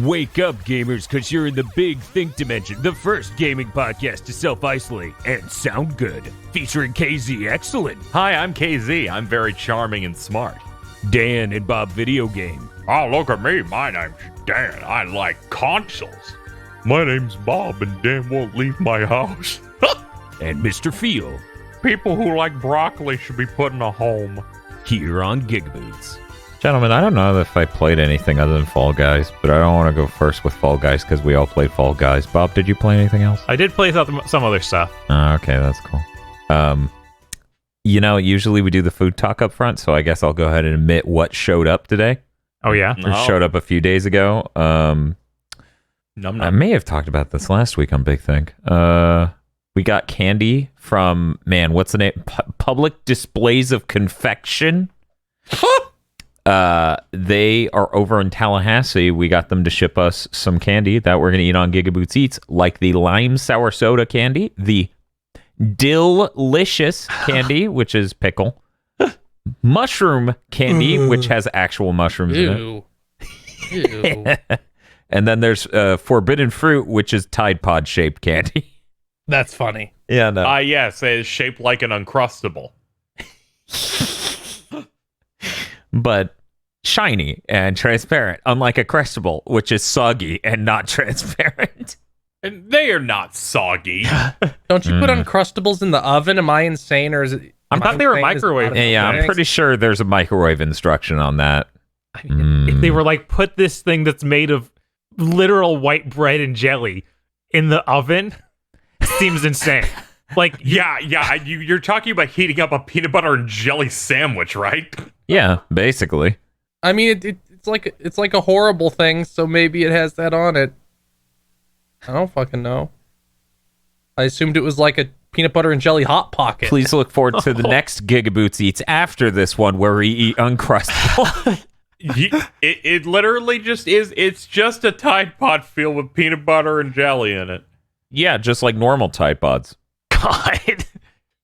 Wake up, gamers, because you're in the Big Think Dimension, the first gaming podcast to self-isolate and sound good. Featuring KZ Excellent. Hi, I'm KZ. I'm very charming and smart. Dan and Bob Video Game. Oh, look at me. My name's Dan. I like consoles. My name's Bob, and Dan won't leave my house. And Mr. Feel. People who like broccoli should be put in a home. Here on GigaBoots. Gentlemen, I don't know if I played anything other than Fall Guys, but I don't want to go first with Fall Guys because we all played Fall Guys. Bob, did you play anything else? I did play some other stuff. Okay, that's cool. Usually we do the food talk up front, so I guess I'll go ahead and admit what showed up today. Oh, yeah? Or showed up a few days ago. I may have talked about this last week on Big Think. We got candy from, what's the name? Public Displays of Confection. They are over in Tallahassee. We got them to ship us some candy that we're going to eat on GigaBoots Eats, like the lime sour soda candy, the Dill-licious candy, which is pickle, mushroom candy, which has actual mushrooms in it. And then there's forbidden fruit, which is Tide Pod shaped candy. That's funny. Yeah, no. Yes, it is shaped like an Uncrustable. But shiny and transparent, unlike a Crustable, which is soggy and not transparent. And they are not soggy. Don't you put Uncrustables in the oven? Am I insane, or is it? I thought they were microwave. Yeah, I'm pretty sure there's a microwave instruction on that. I mean, if they were like, put this thing that's made of literal white bread and jelly in the oven, seems insane. Like, yeah, you're talking about heating up a peanut butter and jelly sandwich, right? Yeah, basically. I mean, it's like a horrible thing, so maybe it has that on it. I don't fucking know. I assumed it was like a peanut butter and jelly Hot Pocket. Please look forward to the next GigaBoots Eats after this one, where we eat Uncrustable. It literally just is. It's just a Tide Pod filled with peanut butter and jelly in it. Yeah, just like normal Tide Pods. God.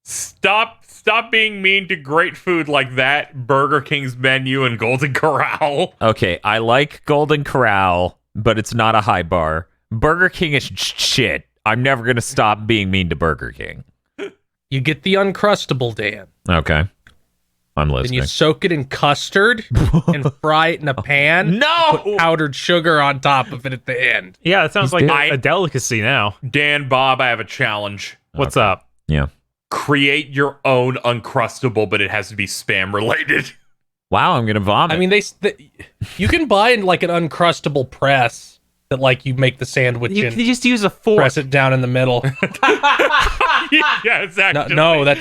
Stop being mean to great food like that, Burger King's menu and Golden Corral. Okay, I like Golden Corral, but it's not a high bar. Burger King is shit. I'm never going to stop being mean to Burger King. You get the Uncrustable, Dan. Okay. I'm listening. Then you soak it in custard and fry it in a pan. No! Put powdered sugar on top of it at the end. Yeah, it sounds like a delicacy now. Dan, Bob, I have a challenge. What's up? Yeah. Create your own Uncrustable, but it has to be spam related. Wow, I'm going to vomit. I mean, you can buy like an Uncrustable press that like you make the sandwich You in. can just use a fork. Press it down in the middle. Yeah, exactly. No, that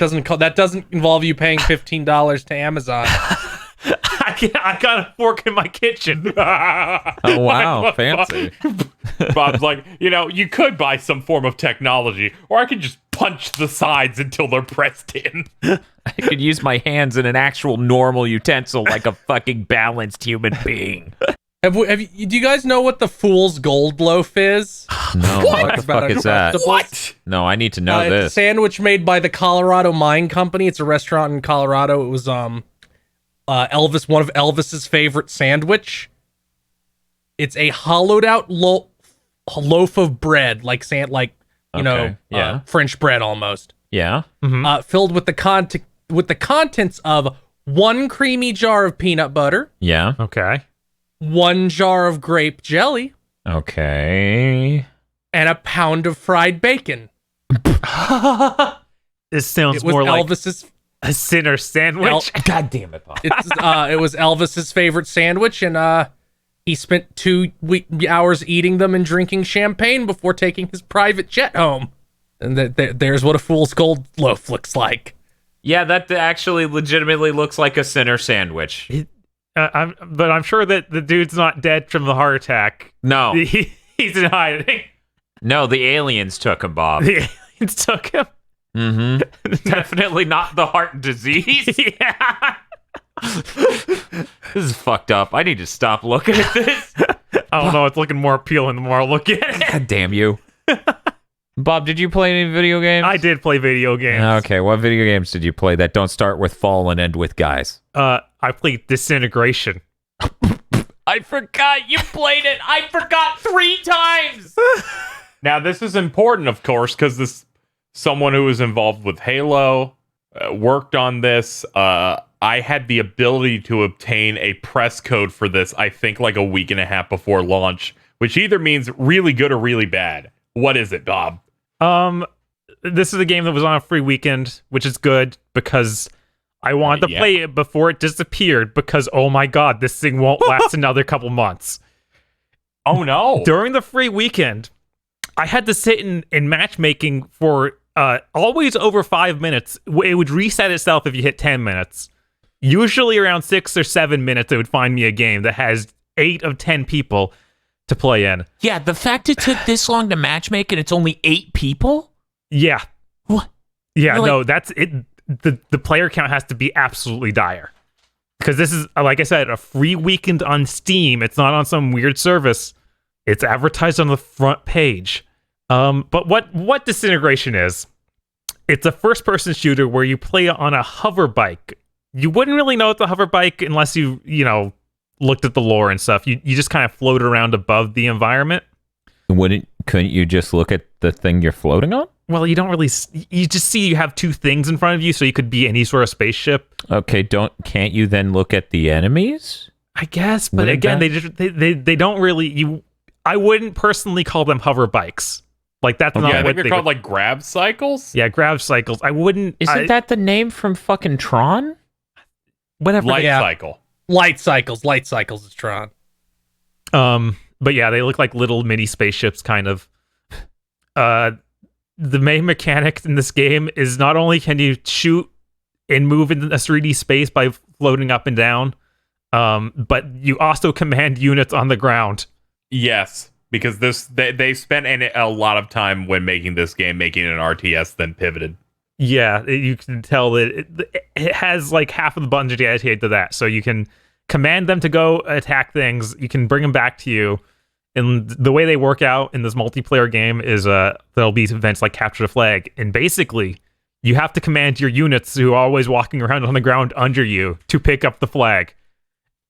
doesn't involve you paying $15 to Amazon. I got a fork in my kitchen. Oh, wow. Fancy. Bob's like, you could buy some form of technology, or I could just punch the sides until they're pressed in. I could use my hands in an actual normal utensil like a fucking balanced human being. Do you guys know what the Fool's Gold Loaf is? No, what the fuck is that? What? No, I need to know It's a this. sandwich made by the Colorado Mine Company. It's a restaurant in Colorado. It was one of Elvis's favorite sandwich. It's a hollowed out loaf of bread, like French bread almost. Yeah. Filled with the contents of one creamy jar of peanut butter. Yeah. Okay. One jar of grape jelly, Okay. and a pound of fried bacon. This sounds It was more like Elvis's. a sinner sandwich. God damn it, Bob. It was Elvis's favorite sandwich, and he spent 2 hours eating them and drinking champagne before taking his private jet home. And there's what a Fool's Gold Loaf looks like. Yeah, that actually legitimately looks like a sinner sandwich. But I'm sure that the dude's not dead from the heart attack. No. He's in hiding. No, the aliens took him, Bob. The aliens took him. Mm-hmm. Definitely not the heart disease. Yeah. This is fucked up. I need to stop looking at this. I don't know. It's looking more appealing the more I look at it. God damn you. Bob, did you play any video games? I did play video games. Okay, what video games did you play that don't start with fall and end with guys? I played Disintegration. I forgot you played it. I forgot 3 times. Now, this is important, of course, because this someone who was involved with Halo worked on this. I had the ability to obtain a press code for this, I think, like a week and a half before launch, which either means really good or really bad. What is it, Bob? This is a game that was on a free weekend, which is good because I wanted to play it before it disappeared because, oh my god, this thing won't last another couple months. Oh no. During the free weekend, I had to sit in matchmaking for always over 5 minutes. It would reset itself if you hit 10 minutes. Usually around 6 or 7 minutes, it would find me a game that has 8 of 10 people to play in. Yeah, the fact it took this long to matchmake and it's only 8 people? Yeah. What? Yeah, Really? no, that's it. The player count has to be absolutely dire. Because this is, like I said, a free weekend on Steam. It's not on some weird service. It's advertised on the front page. But what Disintegration is, it's a first-person shooter where you play on a hover bike. You wouldn't really know it's a hover bike unless you looked at the lore and stuff. You just kind of float around above the environment. Couldn't you just look at the thing you're floating on? Well, you don't really. You just see you have 2 things in front of you, so you could be any sort of spaceship. Okay, can't you then look at the enemies? I guess, but again, they don't really. I wouldn't personally call them hover bikes. Like that's not I what think they're called like grab cycles. Yeah, grab cycles. I wouldn't. Isn't that the name from fucking Tron? Whatever. Light cycle. Light cycles is Tron. But yeah, they look like little mini spaceships, kind of. The main mechanic in this game is not only can you shoot and move in a 3D space by floating up and down, but you also command units on the ground. Yes, because they spent a lot of time when making this game, making an RTS, then pivoted. Yeah, you can tell that it has like half of the buttons dedicated to that. So you can command them to go attack things. You can bring them back to you. And the way they work out in this multiplayer game is there'll be events like capture the flag. And basically, you have to command your units who are always walking around on the ground under you to pick up the flag.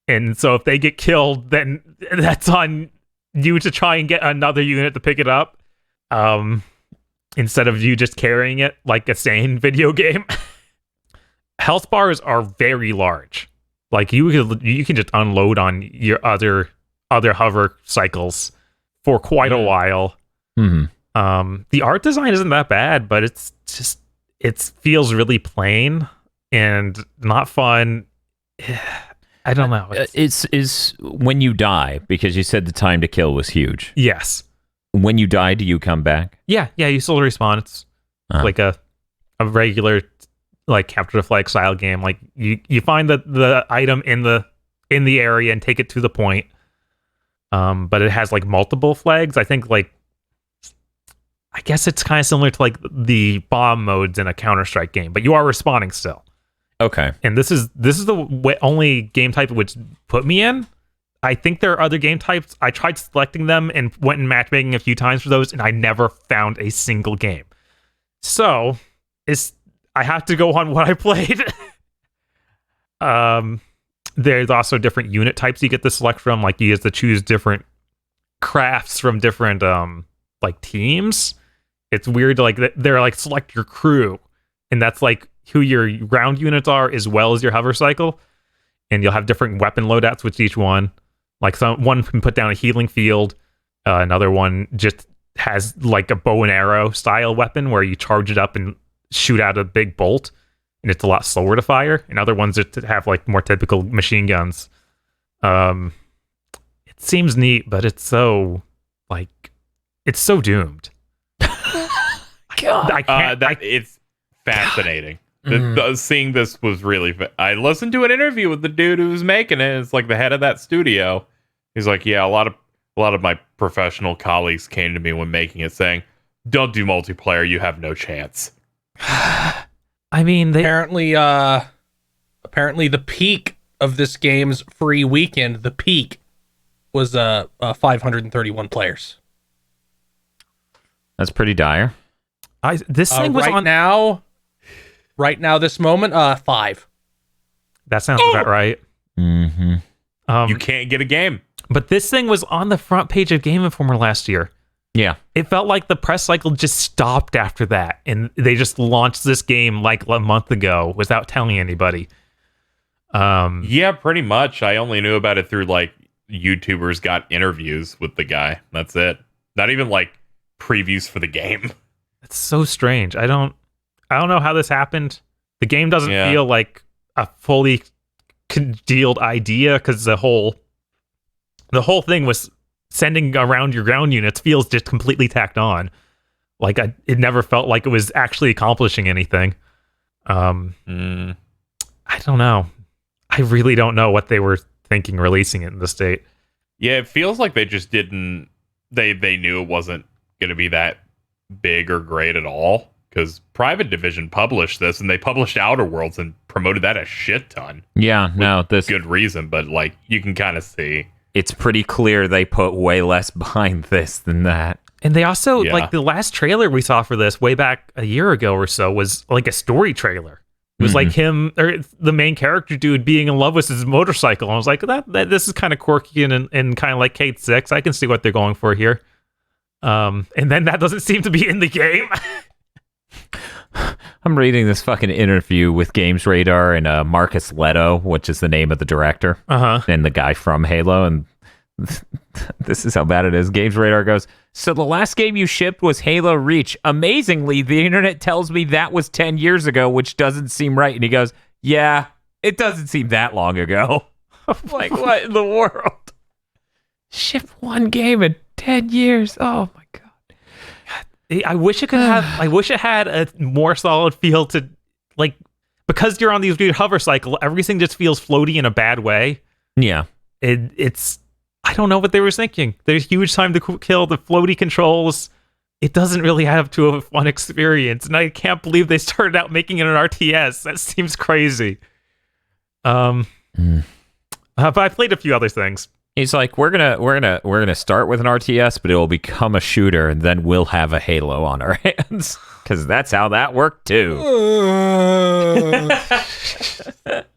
And so if they get killed, then that's on you to try and get another unit to pick it up. Instead of you just carrying it like a sane video game. Health bars are very large. Like you can just unload on your other hover cycles for quite a while. Mm-hmm. The art design isn't that bad, but it feels really plain and not fun. I don't know. Is when you die, because you said the time to kill was huge. Yes. When you die, do you come back? Yeah, you still respawn. It's like a regular like capture the flag style game. Like you find the item in the area and take it to the point. But it has like multiple flags. I think I guess it's kind of similar to like the bomb modes in a Counter-Strike game, but you are respawning still. Okay. And this is the only game type which put me in. I think there are other game types. I tried selecting them and went in matchmaking a few times for those, and I never found a single game. So I have to go on what I played. There's also different unit types you get to select from. Like you get to choose different crafts from different like teams. It's weird to like they're like select your crew, and that's like who your ground units are as well as your hover cycle. And you'll have different weapon loadouts with each one. Like one can put down a healing field, another one just has like a bow and arrow style weapon where you charge it up and shoot out a big bolt. And it's a lot slower to fire. And other ones that have like more typical machine guns. It seems neat, but it's so doomed. God. I can't. It's fascinating. Seeing this was really. I listened to an interview with the dude who was making it. It's like the head of that studio. He's like, yeah, a lot of my professional colleagues came to me when making it, saying, "Don't do multiplayer. You have no chance." I mean, apparently the peak of this game's free weekend, the peak was 531 players. That's pretty dire. This thing was on now. Right now, this moment, 5. That sounds about right. Mm-hmm. You can't get a game. But this thing was on the front page of Game Informer last year. Yeah. It felt like the press cycle just stopped after that, and they just launched this game like a month ago without telling anybody. Yeah, pretty much. I only knew about it through like YouTubers got interviews with the guy. That's it. Not even like previews for the game. It's so strange. I don't know how this happened. The game doesn't feel like a fully congealed idea because the whole thing was sending around your ground units feels just completely tacked on. Like it never felt like it was actually accomplishing anything. I don't know. I really don't know what they were thinking releasing it in the state. Yeah, it feels like they just didn't. They knew it wasn't going to be that big or great at all, because Private Division published this, and they published Outer Worlds and promoted that a shit ton. Yeah, no, this good reason, but like you can kind of see it's pretty clear they put way less behind this than that. And they also like the last trailer we saw for this way back a year ago or so was like a story trailer. It was like him, or the main character dude, being in love with his motorcycle. I was like, that this is kind of quirky and kind of like Kate 6. I can see what they're going for here. And then that doesn't seem to be in the game. I'm reading this fucking interview with Games Radar and Marcus Leto, which is the name of the director, and the guy from Halo, and this is how bad it is. Games Radar goes, so the last game you shipped was Halo Reach. Amazingly, the internet tells me that was 10 years ago, which doesn't seem right. And he goes, yeah, it doesn't seem that long ago. I'm like, what in the world? Ship one game in 10 years. Oh my God. I wish it could have, I wish it had a more solid feel to, like, because you're on these weird hover cycle, everything just feels floaty in a bad way. Yeah. It's, I don't know what they were thinking. There's huge time to kill, the floaty controls. It doesn't really have to have a fun experience. And I can't believe they started out making it an RTS. That seems crazy. But I played a few other things. He's like, we're gonna start with an RTS, but it will become a shooter, and then we'll have a Halo on our hands, because that's how that worked too.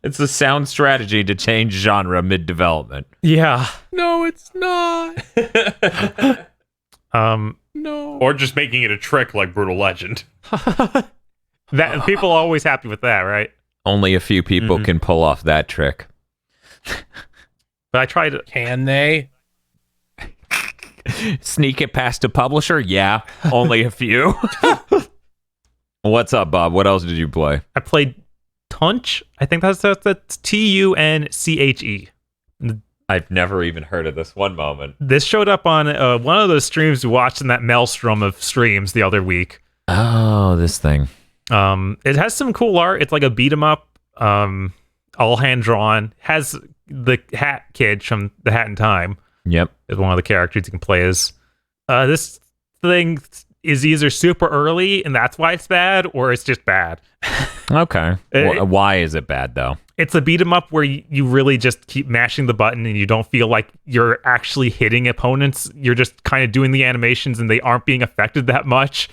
It's a sound strategy to change genre mid-development. Yeah. No, it's not. No. Or just making it a trick like Brutal Legend. That people are always happy with that, right? Only a few people can pull off that trick. But I tried it. Can they? Sneak it past a publisher? Yeah, only a few. What's up, Bob? What else did you play? I played Tunch. I think that's TUNCHE. I've never even heard of this. One moment. This showed up on one of those streams we watched in that maelstrom of streams the other week. Oh, this thing. It has some cool art. It's like a beat 'em up, all hand drawn. Has the Hat Kid from The Hat in Time. Yep. Is one of the characters you can play as. This thing is either super early and that's why it's bad, or it's just bad. Okay. Why is it bad, though? It's a beat 'em up where you really just keep mashing the button and you don't feel like you're actually hitting opponents. You're just kind of doing the animations and they aren't being affected that much.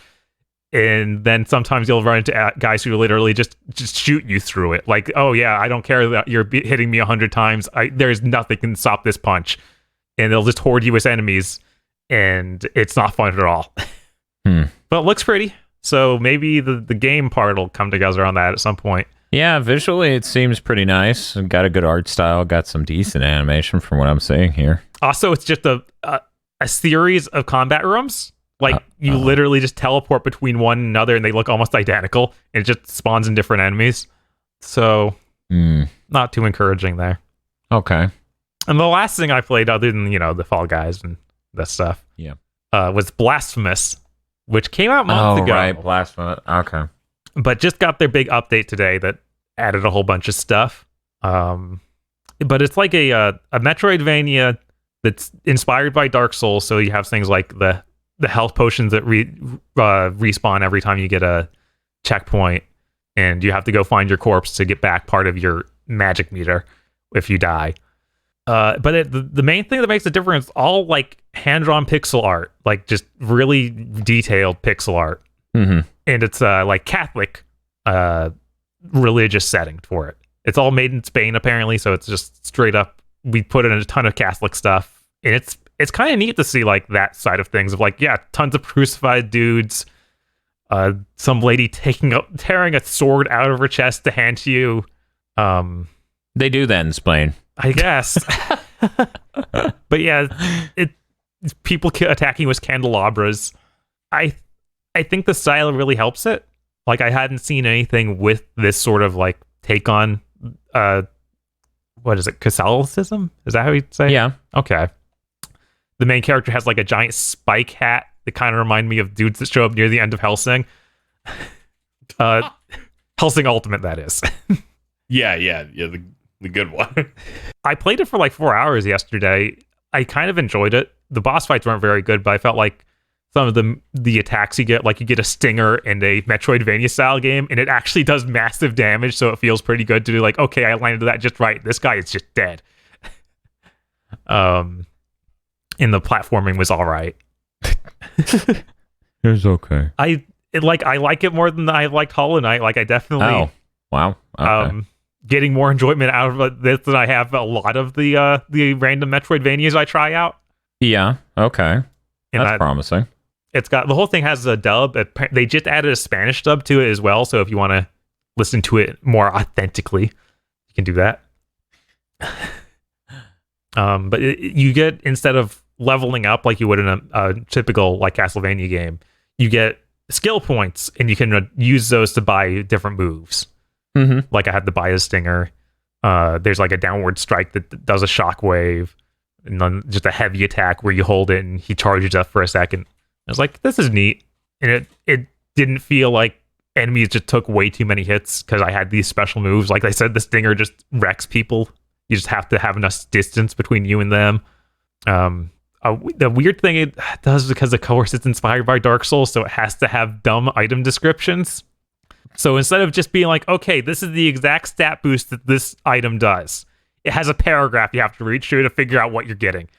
And then sometimes you'll run into guys who literally just shoot you through it. Like, oh yeah, I don't care that you're hitting me 100 times. There's nothing can stop this punch. And they'll just horde you as enemies. And it's not fun at all. But it looks pretty. So maybe the game part will come together on that at some point. Yeah, visually it seems pretty nice. Got a good art style. Got some decent animation from what I'm seeing here. Also, it's just a series of combat rooms. Like, you literally just teleport between one and another, and they look almost identical. And it just spawns in different enemies. So, not too encouraging there. Okay. And the last thing I played, other than, the Fall Guys and that stuff, was Blasphemous, which came out months ago. Oh, right, Blasphemous. Okay. But just got their big update today that added a whole bunch of stuff. But it's like a Metroidvania that's inspired by Dark Souls. So you have things like the health potions that respawn every time you get a checkpoint, and you have to go find your corpse to get back part of your magic meter if you die. But the main thing that makes a difference, all like hand-drawn pixel art, like just really detailed pixel art. And it's like Catholic religious setting for it. It's all made in Spain apparently, so it's just straight up. We put in a ton of Catholic stuff And it's kind of neat to see like that side of things of like, yeah, tons of crucified dudes, some lady tearing a sword out of her chest to hand to you. They do then, explain. I guess. But yeah, it's people attacking with candelabras. I think the style really helps it. Like, I hadn't seen anything with this sort of like take on what is it, Catholicism? Is that how you'd say? Yeah. Okay. The main character has like a giant spike hat that kind of remind me of dudes that show up near the end of Hellsing. Hellsing Ultimate, that is. Yeah, the good one. I played it for like 4 hours yesterday. I kind of enjoyed it. The boss fights weren't very good, but I felt like some of the attacks you get, like you get a stinger in a Metroidvania style game, and it actually does massive damage, so it feels pretty good to do like, okay, I landed that just right. This guy is just dead. And the platforming was all right. It's okay. I like it more than I liked Hollow Knight. Like, I definitely Oh, wow. Okay. getting more enjoyment out of this than I have a lot of the random Metroidvanias I try out. Yeah. Okay. And That's promising. It's got, the whole thing has a dub. They just added a Spanish dub to it as well. So if you want to listen to it more authentically, you can do that. But you get, instead of leveling up like you would in a typical like Castlevania game, you get skill points, and you can use those to buy different moves. Mm-hmm. Like, I had to buy a stinger. There's like a downward strike that does a shockwave, and then just a heavy attack where you hold it and he charges up for a second. I was like, this is neat. And it didn't feel like enemies just took way too many hits because I had these special moves. Like I said, the stinger just wrecks people. You just have to have enough distance between you and them. The weird thing it does, because of course it's inspired by Dark Souls, so it has to have dumb item descriptions. So instead of just being like, okay, this is the exact stat boost that this item does, it has a paragraph you have to read through to figure out what you're getting.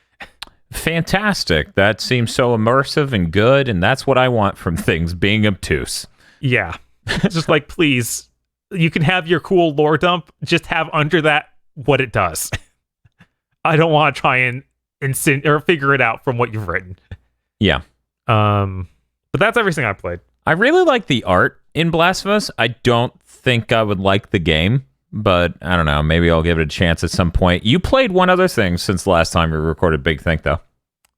Fantastic. That seems so immersive and good, and that's what I want from things being obtuse. Yeah. It's just like, please, you can have your cool lore dump, just have under that what it does. I don't want to try and or figure it out from what you've written. Yeah. But that's everything I played. I really like the art in Blasphemous. I don't think I would like the game, but I don't know. Maybe I'll give it a chance at some point. You played one other thing since the last time we recorded Big Think, though.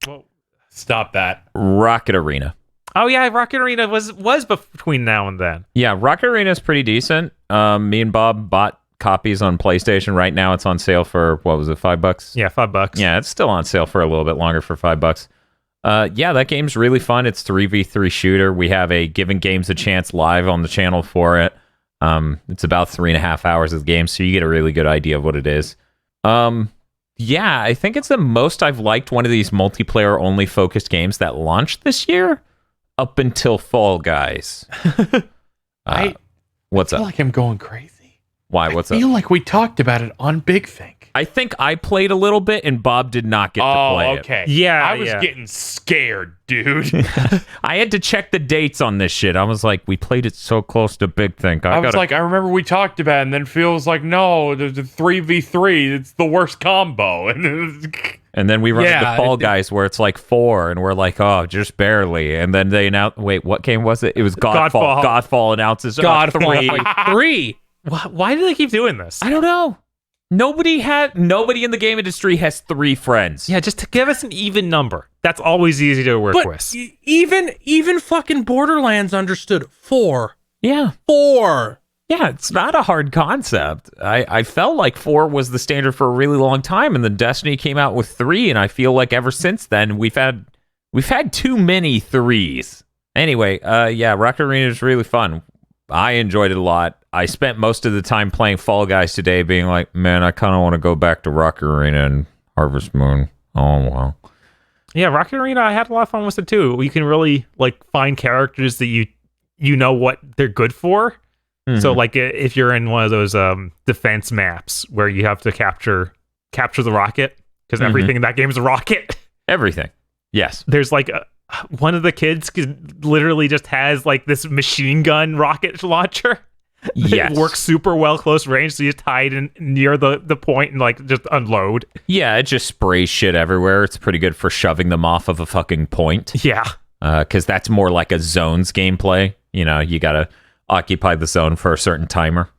Well, stop that. Rocket Arena. Oh yeah, Rocket Arena was between now and then. Yeah, Rocket Arena is pretty decent. Me and Bob bought copies on PlayStation. Right now it's on sale for, what was it, $5? Yeah, $5. Yeah, it's still on sale for a little bit longer for $5. Yeah, that game's really fun. It's 3v3 shooter. We have a Giving Games a Chance live on the channel for it. It's about 3.5 hours of the game, so you get a really good idea of what it is. Yeah, I think it's the most I've liked one of these multiplayer-only focused games that launched this year up until Fall Guys. What's I feel up? like I'm going crazy. Why? What's I up? feel like we talked about it on Big Think. I think I played a little bit, and Bob did not get to play it. Okay. Yeah, I was getting scared, dude. I had to check the dates on this shit. I was like, we played it so close to Big Think. I was like, I remember we talked about it, and then Phil was like, no, the 3v3, it's the worst combo. and then we run into Fall Guys where it's like 4, and we're like, oh, just barely. And then they announced, wait, what game was it? It was Godfall. Godfall announces 3. Godfall 3. Why do they keep doing this? I don't know. Nobody in the game industry has 3 friends. Yeah, just to give us an even number. That's always easy to work But with. even fucking Borderlands understood 4. Yeah. 4. Yeah, it's not a hard concept. I felt like 4 was the standard for a really long time, and then Destiny came out with 3, and I feel like ever since then we've had too many 3s. Anyway, yeah, Rocket Arena is really fun. I enjoyed it a lot. I spent most of the time playing Fall Guys today being like, man, I kind of want to go back to Rocket Arena and Harvest Moon. Oh, well. Yeah, Rocket Arena, I had a lot of fun with it too. You can really like find characters that you know what they're good for. Mm-hmm. So like if you're in one of those defense maps where you have to capture the rocket, because everything in that game is a rocket. Everything. Yes. There's like one of the kids literally just has like this machine gun rocket launcher. Yes. It works super well close range, so you tie it in near the point and like just unload. Yeah, it just sprays shit everywhere. It's pretty good for shoving them off of a fucking point. Yeah. Because that's more like a zones gameplay. You know, you gotta occupy the zone for a certain timer.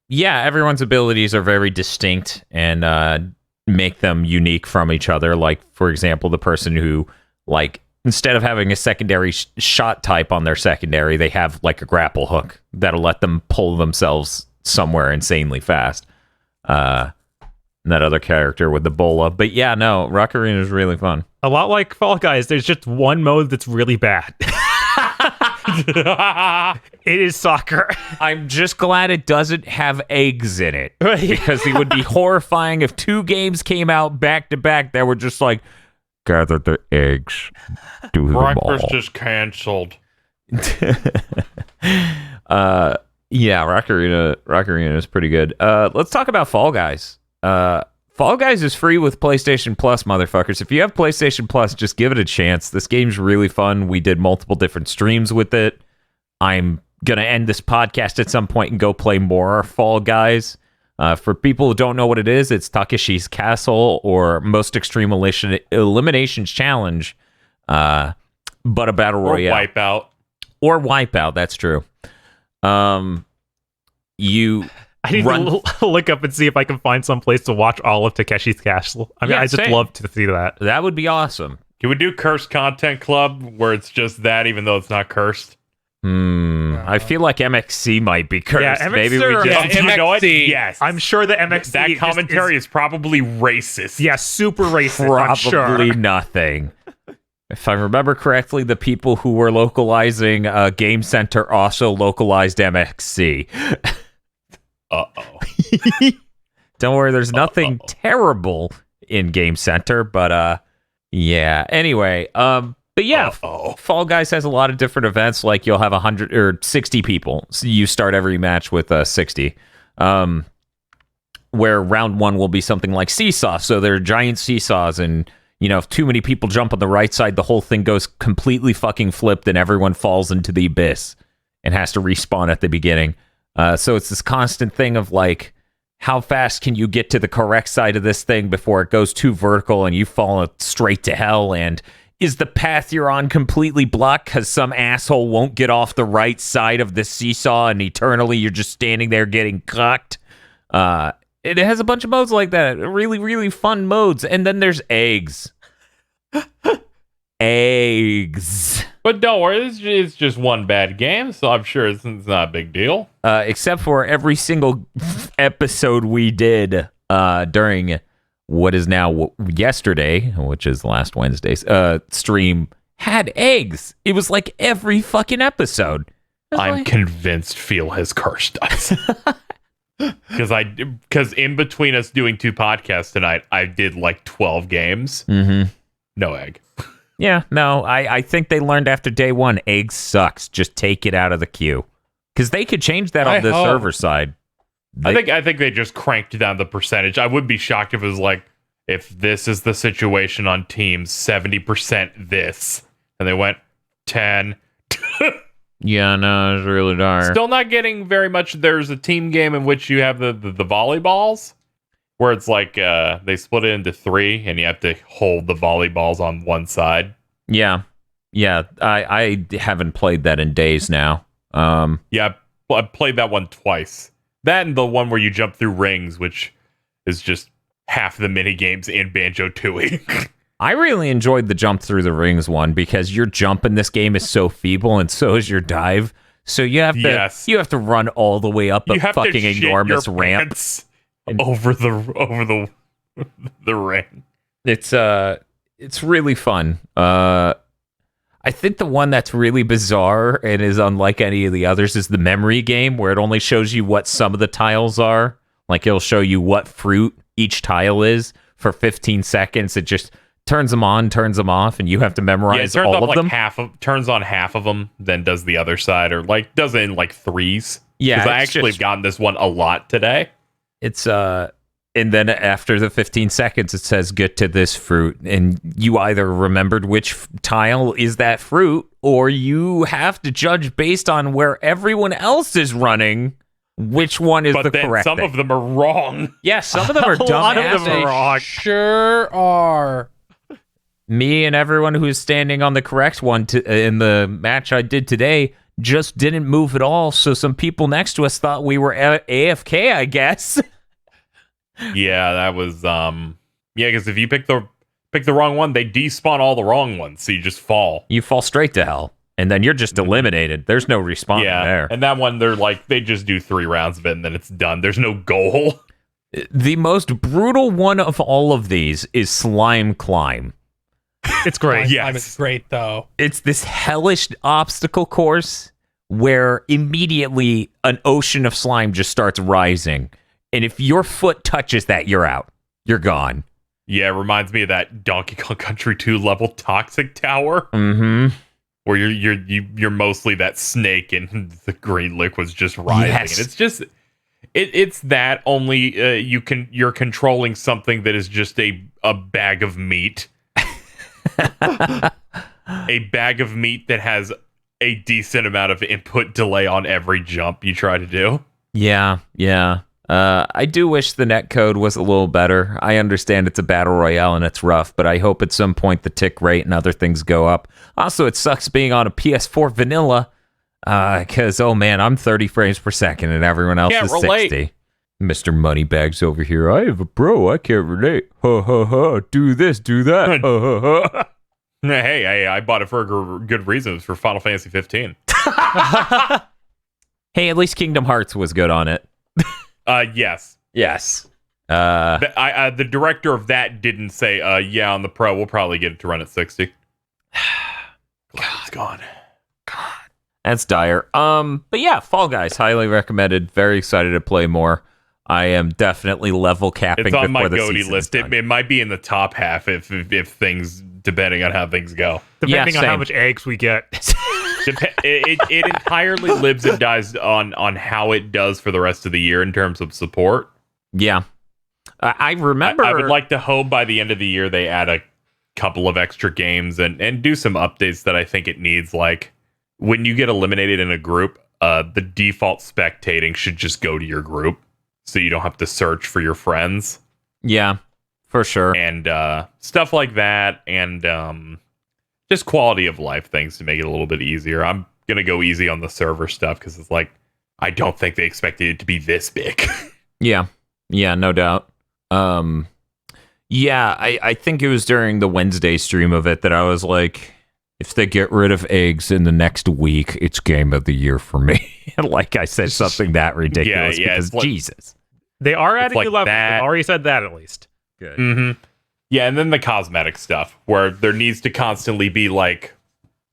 Yeah, everyone's abilities are very distinct and make them unique from each other. Like, for example, the person who, like, instead of having a secondary shot type on their secondary, they have, like, a grapple hook that'll let them pull themselves somewhere insanely fast. And that other character with the bola. But yeah, no, Rock Arena is really fun. A lot like Fall Guys, there's just one mode that's really bad. It is soccer. I'm just glad it doesn't have eggs in it. Because it would be horrifying if 2 games came out back to back that were just like, gather the eggs, do them all. Breakfast is canceled. Yeah, Rock Arena is pretty good. Let's talk about Fall Guys. Fall Guys is free with PlayStation Plus, motherfuckers. If you have PlayStation Plus, just give it a chance. This game's really fun. We did multiple different streams with it. I'm going to end this podcast at some point and go play more Fall Guys. For people who don't know what it is, it's Takeshi's Castle or Most Extreme Eliminations Challenge, but a battle royale. Or Wipeout, that's true. I need to look up and see if I can find some place to watch all of Takeshi's Castle. I mean, Yeah, I just love to see that. That would be awesome. Can we do Cursed Content Club where it's just that even though it's not cursed? I feel like MXC might be cursed. Yeah, Maybe MXC we just... You know what? Yes. I'm sure the MXC That commentary is probably racist. yeah, super racist. Probably I'm sure. nothing. If I remember correctly, the people who were localizing Game Center also localized MXC. Uh-oh. Don't worry, there's nothing terrible in Game Center, but yeah. Anyway, but yeah, Fall Guys has a lot of different events. Like you'll have 100 or 60 people. So you start every match with 60. Where round 1 will be something like seesaw. So there are giant seesaws, and you know, if too many people jump on the right side, the whole thing goes completely fucking flipped, and everyone falls into the abyss and has to respawn at the beginning. So it's this constant thing of like, how fast can you get to the correct side of this thing before it goes too vertical and you fall straight to hell? And is the path you're on completely blocked because some asshole won't get off the right side of the seesaw and eternally you're just standing there getting cocked? It has a bunch of modes like that. Really, really fun modes. And then there's eggs. Eggs. But don't worry, it's just one bad game, so I'm sure it's not a big deal. Except for every single episode we did during what is now yesterday, which is last Wednesday's stream, had eggs. It was like every fucking episode. I'm convinced Phil has cursed us. Because in between us doing 2 podcasts tonight, I did like 12 games. Mm-hmm. No egg. Yeah, no, I think they learned after day 1, eggs sucks. Just take it out of the queue. Because they could change that on the server side. I think they just cranked down the percentage. I would be shocked if it was like, if this is the situation on teams, 70% this. And they went 10. Yeah, no, it's really dark. Still not getting very much. There's a team game in which you have the volleyballs, where it's like they split it into 3, and you have to hold the volleyballs on one side. Yeah. I haven't played that in days now. Yeah, I played that one twice. That and the one where you jump through rings, which is just half the mini games in Banjo-Tooie. I really enjoyed the jump through the rings one because your jump in this game is so feeble, and so is your dive. So you have to run all the way up a fucking enormous ramp over the ring. It's really fun. I think the one that's really bizarre and is unlike any of the others is the memory game, where it only shows you what some of the tiles are. Like it'll show you what fruit each tile is for 15 seconds. It just turns them on, turns them off, and you have to memorize all of them. Turns on half of them, then does the other side, or like does it in like 3s. Yeah, because I actually have gotten this one a lot today. It's And then after the 15 seconds, it says, get to this fruit. And you either remembered which tile is that fruit, or you have to judge based on where everyone else is running which one is the correct some thing. of them are wrong. Yeah, some of them are dumb. A lot of them are wrong. Sure are. Me and everyone who's standing on the correct one in the match I did today just didn't move at all. So some people next to us thought we were AFK, I guess. Yeah, that was because if you pick the wrong one, they despawn all the wrong ones, so you just fall. You fall straight to hell, and then you're just eliminated. There's no respawn there. And that one, they just do 3 rounds of it, and then it's done. There's no goal. The most brutal one of all of these is Slime Climb. It's great. Yes. It's great, though. It's this hellish obstacle course where immediately an ocean of slime just starts rising. And if your foot touches that, you're out. You're gone. Yeah, it reminds me of that Donkey Kong Country 2 level Toxic Tower. Mm-hmm. Where you're mostly that snake and the green liquid's just rising. Yes. And it's just it's that only you're controlling something that is just a bag of meat. A bag of meat that has a decent amount of input delay on every jump you try to do. Yeah. I do wish the netcode was a little better. I understand it's a battle royale and it's rough, but I hope at some point the tick rate and other things go up. Also, it sucks being on a PS4 vanilla, because, oh man, I'm 30 frames per second and everyone else is 60. Mr. Moneybags over here. I have a pro. I can't relate. Ha ha ha. Do this, do that. Ha ha ha. Hey, I bought it for a good reason. It was for Final Fantasy 15. Hey, at least Kingdom Hearts was good on it. Yes. Yes. The director of that didn't say, on the Pro, we'll probably get it to run at 60. God, it's gone. God. That's dire. But yeah, Fall Guys, highly recommended. Very excited to play more. I am definitely level capping. It's on my before the GOTY list. It might be in the top half if things, depending on how things go. Depending on how much eggs we get. It entirely lives and dies on how it does for the rest of the year in terms of support. Yeah. I remember... I would like to hope by the end of the year they add a couple of extra games and do some updates that I think it needs. Like, when you get eliminated in a group, the default spectating should just go to your group, so you don't have to search for your friends. Yeah, for sure. And stuff like that, and just quality of life things to make it a little bit easier. I'm going to go easy on the server stuff, because it's like, I don't think they expected it to be this big. Yeah, no doubt. I think it was during the Wednesday stream of it that I was like, if they get rid of eggs in the next week, it's game of the year for me. Like I said, something that ridiculous, because Jesus. They are adding new levels. That. They've already said that, at least. Good. Mm-hmm. Yeah, and then the cosmetic stuff, where there needs to constantly be, like,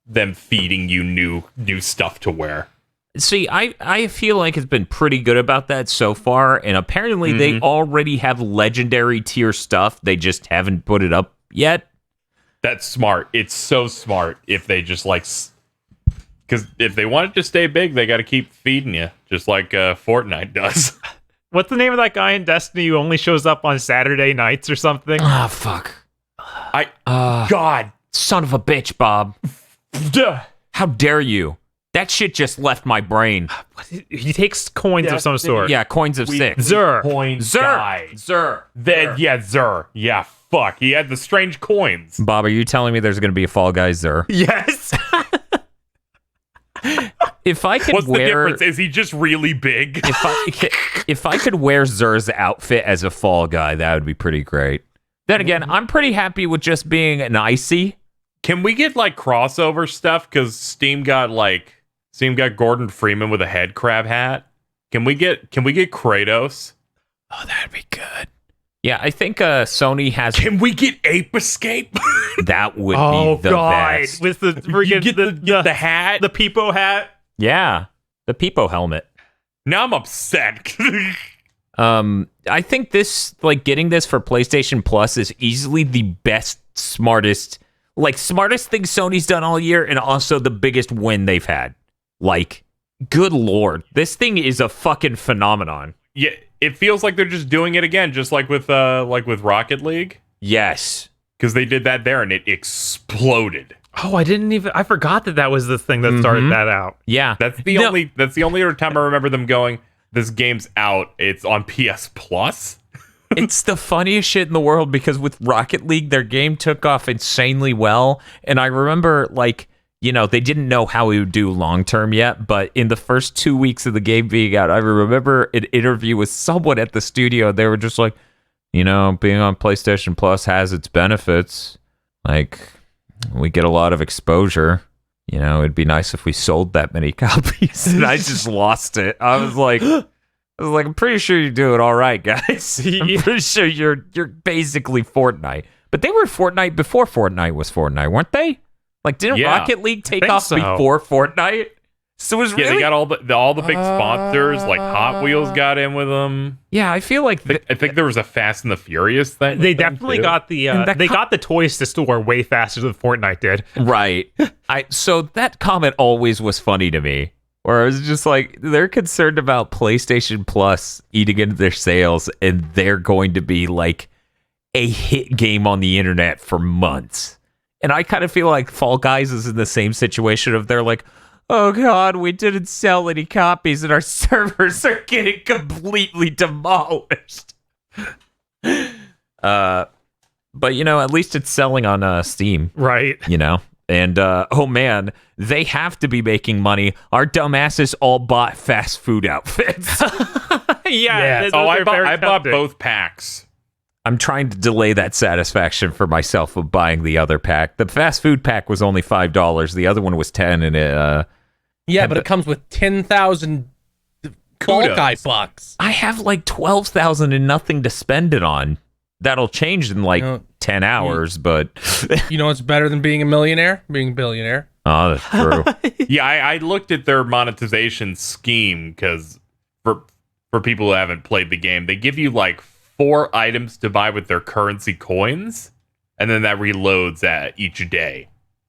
them feeding you new stuff to wear. See, I feel like it's been pretty good about that so far, and apparently they already have legendary tier stuff. They just haven't put it up yet. That's smart. It's so smart if they just, like... Because if they want it to stay big, they got to keep feeding you, just like Fortnite does. What's the name of that guy in Destiny who only shows up on Saturday nights or something? Ah, fuck. God. Son of a bitch, Bob. Duh. How dare you? That shit just left my brain. He takes coins of some sort. Yeah, coins of 6. Zur. Zur. Yeah, Zur. Yeah, fuck. He had the strange coins. Bob, are you telling me there's going to be a Fall Guys Zur? Yes. If I could What's wear... the difference? Is he just really big? If I could wear Zur's outfit as a Fall Guy, that would be pretty great. Then again, I'm pretty happy with just being an icy. Can we get, like, crossover stuff? Because Steam got Gordon Freeman with a head crab hat. Can we get Kratos? Oh, that'd be good. Yeah, I think Sony has... Can we get Ape Escape? That would be the best. With the freaking the hat? The Peepo hat? Yeah, the Peepo helmet. Now I'm upset. I think this, like, getting this for PlayStation Plus is easily the best, smartest thing Sony's done all year, and also the biggest win they've had. Like, good lord, this thing is a fucking phenomenon. Yeah, it feels like they're just doing it again, just like with Rocket League. Yes. Because they did that there and it exploded. Oh, I forgot that was the thing that started that out. Yeah. That's the only other time I remember them going, this game's out, it's on PS Plus. It's the funniest shit in the world because with Rocket League, their game took off insanely well. And I remember, like, you know, they didn't know how we would do long term yet. But in the first 2 weeks of the game being out, I remember an interview with someone at the studio. They were just like, you know, being on PlayStation Plus has its benefits. Like, we get a lot of exposure. You know, it'd be nice if we sold that many copies. And I just lost it. I was like, I'm pretty sure you're doing all right, guys. I'm pretty sure you're basically Fortnite. But they were Fortnite before Fortnite was Fortnite, weren't they? Like, didn't Rocket League take off before Fortnite? So it was really... they got all the big sponsors, like Hot Wheels got in with them. Yeah, I feel like... I think there was a Fast and the Furious thing. They definitely got the... got the toys to store way faster than Fortnite did. Right. So that comment always was funny to me. Where I was just like, they're concerned about PlayStation Plus eating into their sales, and they're going to be like a hit game on the internet for months. And I kind of feel like Fall Guys is in the same situation of they're like, oh god, we didn't sell any copies and our servers are getting completely demolished. But you know, at least it's selling on Steam. Right. You know? And, oh man, they have to be making money. Our dumbasses all bought fast food outfits. Yeah. I bought both packs. I'm trying to delay that satisfaction for myself of buying the other pack. The fast food pack was only $5. The other one was $10, and it, but it comes with 10,000 Bullseye bucks. I have like 12,000 and nothing to spend it on. That'll change in like 10 hours, but... You know what's better than being a millionaire? Being a billionaire. Oh, that's true. Yeah, I looked at their monetization scheme, because for people who haven't played the game, they give you like 4 items to buy with their currency coins, and then that reloads at each day.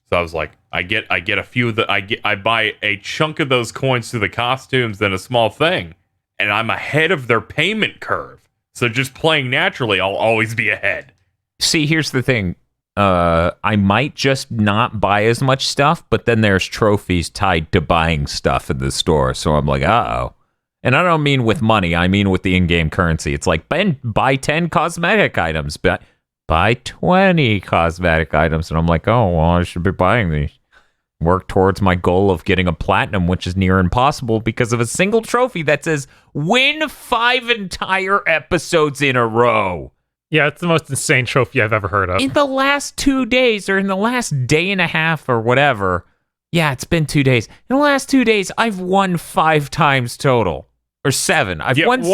So I was like, I get a few of the... I buy a chunk of those coins through the costumes, then a small thing, and I'm ahead of their payment curve. So just playing naturally, I'll always be ahead. See, here's the thing. I might just not buy as much stuff, but then there's trophies tied to buying stuff in the store. So I'm like, uh-oh. And I don't mean with money. I mean with the in-game currency. It's like, buy 10 cosmetic items, but buy 20 cosmetic items. And I'm like, oh, well, I should be buying these. Work towards my goal of getting a platinum, which is near impossible because of a single trophy that says win 5 entire episodes in a row. Yeah, it's the most insane trophy I've ever heard of. In the last 2 days, or in the last day and a half, or whatever. Yeah, it's been 2 days. In the last 2 days, I've won 5 times total. Or 7. I've won 7.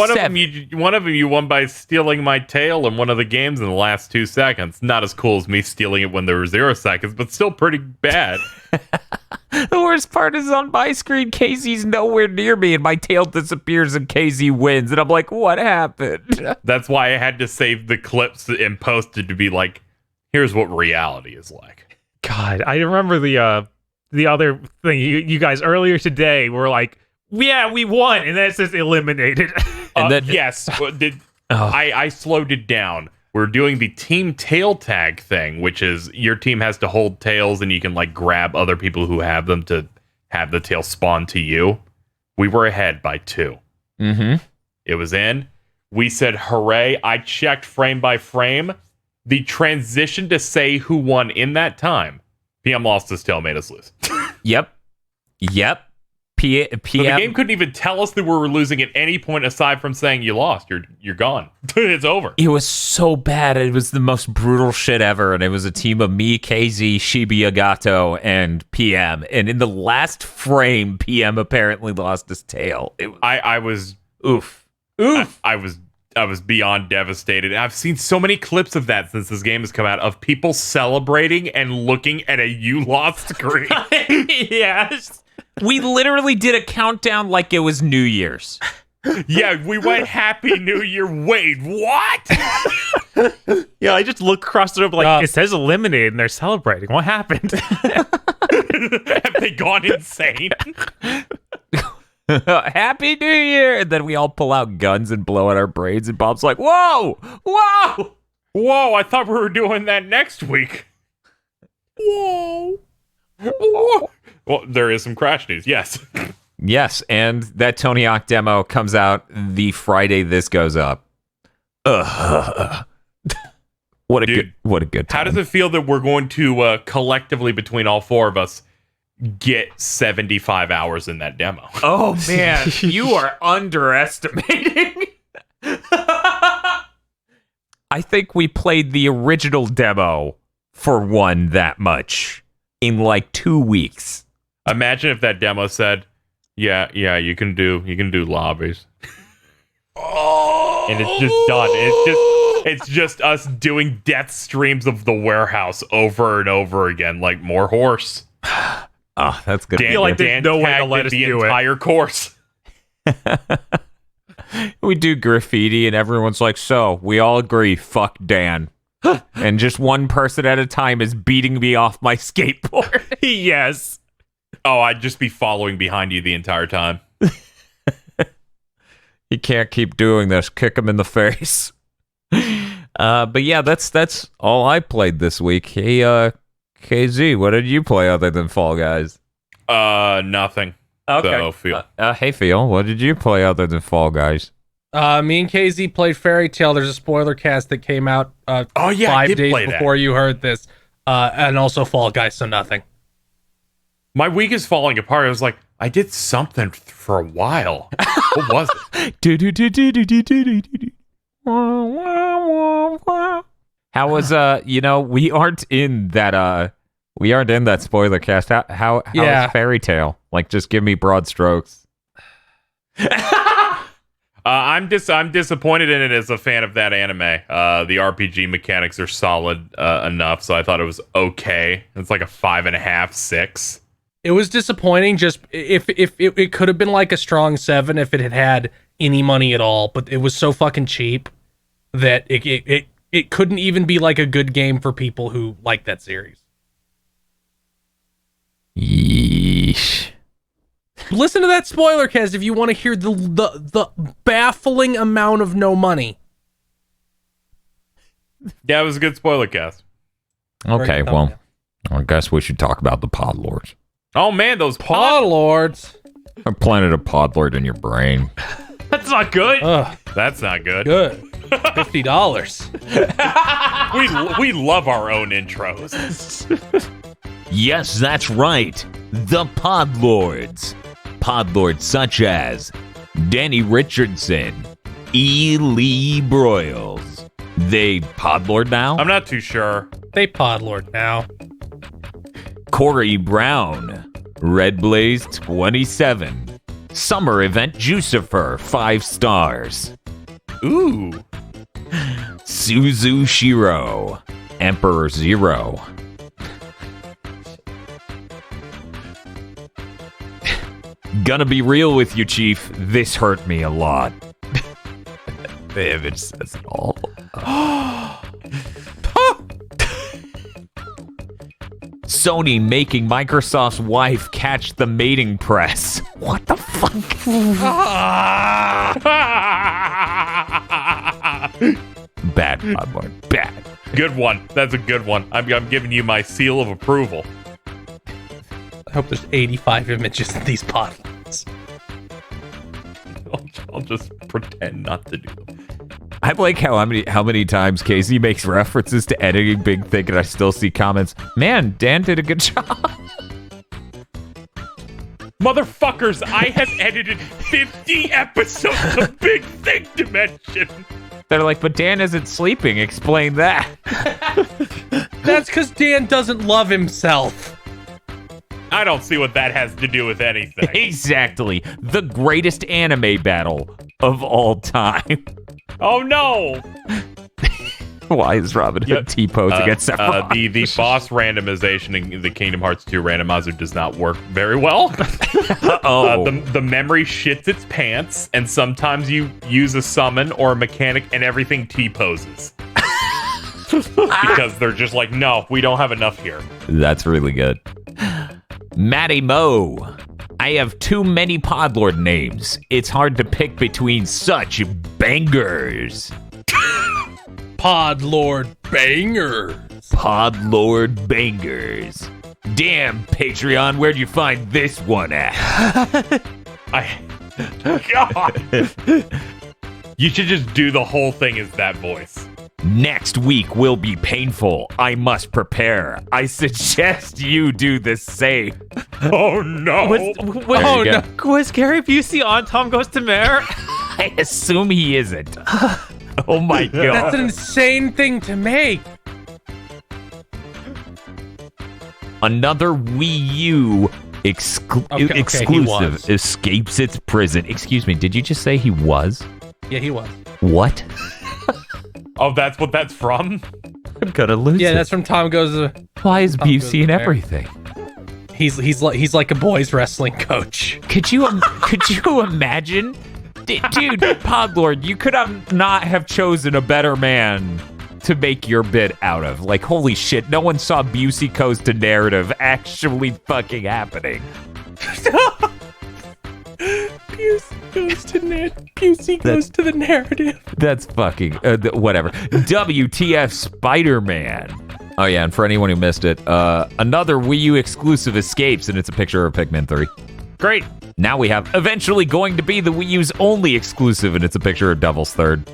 One of them you won by stealing my tail in one of the games in the last 2 seconds. Not as cool as me stealing it when there were 0 seconds, but still pretty bad. The worst part is on my screen, KZ's nowhere near me, and my tail disappears and KZ wins. And I'm like, what happened? That's why I had to save the clips and post it to be like, here's what reality is like. God, I remember the other thing. You guys earlier today were like, yeah, we won, and then it says eliminated. And then, yes, I slowed it down. We're doing the team tail tag thing, which is your team has to hold tails, and you can like grab other people who have them to have the tail spawn to you. We were ahead by 2. Mm-hmm. It was in. We said, hooray. I checked frame by frame. The transition to say who won in that time. PM lost his tail, made us lose. Yep. PM. So the game couldn't even tell us that we were losing at any point aside from saying you lost. You're gone. It's over. It was so bad. It was the most brutal shit ever. And it was a team of me, KZ, Shibuya Gato, and PM. And in the last frame, PM apparently lost his tail. I was oof. I was beyond devastated. I've seen so many clips of that since this game has come out of people celebrating and looking at a you lost screen. Yes. We literally did a countdown like it was New Year's. Yeah, we went Happy New Year. Wait, what? Yeah, I just look across the room like, it says eliminated, and they're celebrating. What happened? Have they gone insane? Happy New Year! And then we all pull out guns and blow out our brains, and Bob's like, whoa! Whoa! Whoa, I thought we were doing that next week. Whoa. Whoa. Well, there is some Crash news, yes. Yes, and that Tony Hawk demo comes out the Friday this goes up. What a good time. How does it feel that we're going to collectively, between all four of us, get 75 hours in that demo? Oh man, you are underestimating. I think we played the original demo for one that much in like 2 weeks. Imagine if that demo said, yeah, you can do lobbies. And it's just done. It's just us doing death streams of the warehouse over and over again, like more horse. Oh, that's good. I feel like there's no way to let us the do entire course. We do graffiti and everyone's like, so we all agree, fuck Dan. And just one person at a time is beating me off my skateboard. Yes. Oh, I'd just be following behind you the entire time. You can't keep doing this. Kick him in the face. But yeah, that's all I played this week. Hey, KZ, what did you play other than Fall Guys? Nothing. Okay. So, Phil. Hey, Phil, what did you play other than Fall Guys? Me and KZ played Fairy Tale. There's a spoiler cast that came out 5 days before you heard this. And also Fall Guys, so nothing. My week is falling apart. I was like, I did something for a while. What was it? How was we aren't in that spoiler cast. How is Fairy Tale? Like, just give me broad strokes. I'm disappointed in it as a fan of that anime. The RPG mechanics are solid enough, so I thought it was okay. It's like a 5.5, 6. It was disappointing. Just if it could have been like a strong 7 if it had any money at all, but it was so fucking cheap that it couldn't even be like a good game for people who like that series. Yeesh. Listen to that spoiler cast if you want to hear the baffling amount of no money. Yeah, it was a good spoiler cast. Okay, well, I guess we should talk about the Pod Lords. Oh man, those Pod Lords. A planet of Pod Lord in your brain. That's not good. That's not good. Good. $50. We love our own intros. Yes, that's right. The Pod Lords. Pod Lords such as Danny Richardson, E. Lee Broyles. They Pod Lord now? I'm not too sure. They Pod Lord now. Corey Brown, Red Blaze 27, Summer Event Jucifer 5 stars. Ooh. Suzu Shiro, Emperor Zero. Gonna be real with you, Chief. This hurt me a lot. Damn, it says it all. Sony making Microsoft's wife catch the mating press. What the fuck? Bad, Podlord. Bad. Good one. That's a good one. I'm giving you my seal of approval. I hope there's 85 images of these Pod Lords. I'll just pretend not to do them. I like how many times Casey makes references to editing Big Think, and I still see comments. Man, Dan did a good job. Motherfuckers, I have edited 50 episodes of Big Think Dimension. They're like, but Dan isn't sleeping. Explain that. That's because Dan doesn't love himself. I don't see what that has to do with anything. Exactly. The greatest anime battle of all time. Oh no! Why is Robin Hood T-pose against Sephiroth? The boss randomization in the Kingdom Hearts 2 randomizer does not work very well. The memory shits its pants, and sometimes you use a summon or a mechanic and everything T-poses. Because they're just like, no, we don't have enough here. That's really good. Matty Mo. I have too many Podlord names. It's hard to pick between such bangers. Podlord Bangers. Podlord bangers. Damn, Patreon, where'd you find this one at? God. You should just do the whole thing as that voice. Next week will be painful. I must prepare. I suggest you do the same. Oh no. Was Gary Busey on Tom Goes to Mayor? I assume he isn't. Oh my god. That's an insane thing to make. Another Wii U exclusive escapes its prison. Excuse me, did you just say he was? Yeah, he was. What? Oh, that's what that's from? I'm gonna lose it. Yeah, that's from Tom Goes. Why is Busey in everything? He's like a boys wrestling coach. Could you imagine? Dude, Podlord, you could have not have chosen a better man to make your bit out of. Like, holy shit, no one saw Busey Goes to Narrative actually fucking happening. Busey goes to the narrative. That's fucking whatever. WTF Spider-Man. Oh yeah, and for anyone who missed it, another Wii U exclusive escapes, and it's a picture of Pikmin 3. Great. Now we have eventually going to be the Wii U's only exclusive, and it's a picture of Devil's Third.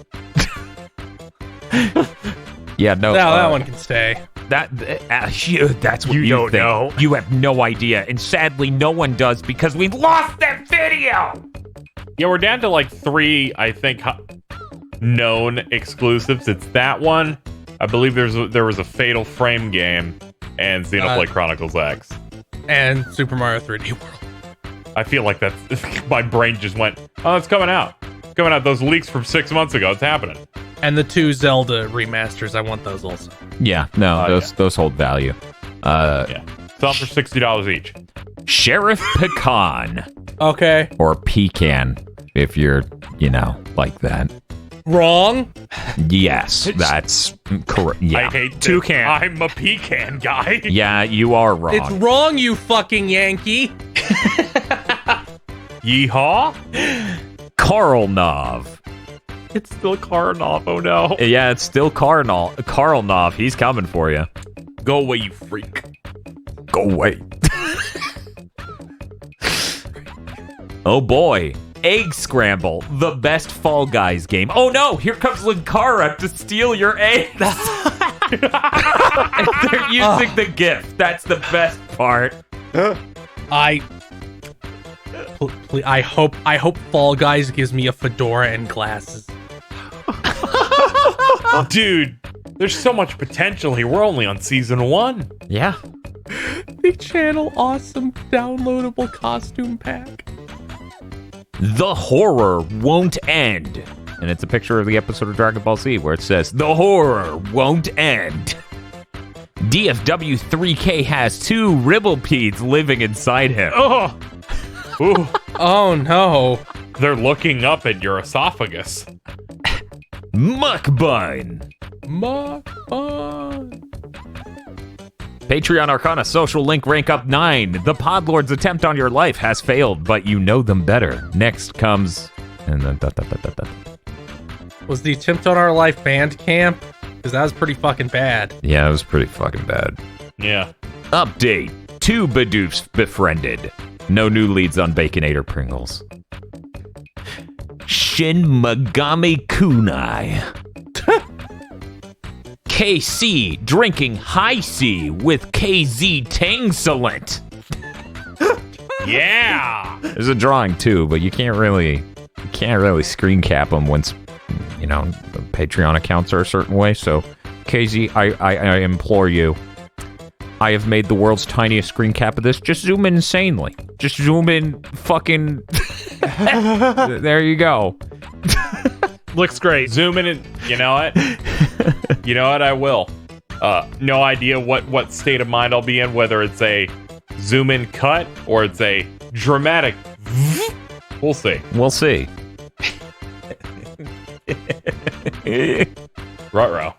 Yeah, no. That one can stay. That's what you don't think. Know. You have no idea, and sadly, no one does because we lost that video. Yeah, we're down to like 3, I think, known exclusives. It's that one. I believe there was a Fatal Frame game and Xenoblade Chronicles X and Super Mario 3D World. I feel like that's my brain just went, oh, it's coming out. It's coming out. Those leaks from 6 months ago. It's happening. And the 2 Zelda remasters. I want those also. Yeah, no, those hold value. Yeah, sell for $60 each. Sheriff Pecan. Okay. Or Pecan, if you're, like that. Wrong. Yes, that's correct. Yeah. I hate Toucan. I'm a pecan guy. Yeah, you are wrong. It's wrong, you fucking Yankee. Yeehaw. Karlnov. It's still Karlnov. Oh no. Yeah, it's still Karlnov. He's coming for you. Go away, you freak. Go away. Oh boy. Egg Scramble, the best Fall Guys game. Oh no, here comes Linkara to steal your eggs. They're using the gift. That's the best part. I hope Fall Guys gives me a fedora and glasses. Dude, there's so much potential here. We're only on season 1. Yeah. The channel awesome downloadable costume pack. The horror won't end. And it's a picture of the episode of Dragon Ball Z where it says, the horror won't end. DFW 3K has 2 Ribblepedes living inside him. Oh, ooh. Oh no. They're looking up at your esophagus. Muckbun. Muckbun. Patreon Arcana social link rank up 9. The Podlord's attempt on your life has failed, but you know them better. Next comes... And then Was the attempt on our life Bandcamp? Because that was pretty fucking bad. Yeah, it was pretty fucking bad. Yeah. Update. 2 Badoofs befriended. No new leads on Baconator Pringles. Shin Megami Kunai. KC drinking High C with KZ Tangsolent. Yeah. There's a drawing too, but you can't really screen cap them once the Patreon accounts are a certain way. So KZ, I implore you. I have made the world's tiniest screen cap of this. Just zoom in insanely. Just zoom in fucking... There you go. Looks great. Zoom in and... You know what? You know what? I will. No idea what state of mind I'll be in, whether it's a zoom in cut or it's a dramatic... We'll see. We'll see. Ruh-roh.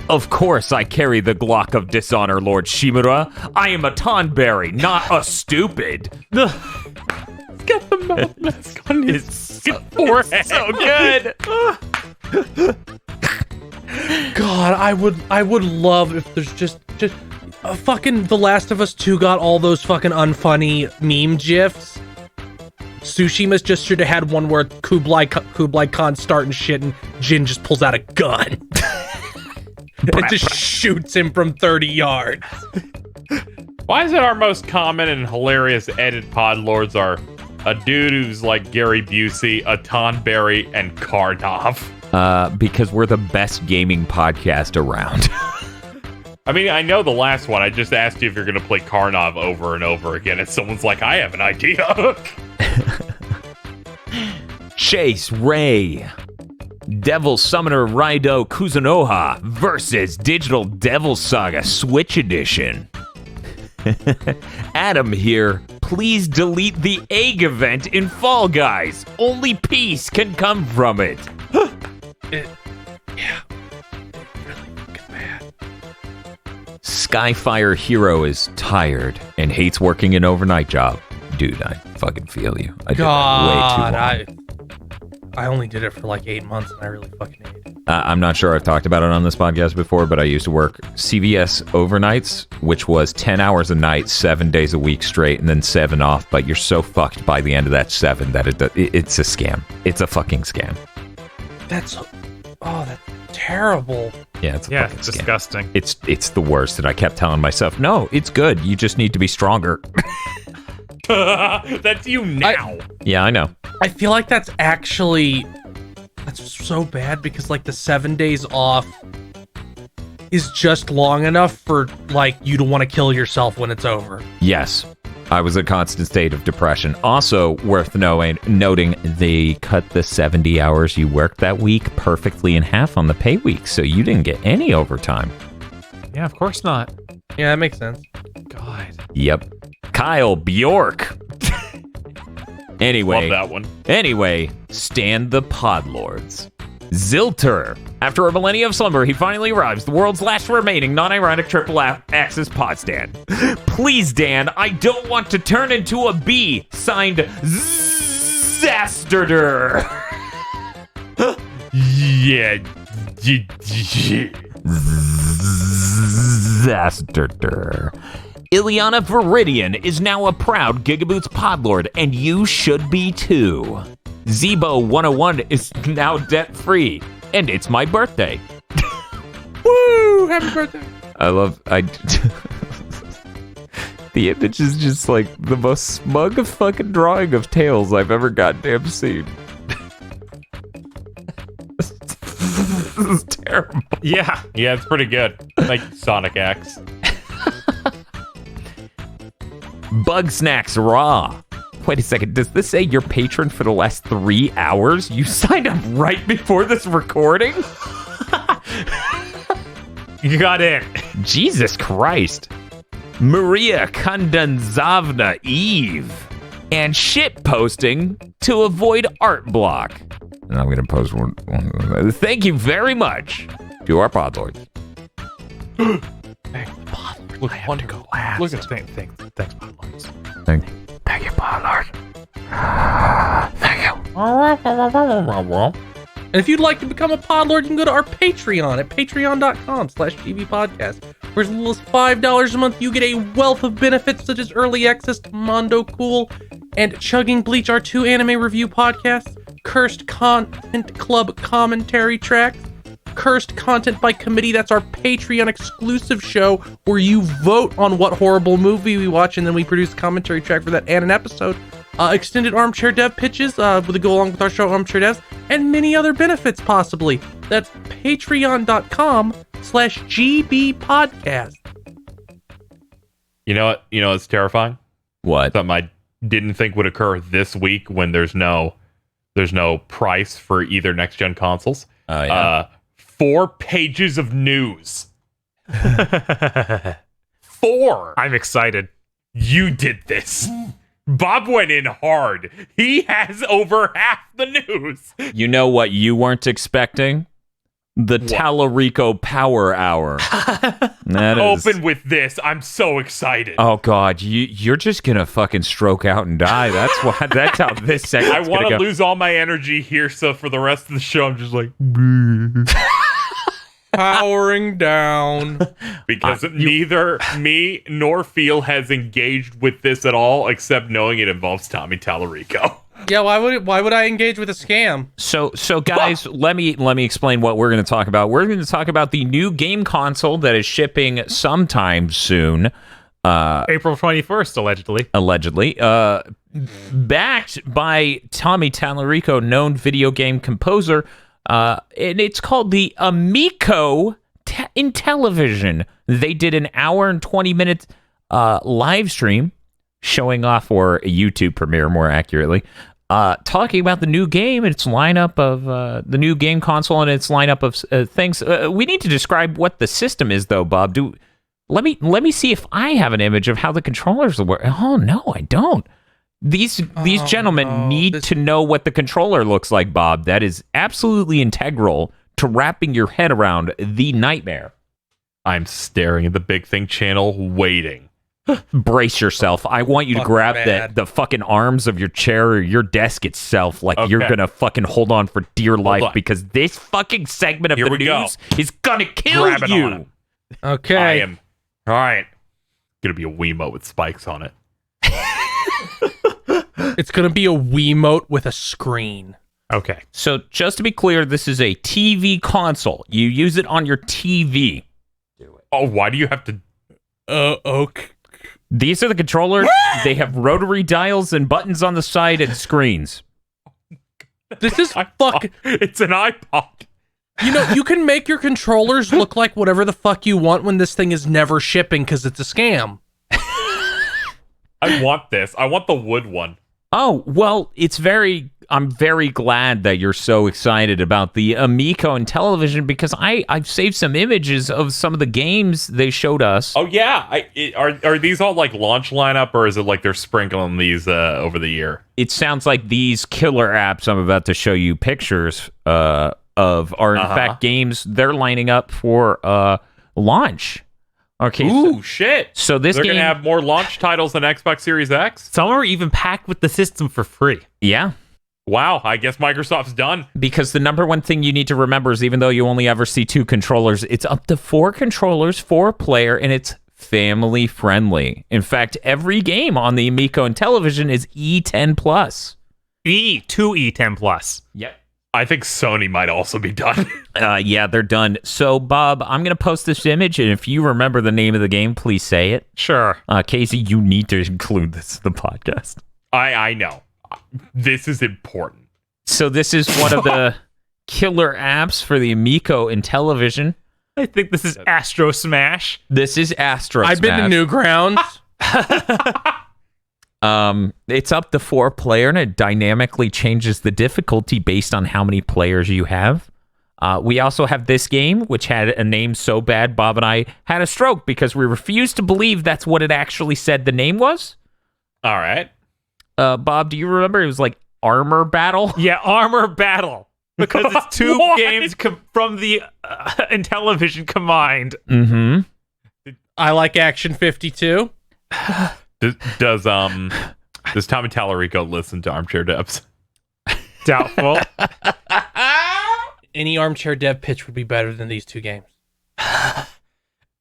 Of course I carry the Glock of Dishonor, Lord Shimura. I am a Tonberry, not a stupid. Get the mouth mask on his forehead. So good. God, I would love if there's just fucking The Last of Us 2 got all those fucking unfunny meme gifs. Tsushima's just should have had one where Kublai Khan's starting shit and Jin just pulls out a gun. And just shoots him from 30 yards. Why is it our most common and hilarious edit pod lords are a dude who's like Gary Busey, a Tonberry, and Karnov? Because we're the best gaming podcast around. I mean, I know the last one. I just asked you if you're going to play Karnov over and over again, and someone's like, I have an idea. Chase Ray. Devil Summoner Raido Kuzunoha versus Digital Devil Saga Switch Edition. Adam here. Please delete the egg event in Fall Guys. Only peace can come from it. Yeah. Really fucking bad. Skyfire Hero is tired and hates working an overnight job. Dude, I fucking feel you. I did that way too long. I only did it for like 8 months and I really fucking hate it. I'm not sure I've talked about it on this podcast before, but I used to work CVS overnights, which was 10 hours a night, 7 days a week straight, and then 7 off. But you're so fucked by the end of that 7 that it's a scam. It's a fucking scam. That's terrible. Yeah, it's fucking it's scam. disgusting. It's the worst, and I kept telling myself, no, it's good. You just need to be stronger. That's you now. Yeah, I know. I feel like that's so bad because like the 7 days off is just long enough for like you to want to kill yourself when it's over. Yes. I was in a constant state of depression. Also worth noting, they cut the 70 hours you worked that week perfectly in half on the pay week, so you didn't get any overtime. Yeah, of course not. Yeah, that makes sense. God. Yep. Kyle Bjork. Love that one. Anyway, stand the Podlords. Zilter. After a millennia of slumber, he finally arrives, the world's last remaining non-ironic triple-axis pod stand. Please, Dan, I don't want to turn into a bee. Signed, Zasterder. Yeah. Zasterder. Ileana Viridian is now a proud GigaBoots Podlord, and you should be too. Zebo 101 is now debt-free, and it's my birthday. Woo! Happy birthday! The image is just like the most smug fucking drawing of Tails I've ever goddamn seen. This is terrible. Yeah, it's pretty good. Like Sonic X. Bug Snacks Raw. Wait a second, does this say you're patron for the last 3 hours? You signed up right before this recording? You got in. Jesus Christ. Maria Kondanzavna Eve. And shit posting to avoid art block. And I'm going to post one. Thank you very much to our Podlords. Thank the Podlord. Look, I have to go last. Look at thanks, Podlords. Thank you, Podlord. Thank you. And if you'd like to become a Podlord, you can go to our Patreon at patreon.com/gbpodcast. For as little as $5 a month, you get a wealth of benefits such as early access to Mondo Cool and Chugging Bleach, our 2 anime review podcasts, Cursed Content Club commentary tracks, Cursed Content by Committee, that's our Patreon exclusive show where you vote on what horrible movie we watch and then we produce a commentary track for that and an episode. Extended armchair dev pitches to go along with our show Armchair Devs, and many other benefits possibly. That's patreon.com/gbpodcast. You know what? It's terrifying. What? Something I didn't think would occur this week when there's no price for either next gen consoles. 4 pages of news. 4. I'm excited. You did this. Bob went in hard. He has over half the news. You know what you weren't expecting? The Tallarico Power Hour. That is... Open with this. I'm so excited. Oh God, you're just gonna fucking stroke out and die. That's why. That's how this segment's I want gonna to go. lose all my energy here, so for the rest of the show, I'm just like Powering down. because neither me nor Phil has engaged with this at all, except knowing it involves Tommy Tallarico. Yeah, why would I engage with a scam? So guys, let me explain what we're going to talk about. We're going to talk about the new game console that is shipping sometime soon. April 21st, Allegedly. Backed by Tommy Tallarico, known video game composer. And it's called the Amico Intellivision. They did an hour and 20 minute live stream showing off, or a YouTube premiere more accurately, talking about the new game and its lineup of the new game console and its lineup of things. We need to describe what the system is, though, Bob. Let me see if I have an image of how the controllers work. Oh no, I don't. These gentlemen need to know what the controller looks like, Bob. That is absolutely integral to wrapping your head around the nightmare. I'm staring at the Big Thing channel, waiting. Brace yourself. I want you to grab the fucking arms of your chair or your desk itself like you're gonna fucking hold on for dear life, because this fucking segment of the news is gonna kill you. Okay. I am. All right. Gonna be a Wiimote with spikes on it. It's gonna be a Wiimote with a screen. Okay. So just to be clear, this is a TV console. You use it on your TV. Oh, why do you have to? Okay. These are the controllers. They have rotary dials and buttons on the side and screens. This is It's an iPod. You know, you can make your controllers look like whatever the fuck you want when this thing is never shipping because it's a scam. I want this. I want the wood one. Oh, well, I'm very glad that you're so excited about the Amico Intellivision, because I've saved some images of some of the games they showed us. Oh yeah, are these all like launch lineup, or is it like they're sprinkling these over the year? It sounds like these killer apps I'm about to show you pictures of are in fact games they're lining up for launch. Okay. Ooh, shit. So they're gonna have more launch titles than Xbox Series X? Some are even packed with the system for free. Yeah. Wow, I guess Microsoft's done. Because the number one thing you need to remember is, even though you only ever see 2 controllers, it's up to 4 controllers, 4-player, and it's family friendly. In fact, every game on the Amico Intellivision is E10 plus. E10 plus. Yep. I think Sony might also be done. Yeah, they're done. So, Bob, I'm going to post this image, and if you remember the name of the game, please say it. Sure. Casey, you need to include this in the podcast. I know. This is important. So this is one of the killer apps for the Amico Intellivision. I think this is Astro Smash. This is Astro Smash. I've been to Newgrounds. It's up to 4-player, and it dynamically changes the difficulty based on how many players you have. We also have this game, which had a name so bad, Bob and I had a stroke because we refused to believe that's what it actually said the name was. All right. Bob, do you remember? It was like Armor Battle? Yeah, Armor Battle. Because it's 2 games from the Intellivision combined. Mm-hmm. I like Action 52. Does Tommy Tallarico listen to Armchair Devs? Doubtful. Any Armchair Dev pitch would be better than these 2 games.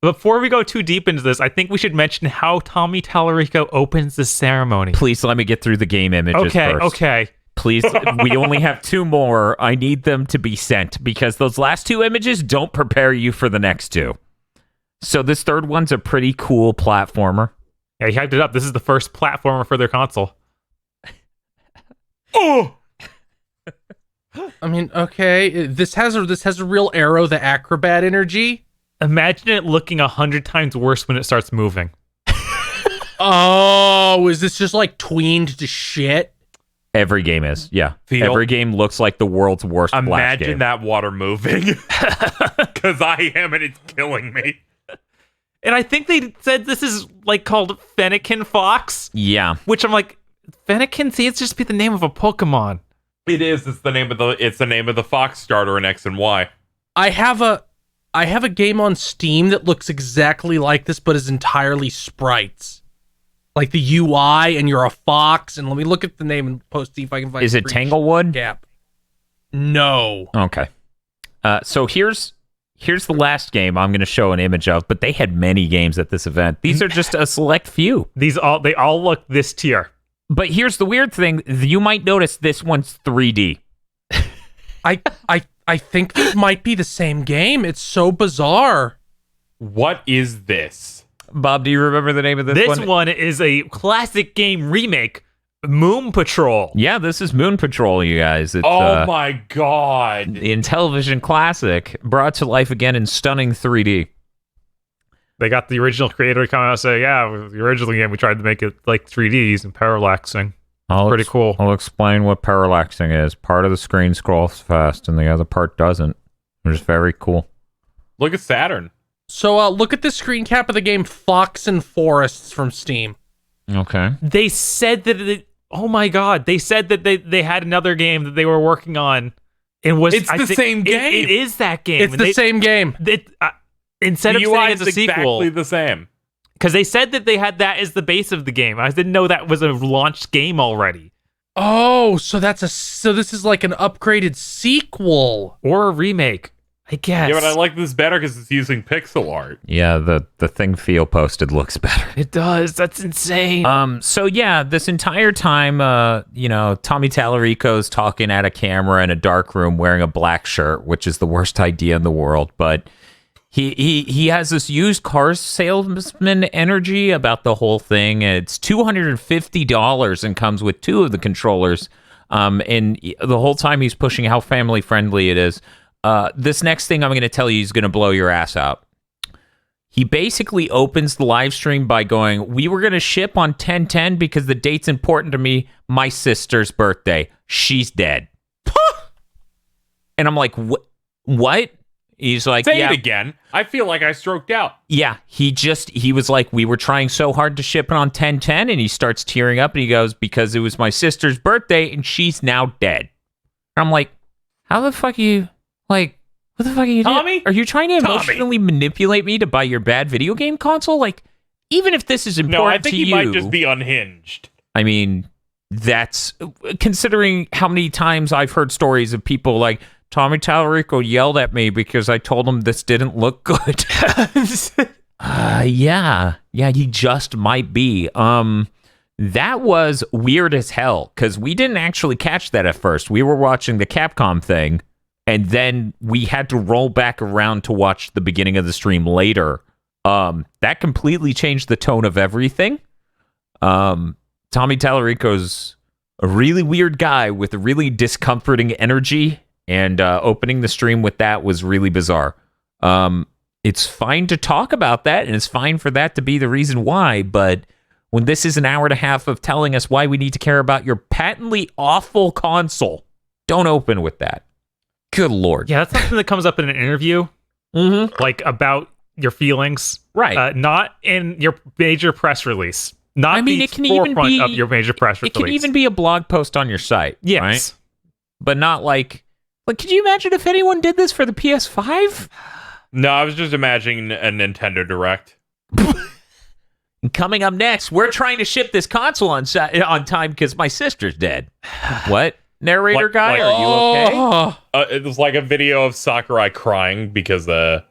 Before we go too deep into this, I think we should mention how Tommy Tallarico opens the ceremony. Please let me get through the game images first. Okay. Please, we only have 2 more. I need them to be sent because those last 2 images don't prepare you for the next 2. So this third one's a pretty cool platformer. Yeah, he hyped it up. This is the first platformer for their console. Oh! I mean, okay, this has a real Arrow the Acrobat energy. Imagine it looking 100 times worse when it starts moving. Oh, is this just like tweened to shit? Every game is, yeah. Every game looks like the world's worst Flash game. Imagine that water moving. Because I am, and it's killing me. And I think they said this is like called Fennekin Fox. Yeah. Which I'm like, Fennekin? See, it's just be the name of a Pokemon. It is. It's the name of the fox starter in X and Y. I have a game on Steam that looks exactly like this, but is entirely sprites. Like the UI, and you're a fox. And let me look at the name and see if I can find. Is it Tanglewood? Gap. No. Okay. So here's the last game I'm going to show an image of, but they had many games at this event. These are just a select few. They all look this tier. But here's the weird thing: you might notice this one's 3D. I think these might be the same game. It's so bizarre. What is this? Bob, do you remember the name of this one? This one is a classic game remake, Moon Patrol. Yeah, this is Moon Patrol, you guys. It's, My God. in television classic, brought to life again in stunning 3D. They got the original creator to come out and say, yeah, with the original game, we tried to make it like 3D using parallaxing. Pretty cool. I'll explain what parallaxing is. Part of the screen scrolls fast, and the other part doesn't. Which is very cool. Look at Saturn. So look at the screen cap of the game Fox and Forests from Steam. Okay. They said that oh my God, they said that they had another game that they were working on. It's the same game. It is that game. It's the same game. Instead of the saying UI it's is a sequel, exactly the same. because they said that they had that as the base of the game. I didn't know that was a launched game already. Oh, so this is like an upgraded sequel Or a remake, I guess. Yeah, but I like this better because it's using pixel art. Yeah, the thing Theo posted looks better. It does. That's insane. So yeah, this entire time, Tommy Tallarico's talking at a camera in a dark room wearing a black shirt, which is the worst idea in the world, but he has this used car salesman energy about the whole thing. It's $250 and comes with 2 of the controllers. And the whole time he's pushing how family friendly it is. This next thing I'm going to tell you is going to blow your ass out. He basically opens the live stream by going, "We were going to ship on 10/10 because the date's important to me. My sister's birthday. She's dead." And I'm like, what? He's like, Say yeah. it again. I feel like I stroked out. Yeah, he was like, "We were trying so hard to ship it on 10/10," and he starts tearing up and he goes, "Because it was my sister's birthday and she's now dead." And I'm like, how the fuck are you, like, what the fuck are you doing? Tommy? Are you trying to emotionally manipulate me to buy your bad video game console? Like, even if this is important No, I think to he you, might just be unhinged. I mean, that's, considering how many times I've heard stories of people like, Tommy Tallarico yelled at me because I told him this didn't look good. Yeah, he just might be. That was weird as hell, because we didn't actually catch that at first. We were watching the Capcom thing, and then we had to roll back around to watch the beginning of the stream later. That completely changed the tone of everything. Tommy Tallarico's a really weird guy with a really discomforting energy, and opening the stream with that was really bizarre. It's fine to talk about that, and it's fine for that to be the reason why, but when this is an hour and a half of telling us why we need to care about your patently awful console, don't open with that. Good Lord. Yeah, that's something that comes up in an interview, like about your feelings, Right. not in your major press release. Not it can even forefront be of your major press release. It can even be a blog post on your site. Yes. Right? But not like, could you imagine if anyone did this for the PS5? No, I was just imagining a Nintendo Direct. Coming up next, we're trying to ship this console on time because my sister's dead. What? Narrator guy, are you okay? It was like a video of Sakurai crying because the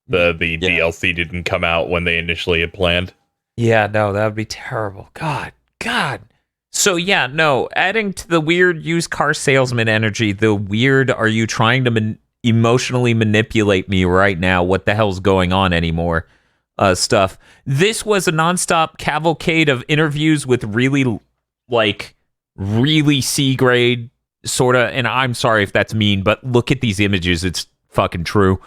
DLC didn't come out when they initially had planned. Yeah, no, that would be terrible. God. So yeah, no, adding to the weird used car salesman energy, the weird, are you trying to emotionally manipulate me right now? What the hell's going on anymore? Stuff. This was a nonstop cavalcade of interviews with really C grade sort of, and I'm sorry if that's mean, but look at these images. It's fucking true.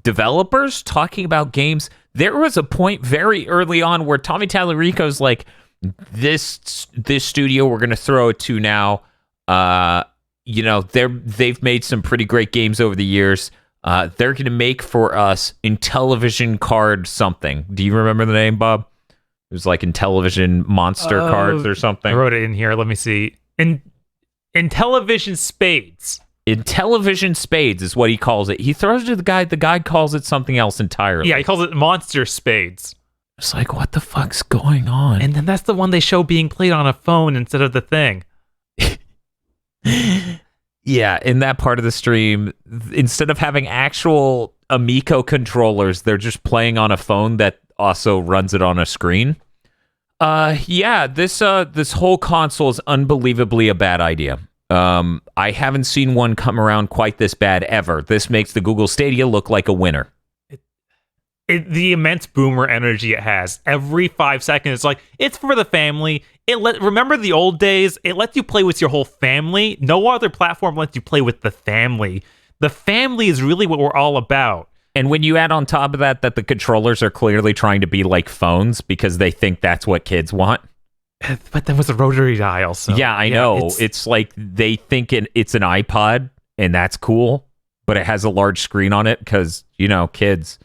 Developers talking about games. There was a point very early on where Tommy Tallarico's like, this studio we're going to throw it to now. They've made some pretty great games over the years. They're going to make for us Intellivision Card something. Do you remember the name, Bob? It was like Intellivision Monster Cards or something. I wrote it in here. Let me see. Intellivision Spades. In television spades is what he calls it. He throws it to the guy calls it something else entirely. Yeah, he calls it monster spades. It's like, what the fuck's going on? And then that's the one they show being played on a phone instead of the thing. Yeah, in that part of the stream, instead of having actual Amico controllers, they're just playing on a phone that also runs it on a screen. Yeah, this whole console is unbelievably a bad idea. I haven't seen one come around quite this bad ever. This makes the Google Stadia look like a winner. The immense boomer energy it has. Every 5 seconds, it's like, it's for the family. Remember the old days? It lets you play with your whole family. No other platform lets you play with the family. The family is really what we're all about. And when you add on top of that the controllers are clearly trying to be like phones because they think that's what kids want. But that was a rotary dial. So yeah, I know. It's like they think it's an iPod, and that's cool, but it has a large screen on it because, kids.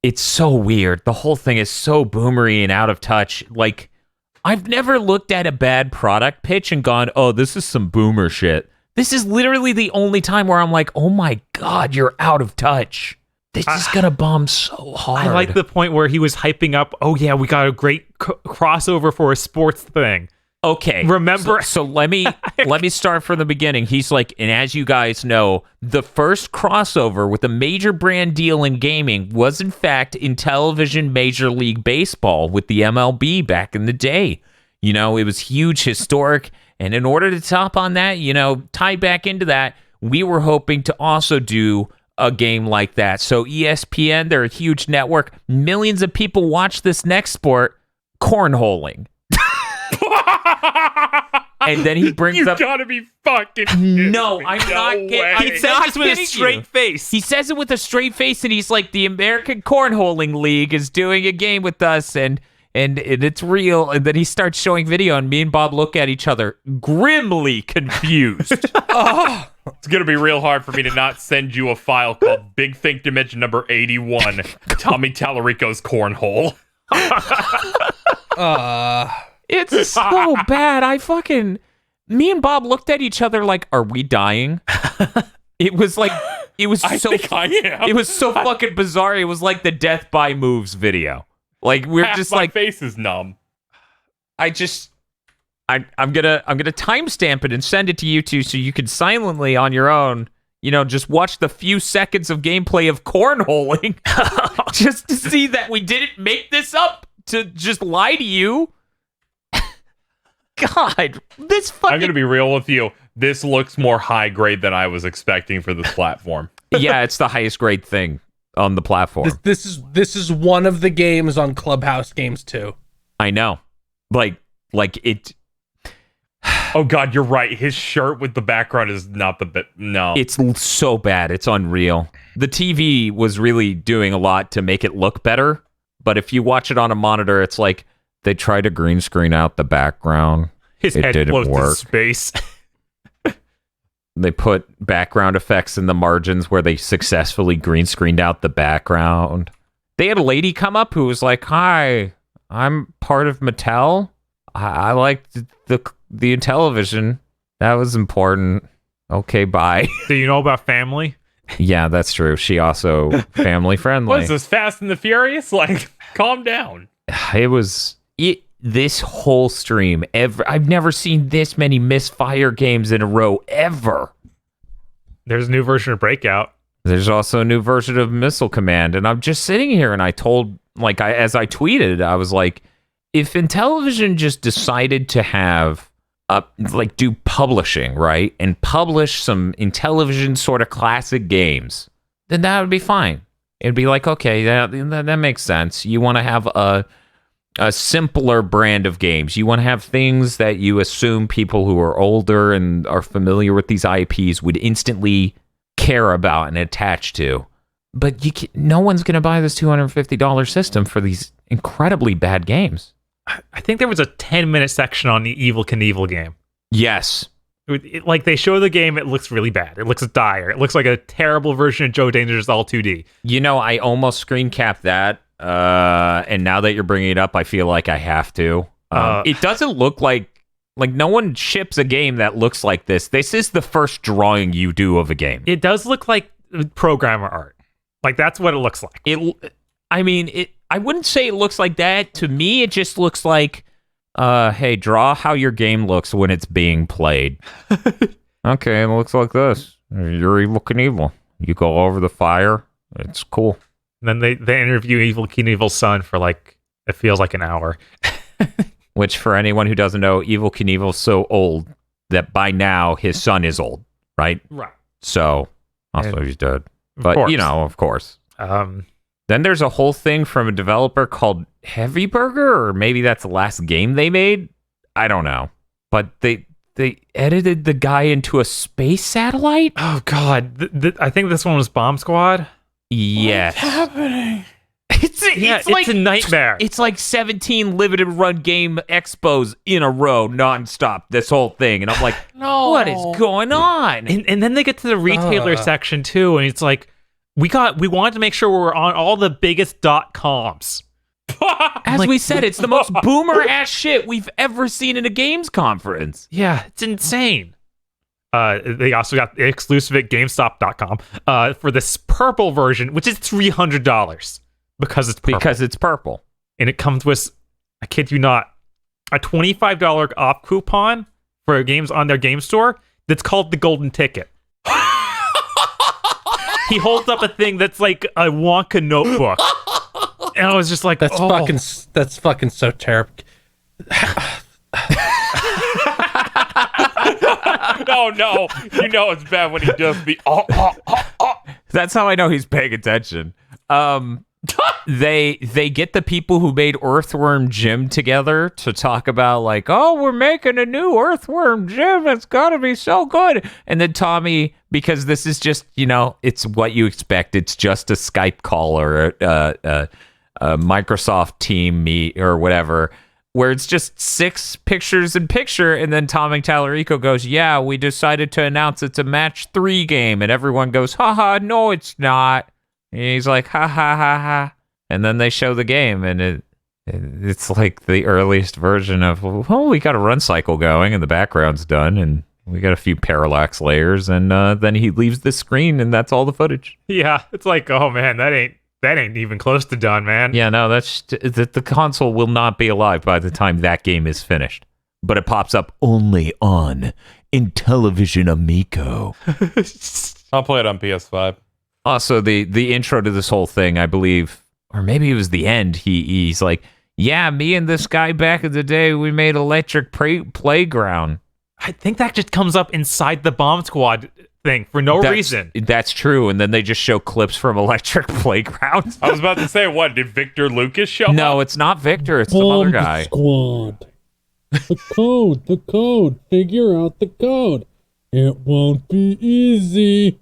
It's so weird. The whole thing is so boomery and out of touch. Like, I've never looked at a bad product pitch and gone, oh, this is some boomer shit. This is literally the only time where I'm like, oh my God, you're out of touch. This is going to bomb so hard. I like the point where he was hyping up, oh yeah, we got a great crossover for a sports thing. Okay. Remember? So let me start from the beginning. He's like, and as you guys know, the first crossover with a major brand deal in gaming was in fact in television Major League Baseball with the MLB back in the day. It was huge, historic, and in order to top on that, tie back into that, we were hoping to also do a game like that. So ESPN, they're a huge network. Millions of people watch this next sport, cornholing. And then he brings up... You gotta be fucking... No, I'm not kidding. He says this with a straight face. He says it with a straight face, and he's like, the American Cornholing League is doing a game with us, and it's real. And then he starts showing video, and me and Bob look at each other, grimly confused. It's gonna be real hard for me to not send you a file called Big Think Dimension number 81, Tommy Tallarico's Cornhole. It's so bad. Me and Bob looked at each other like, are we dying? It was so fucking bizarre. It was like the Death by Moves video. Like we're just my like, face is numb. I'm gonna timestamp it and send it to you two so you can silently on your own, just watch the few seconds of gameplay of cornholing just to see that we didn't make this up to just lie to you. God, this fucking... I'm going to be real with you. This looks more high grade than I was expecting for this platform. Yeah, it's the highest grade thing on the platform. This is one of the games on Clubhouse Games 2. I know. Like it... Oh God, you're right. His shirt with the background is not the bit. No. It's so bad. It's unreal. The TV was really doing a lot to make it look better, but if you watch it on a monitor, it's like they tried to green screen out the background. His it head didn't floats work. in space. They put background effects in the margins where they successfully green screened out the background. They had a lady come up who was like, "Hi, I'm part of Mattel. I liked the Intellivision. That was important. Okay, bye." Do you know about family? Yeah, that's true. She also family friendly. What is this, Fast and the Furious? Like, calm down. This whole stream, I've never seen this many misfire games in a row ever. There's a new version of Breakout. There's also a new version of Missile Command, and I'm just sitting here and I told, as I tweeted, I was like, if Intellivision just decided to have do publishing, right, and publish some Intellivision sort of classic games, then that would be fine. It'd be like, okay, that makes sense. You want to have a simpler brand of games. You want to have things that you assume people who are older and are familiar with these IPs would instantly care about and attach to. But no one's going to buy this $250 system for these incredibly bad games. I think there was a 10-minute section on the Evel Knievel game. Yes. Like, they show the game, it looks really bad. It looks dire. It looks like a terrible version of Joe Dangerous All 2D. I almost screen capped that. And now that you're bringing it up, I feel like I have to. It doesn't look like Like, no one ships a game that looks like this. This is the first drawing you do of a game. It does look like programmer art. Like, that's what it looks like. I wouldn't say it looks like that. To me, it just looks like, hey, draw how your game looks when it's being played. Okay, it looks like this. You're Evil Knievel. You go over the fire. It's cool. And then they interview Evil Knievel's son for like, it feels like an hour. Which, for anyone who doesn't know, Evil Knievel's so old that by now his son is old, right? Right. So, also he's dead. Of But, course. you know, of course. Then there's a whole thing from a developer called Heavy Burger, or maybe that's the last game they made. I don't know. But they edited the guy into a space satellite? Oh, God. I think this one was Bomb Squad. Yes. What's happening? It's like a nightmare. It's like 17 limited run game expos in a row, nonstop, this whole thing. And I'm like, No. what is going on? And then they get to the retailer section too, and it's like we wanted to make sure we were on all the biggest .coms. As we said, it's the most boomer ass shit we've ever seen in a games conference. Yeah, it's insane. They also got the exclusive at GameStop.com for this purple version, which is $300 because it's purple. Because it's purple. And it comes with, I kid you not, a $25 off coupon for games on their game store that's called the Golden Ticket. He holds up a thing that's like a Wonka notebook. And I was just like, That's fucking so terrible. No. You know it's bad when he does the That's how I know he's paying attention. They get the people who made Earthworm Jim together to talk about like, oh, we're making a new Earthworm Jim. It's gotta be so good. And then Tommy, because this is just, you know, it's what you expect. It's just a Skype call or a Microsoft team meet or whatever, where it's just 6 pictures in picture, and then Tom and Tallarico goes, yeah, we decided to announce it's a match 3 game, and everyone goes, haha, no, it's not. And he's like, ha ha ha ha. And then they show the game, and it's like the earliest version of, well, we got a run cycle going, and the background's done, and we got a few parallax layers, and then he leaves the screen, and that's all the footage. yeah, it's like, oh man, that ain't even close to done, man. Yeah, no, that's the console will not be alive by the time that game is finished. But it pops up only on Intellivision Amico. I'll play it on PS5. Also, the intro to this whole thing, I believe, or maybe it was the end, he's like, yeah, me and this guy back in the day, we made Electric Playground. I think that just comes up inside the Bomb Squad thing for no reason. That's true, and then they just show clips from Electric Playground. I was about to say, what, did Victor Lucas show up? No, it's not Victor, it's some other guy. Squad. The code. Figure out the code. It won't be easy.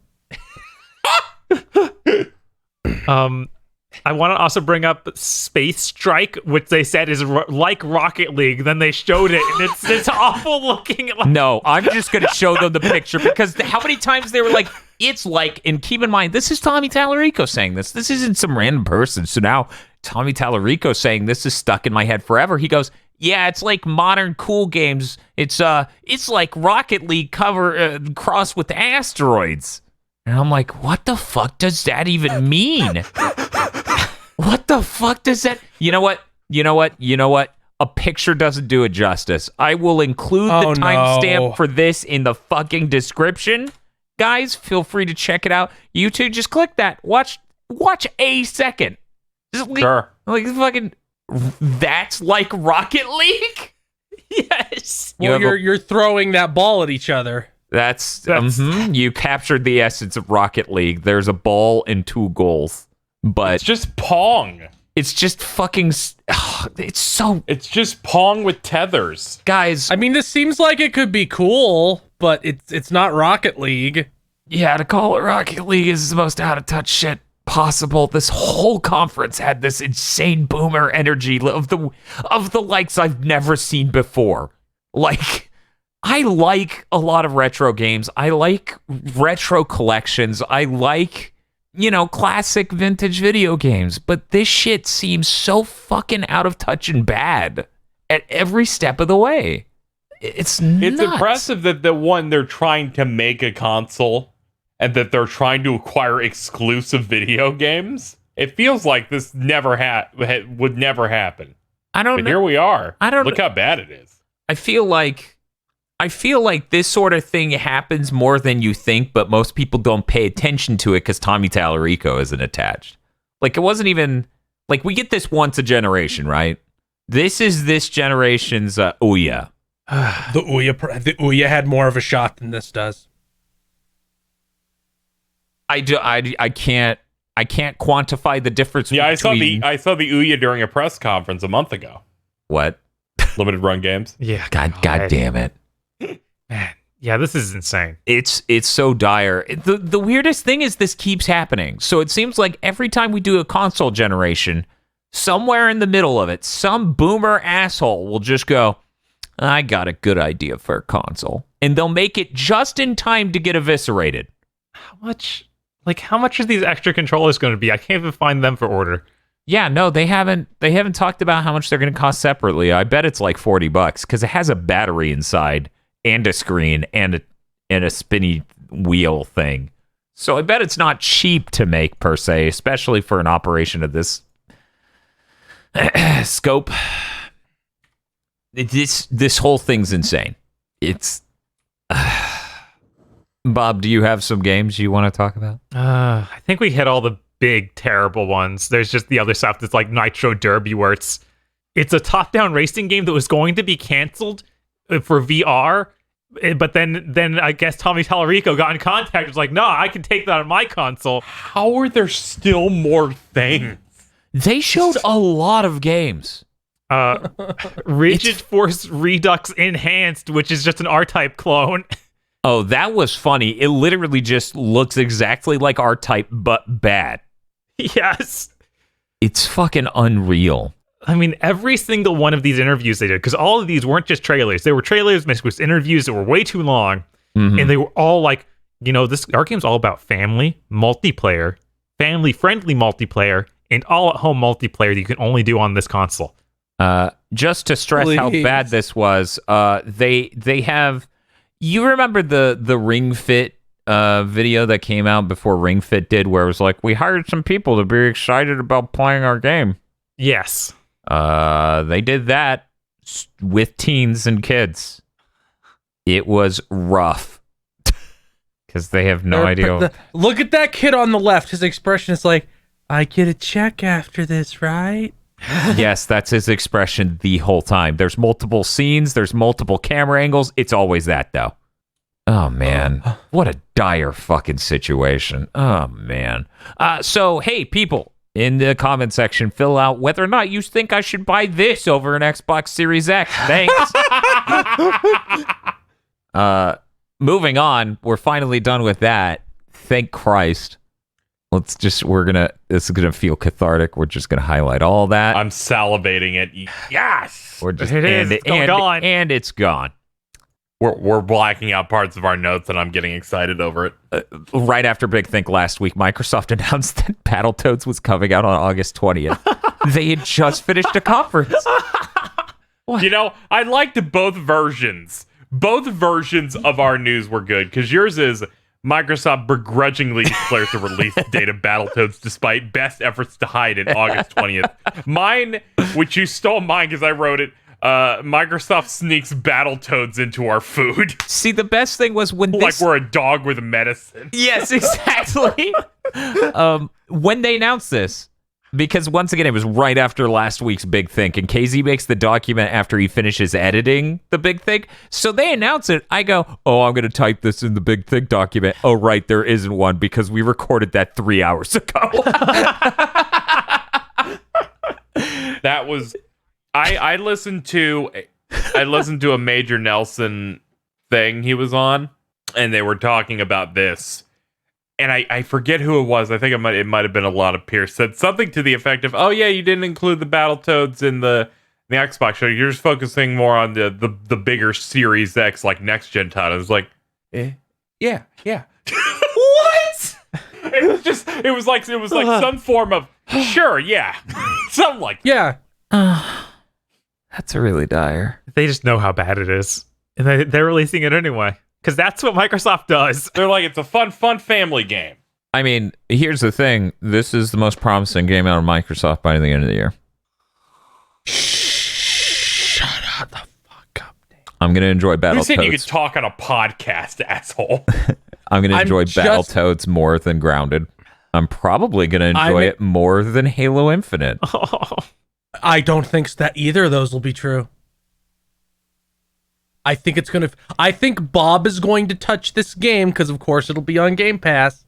I want to also bring up Space Strike, which they said is like Rocket League. Then they showed it, and it's awful looking. No, I'm just going to show them the picture because how many times they were like, it's like, and keep in mind, this is Tommy Tallarico saying this. This isn't some random person. So now Tommy Tallarico saying this is stuck in my head forever. He goes, yeah, it's like modern cool games. It's like Rocket League crossed with asteroids. And I'm like, what the fuck does that even mean? What the fuck does that... You know what? A picture doesn't do it justice. I will include the timestamp for this in the fucking description. Guys, feel free to check it out. You two, just click that. Watch a second. Sure. Like fucking... That's like Rocket League? Yes. Well, you're throwing that ball at each other. That's you captured the essence of Rocket League. There's a ball and 2 goals, but It's just Pong. it's just fucking. It's just Pong with tethers. guys. I mean, this seems like it could be cool, but it's not Rocket League. Yeah, to call it Rocket League is the most out of touch shit possible. This whole conference had this insane boomer energy of the likes I've never seen before. Like, I like a lot of retro games. I like retro collections. I like, classic vintage video games. But this shit seems so fucking out of touch and bad at every step of the way. It's nuts. It's impressive that they're trying to make a console and that they're trying to acquire exclusive video games. It feels like this would never happen. I don't But know. here we are. I don't Look how bad it is. I feel like this sort of thing happens more than you think, but most people don't pay attention to it because Tommy Tallarico isn't attached. Like, it wasn't even like we get this once a generation, right? This is this generation's Ouya. The Ouya had more of a shot than this does. I can't quantify the difference. Yeah, between... I saw the Ouya during a press conference a month ago. What? Limited run games. Yeah. God damn it. Man. Yeah, this is insane. It's so dire. The weirdest thing is this keeps happening. So it seems like every time we do a console generation, somewhere in the middle of it, some boomer asshole will just go, I got a good idea for a console. And they'll make it just in time to get eviscerated. How much are these extra controllers going to be? I can't even find them for order. Yeah, no, they haven't talked about how much they're going to cost separately. I bet it's like $40 because it has a battery inside and a screen and a spinny wheel thing. So I bet it's not cheap to make per se, especially for an operation of this scope. This whole thing's insane. It's Bob, do you have some games you want to talk about? I think we hit all the big terrible ones. There's just the other stuff that's like Nitro Derby, where it's a top-down racing game that was going to be canceled for VR, but then I guess Tommy Tallarico got in contact. Was like, no, I can take that on my console. How are there still more things? They showed a lot of games. Rigid Force Redux Enhanced, which is just an R-Type clone. Oh, that was funny. It literally just looks exactly like R-Type, but bad. Yes. It's fucking unreal. I mean, every single one of these interviews they did, because all of these weren't just trailers. They were trailers mixed with interviews that were way too long. Mm-hmm. And they were all like, our game's all about family, multiplayer, family-friendly multiplayer, and all-at-home multiplayer that you can only do on this console. Just to stress how bad this was, they have... You remember the Ring Fit video that came out before Ring Fit did, where it was like, we hired some people to be excited about playing our game. Yes. They did that with teens and kids. It was rough. Because they have no idea. Look at that kid on the left. His expression is like, I get a check after this, right? Yes, that's his expression the whole time. There's multiple scenes. There's multiple camera angles. It's always that, though. Oh, man. What a dire fucking situation. Oh, man. So, hey, people, in the comment section, fill out whether or not you think I should buy this over an Xbox Series X. Thanks. Moving on. We're finally done with that. Thank Christ. This is gonna feel cathartic. We're just gonna highlight all that. I'm salivating it. Yes! We're just, it's gone. And it's gone. We're blacking out parts of our notes and I'm getting excited over it. Right after Big Think last week, Microsoft announced that Battletoads was coming out on August 20th. They had just finished a conference. I liked both versions. Both versions of our news were good, because yours is Microsoft begrudgingly declares the release date of Battletoads despite best efforts to hide it August 20th. Mine, which you stole mine because I wrote it, Microsoft sneaks Battletoads into our food. See, the best thing was when like we're a dog with medicine. Yes, exactly. When they announced this, because once again, it was right after last week's Big Think, and KZ makes the document after he finishes editing the Big Think. So they announce it. I go, I'm going to type this in the Big Think document. Oh, right, there isn't one because we recorded that 3 hours ago. That was... I listened to a Major Nelson thing he was on, and they were talking about this. And I forget who it was. I think it might have been a lot of Pierce. Said something to the effect of, "Oh yeah, you didn't include the Battletoads in the Xbox show. You're just focusing more on the bigger Series X, like next gen titles." Like, yeah. What? It was like some form of sure, yeah, something like yeah. That's really dire. They just know how bad it is. And they're releasing it anyway. Because that's what Microsoft does. They're like, it's a fun family game. I mean, here's the thing. This is the most promising game out of Microsoft by the end of the year. Shut the fuck up, Dan. I'm going to enjoy Battletoads. You said you could talk on a podcast, asshole. I'm going to enjoy Battletoads more than Grounded. I'm probably going to enjoy it more than Halo Infinite. I don't think that either of those will be true. I think Bob is going to touch this game because, of course, it'll be on Game Pass.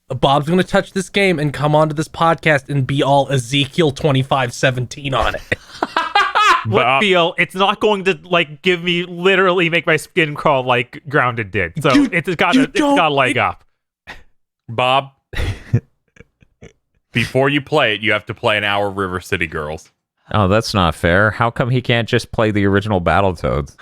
Bob's going to touch this game and come onto this podcast and be all Ezekiel 25:17 on it. But feel it's not going to give me literally make my skin crawl like Grounded did. So it's got a leg up. Bob, before you play it, you have to play an hour of River City Girls. Oh, that's not fair. How come he can't just play the original Battletoads?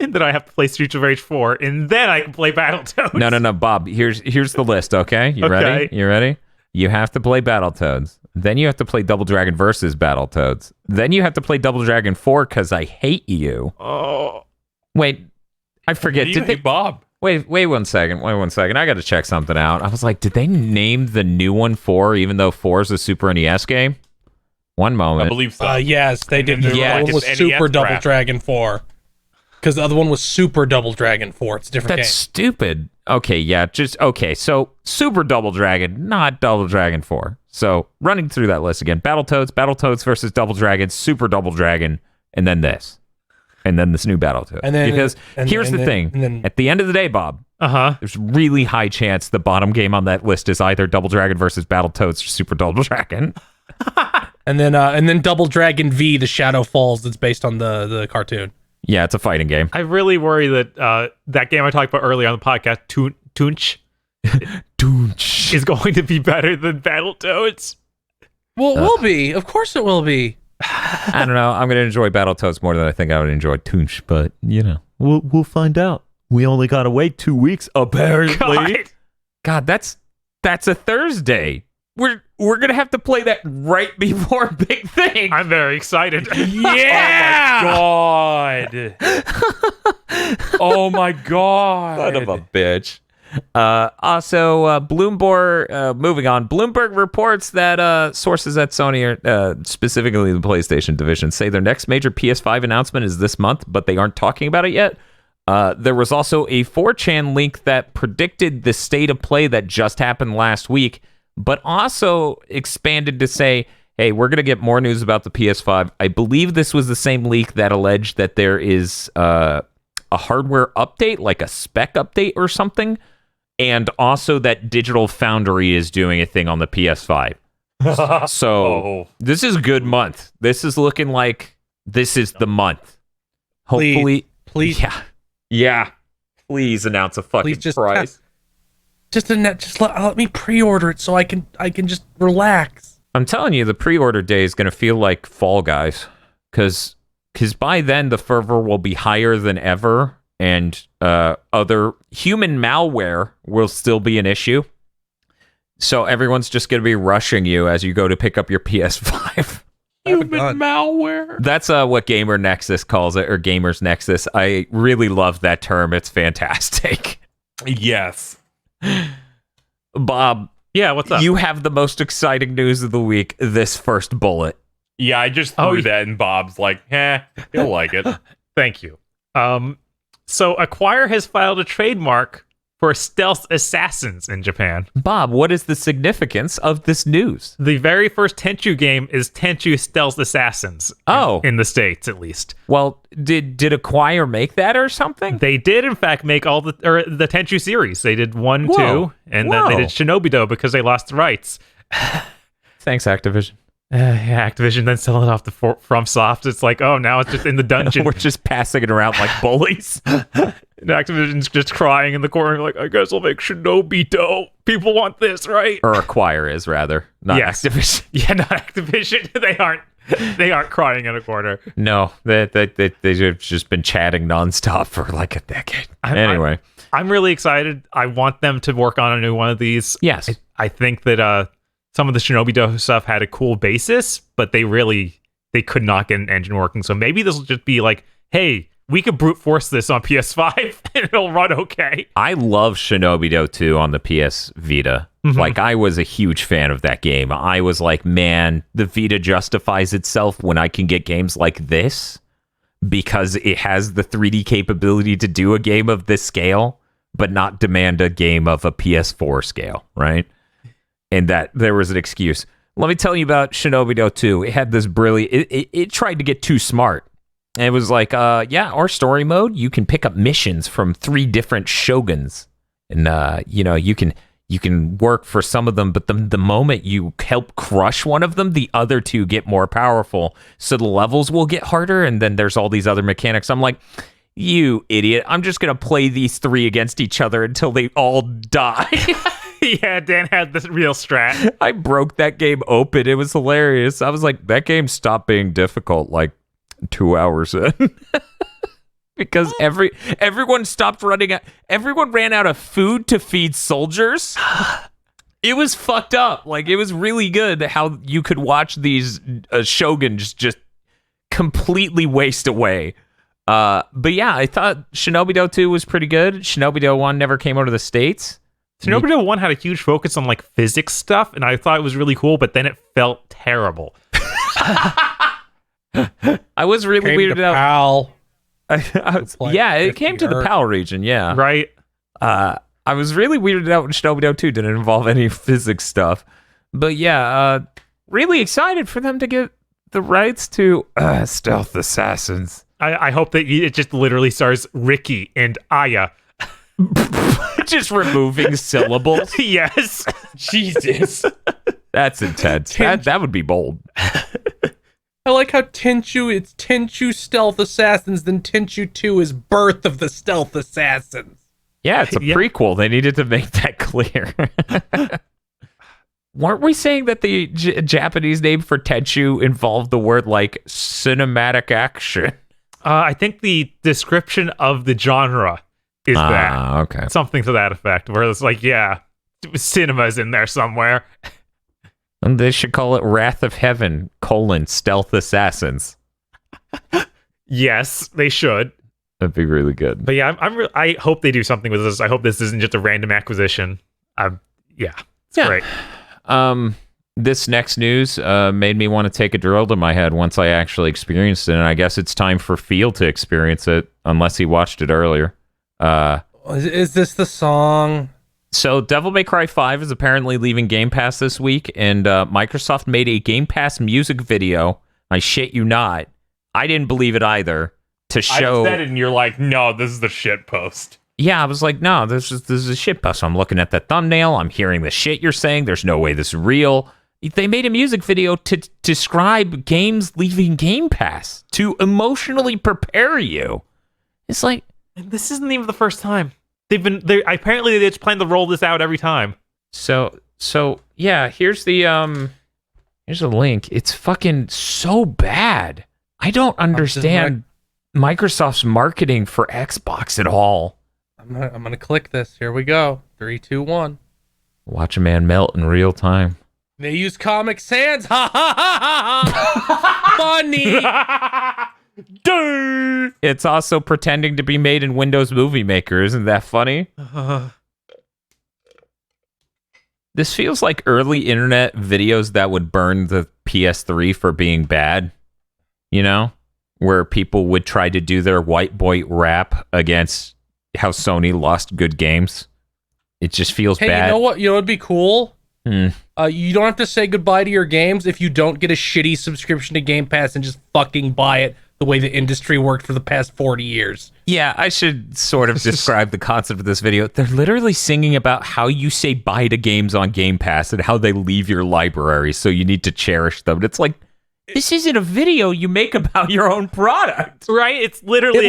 And then I have to play Streets of Rage 4, and then I can play Battletoads. No, Bob. Here's the list, okay? You ready? You ready? You have to play Battletoads. Then you have to play Double Dragon versus Battletoads. Then you have to play Double Dragon 4 because I hate you. Oh. Wait, I forget. Did they, Bob? Wait 1 second. I got to check something out. I was like, did they name the new one 4 even though 4 is a Super NES game? One moment. I believe so. Yes, they did. Yeah, one was Super Double Dragon 4. Because the other one was Super Double Dragon 4. It's a different game. That's stupid. Okay, yeah, so Super Double Dragon, not Double Dragon 4. So running through that list again, Battletoads versus Double Dragon, Super Double Dragon, and then this. And then this new Battletoads. Because here's the thing. At the end of the day, Bob, there's really high chance the bottom game on that list is either Double Dragon versus Battletoads or Super Double Dragon. and then Double Dragon V, The Shadow Falls, that's based on the cartoon. Yeah, it's a fighting game. I really worry that that game I talked about earlier on the podcast, Tunch, is going to be better than Battletoads. Well, it will be. Of course it will be. I don't know. I'm going to enjoy Battletoads more than I think I would enjoy Tunch, but, we'll find out. We only got to wait 2 weeks, apparently. God, that's a Thursday. We're gonna have to play that right before Big Thing. I'm very excited. Yeah! Oh my god! Son of a bitch. Also, Bloomberg. Moving on. Bloomberg reports that sources at Sony, specifically the PlayStation division, say their next major PS5 announcement is this month, but they aren't talking about it yet. There was also a 4chan link that predicted the state of play that just happened last week, but also expanded to say, hey, we're going to get more news about the PS5. I believe this was the same leak that alleged that there is a hardware update, like a spec update or something, and also that Digital Foundry is doing a thing on the PS5. So this is a good month. This is looking like this is the month. Hopefully. Please. Yeah. Please announce a fucking price. Let me pre-order it so I can just relax. I'm telling you, the pre-order day is going to feel like Fall Guys, because by then the fervor will be higher than ever, and other human malware will still be an issue. So everyone's just going to be rushing you as you go to pick up your PS5. Human malware. That's what Gamer Nexus calls it, or Gamers Nexus. I really love that term. It's fantastic. Yes. Bob, yeah, what's up? You have the most exciting news of the week, this first bullet. Yeah, I just threw that, and Bob's like, he'll like it. Thank you. So Acquire has filed a trademark for stealth assassins in Japan. Bob, what is the significance of this news? The very first Tenchu game is Tenchu Stealth Assassins. In the States, at least. Well, did Acquire make that or something? They did, in fact, make all the Tenchu series. They did 1, 2, and then they did Shinobi-Do because they lost the rights. Thanks, Activision. Activision then selling it off to FromSoft. It's like, oh, now it's just in the dungeon. We're just passing it around like bullies. And Activision's just crying in the corner, like, I guess I'll make Shinobi-Do. People want this, right? Or Acquire is, rather. Not Activision. Yeah, not Activision. They aren't crying in a corner. No, they've just been chatting nonstop for like a decade. Anyway. I'm really excited. I want them to work on a new one of these. Yes. I think that some of the Shinobi-Do stuff had a cool basis, but they could not get an engine working. So maybe this will just be like, hey, we could brute force this on PS5 and it'll run okay. I love Shinobi 2 on the PS Vita. Like, I was a huge fan of that game. I was like, man, the Vita justifies itself when I can get games like this because it has the 3D capability to do a game of this scale, but not demand a game of a PS4 scale, right? And that there was an excuse. Let me tell you about Shinobi 2. It had this brilliant... It tried to get too smart. And it was like, our story mode, you can pick up missions from 3 different shoguns. And, you can work for some of them, but the moment you help crush one of them, the other 2 get more powerful. So the levels will get harder, and then there's all these other mechanics. I'm like, you idiot. I'm just going to play these 3 against each other until they all die. Yeah, Dan had this real strat. I broke that game open. It was hilarious. I was like, that game stopped being difficult like 2 hours in. Because everyone stopped running out. Everyone ran out of food to feed soldiers. It was fucked up. Like, it was really good how you could watch these shoguns just completely waste away. But yeah, I thought Shinobi 2 was pretty good. Shinobi 1 never came out of the States. Shinobi 1 had a huge focus on like physics stuff, and I thought it was really cool, but then it felt terrible. I was really weirded out. PAL. Yeah, it came to the PAL region, yeah. Right. I was really weirded out when Shinobi 2 didn't involve any physics stuff. But yeah, really excited for them to get the rights to stealth assassins. I hope that it just literally stars Ricky and Ouya. Just removing syllables. Yes. Jesus. That's intense. That would be bold. I like how Tenchu, it's Tenchu Stealth Assassins, then Tenchu 2 is Birth of the Stealth Assassins. Yeah, it's a prequel. They needed to make that clear. Weren't we saying that the Japanese name for Tenchu involved the word, like, cinematic action? I think the description of the genre is that. Okay. Something to that effect, where it's like, yeah, cinema's in there somewhere. And they should call it Wrath of Heaven, Stealth Assassins. Yes, they should. That'd be really good. But yeah, I hope they do something with this. I hope this isn't just a random acquisition. It's great. This next news made me want to take a drill to my head once I actually experienced it, and I guess it's time for Field to experience it, unless he watched it earlier. Is this the song? So Devil May Cry 5 is apparently leaving Game Pass this week, and Microsoft made a Game Pass music video. I shit you not. I didn't believe it either. To show, I said it, and you're like, no, this is the shit post. Yeah, I was like, no, this is a shit post. I'm looking at the thumbnail. I'm hearing the shit you're saying. There's no way this is real. They made a music video to describe games leaving Game Pass to emotionally prepare you. It's like, and this isn't even the first time. Apparently they just plan to roll this out every time. So yeah, here's a link. It's fucking so bad. I don't understand Microsoft's marketing for Xbox at all. I'm gonna click this. Here we go. 3, 2, 1. Watch a man melt in real time. They use Comic Sans. Ha ha ha ha! Funny. Dude. It's also pretending to be made in Windows Movie Maker. Isn't that funny? This feels like early internet videos that would burn the PS3 for being bad. You know? Where people would try to do their white boy rap against how Sony lost good games. It just feels bad. You know what? You know what'd be cool? Hmm. You don't have to say goodbye to your games if you don't get a shitty subscription to Game Pass and just fucking buy it the way the industry worked for the past 40 years. Yeah, I should sort of describe the concept of this video. They're literally singing about how you say bye to games on Game Pass and how they leave your library, so you need to cherish them. It's like, this isn't a video you make about your own product. Right? It's literally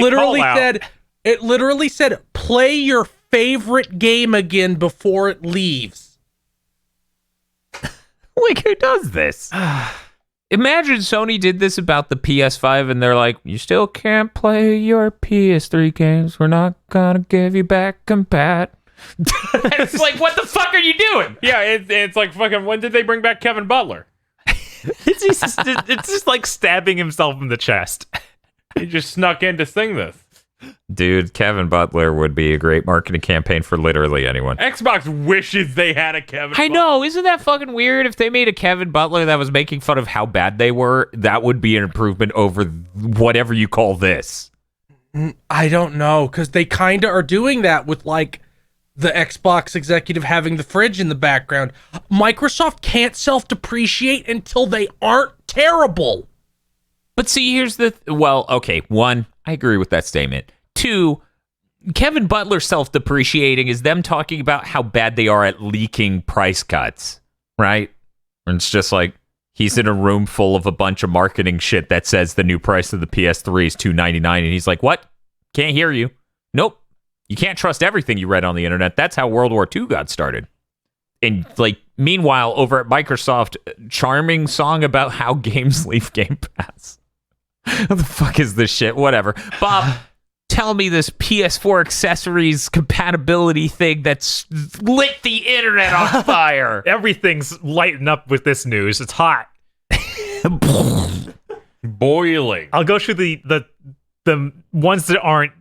It literally said, play your favorite game again before it leaves. Like, who does this? Imagine Sony did this about the PS5 and they're like, you still can't play your PS3 games. We're not gonna give you back compat. It's like, what the fuck are you doing? Yeah, it's like fucking, when did they bring back Kevin Butler? It's just like stabbing himself in the chest. He just snuck in to sing this. Dude, Kevin Butler would be a great marketing campaign for literally anyone. Xbox wishes they had a Kevin. I know, isn't that fucking weird? If they made a Kevin Butler that was making fun of how bad they were, that would be an improvement over whatever you call this. I don't know, because they kind of are doing that with, like, the Xbox executive having the fridge in the background. Microsoft can't self-depreciate until they aren't terrible. But see, here's the... well, okay, one, I agree with that statement. Two, Kevin Butler self-depreciating is them talking about how bad they are at leaking price cuts, right? And it's just like, he's in a room full of a bunch of marketing shit that says the new price of the PS3 is $299, and he's like, what? Can't hear you. Nope. You can't trust everything you read on the internet. That's how World War II got started. And, like, meanwhile, over at Microsoft, charming song about how games leave Game Pass. What the fuck is this shit? Whatever. Bob, tell me this PS4 accessories compatibility thing that's lit the internet on fire. Everything's lighting up with this news. It's hot. Boiling. I'll go through the ones that aren't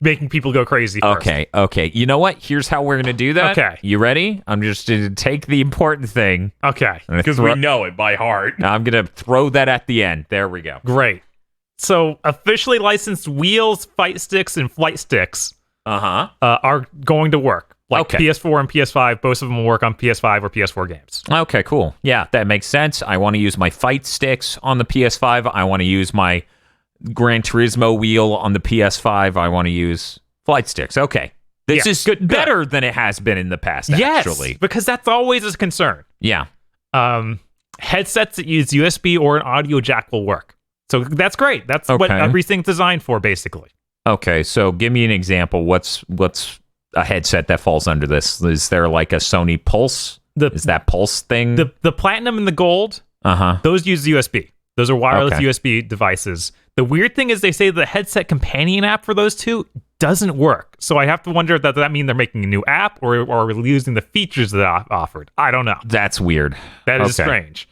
making people go crazy first. Okay. You know what? Here's how we're going to do that. Okay. You ready? I'm just going to take the important thing. Okay. Because we know it by heart. I'm going to throw that at the end. There we go. Great. So, officially licensed wheels, fight sticks, and flight sticks are going to work. Like Okay. PS4 and PS5, both of them will work on PS5 or PS4 games. Okay, cool. Yeah, that makes sense. I want to use my fight sticks on the PS5. I want to use my Gran Turismo wheel on the PS5. I want to use flight sticks. Okay. This is better than it has been in the past, actually. Yes, because that's always a concern. Yeah. Headsets that use USB or an audio jack will work. So that's great. That's what everything's designed for, basically. Okay, so give me an example. What's a headset that falls under this? Is there like a Sony Pulse? Is that Pulse thing? The Platinum and the Gold, those use USB. Those are wireless USB devices. The weird thing is they say the headset companion app for those two doesn't work. So I have to wonder if that mean they're making a new app or losing the features that I offered. I don't know. That's weird. That is strange.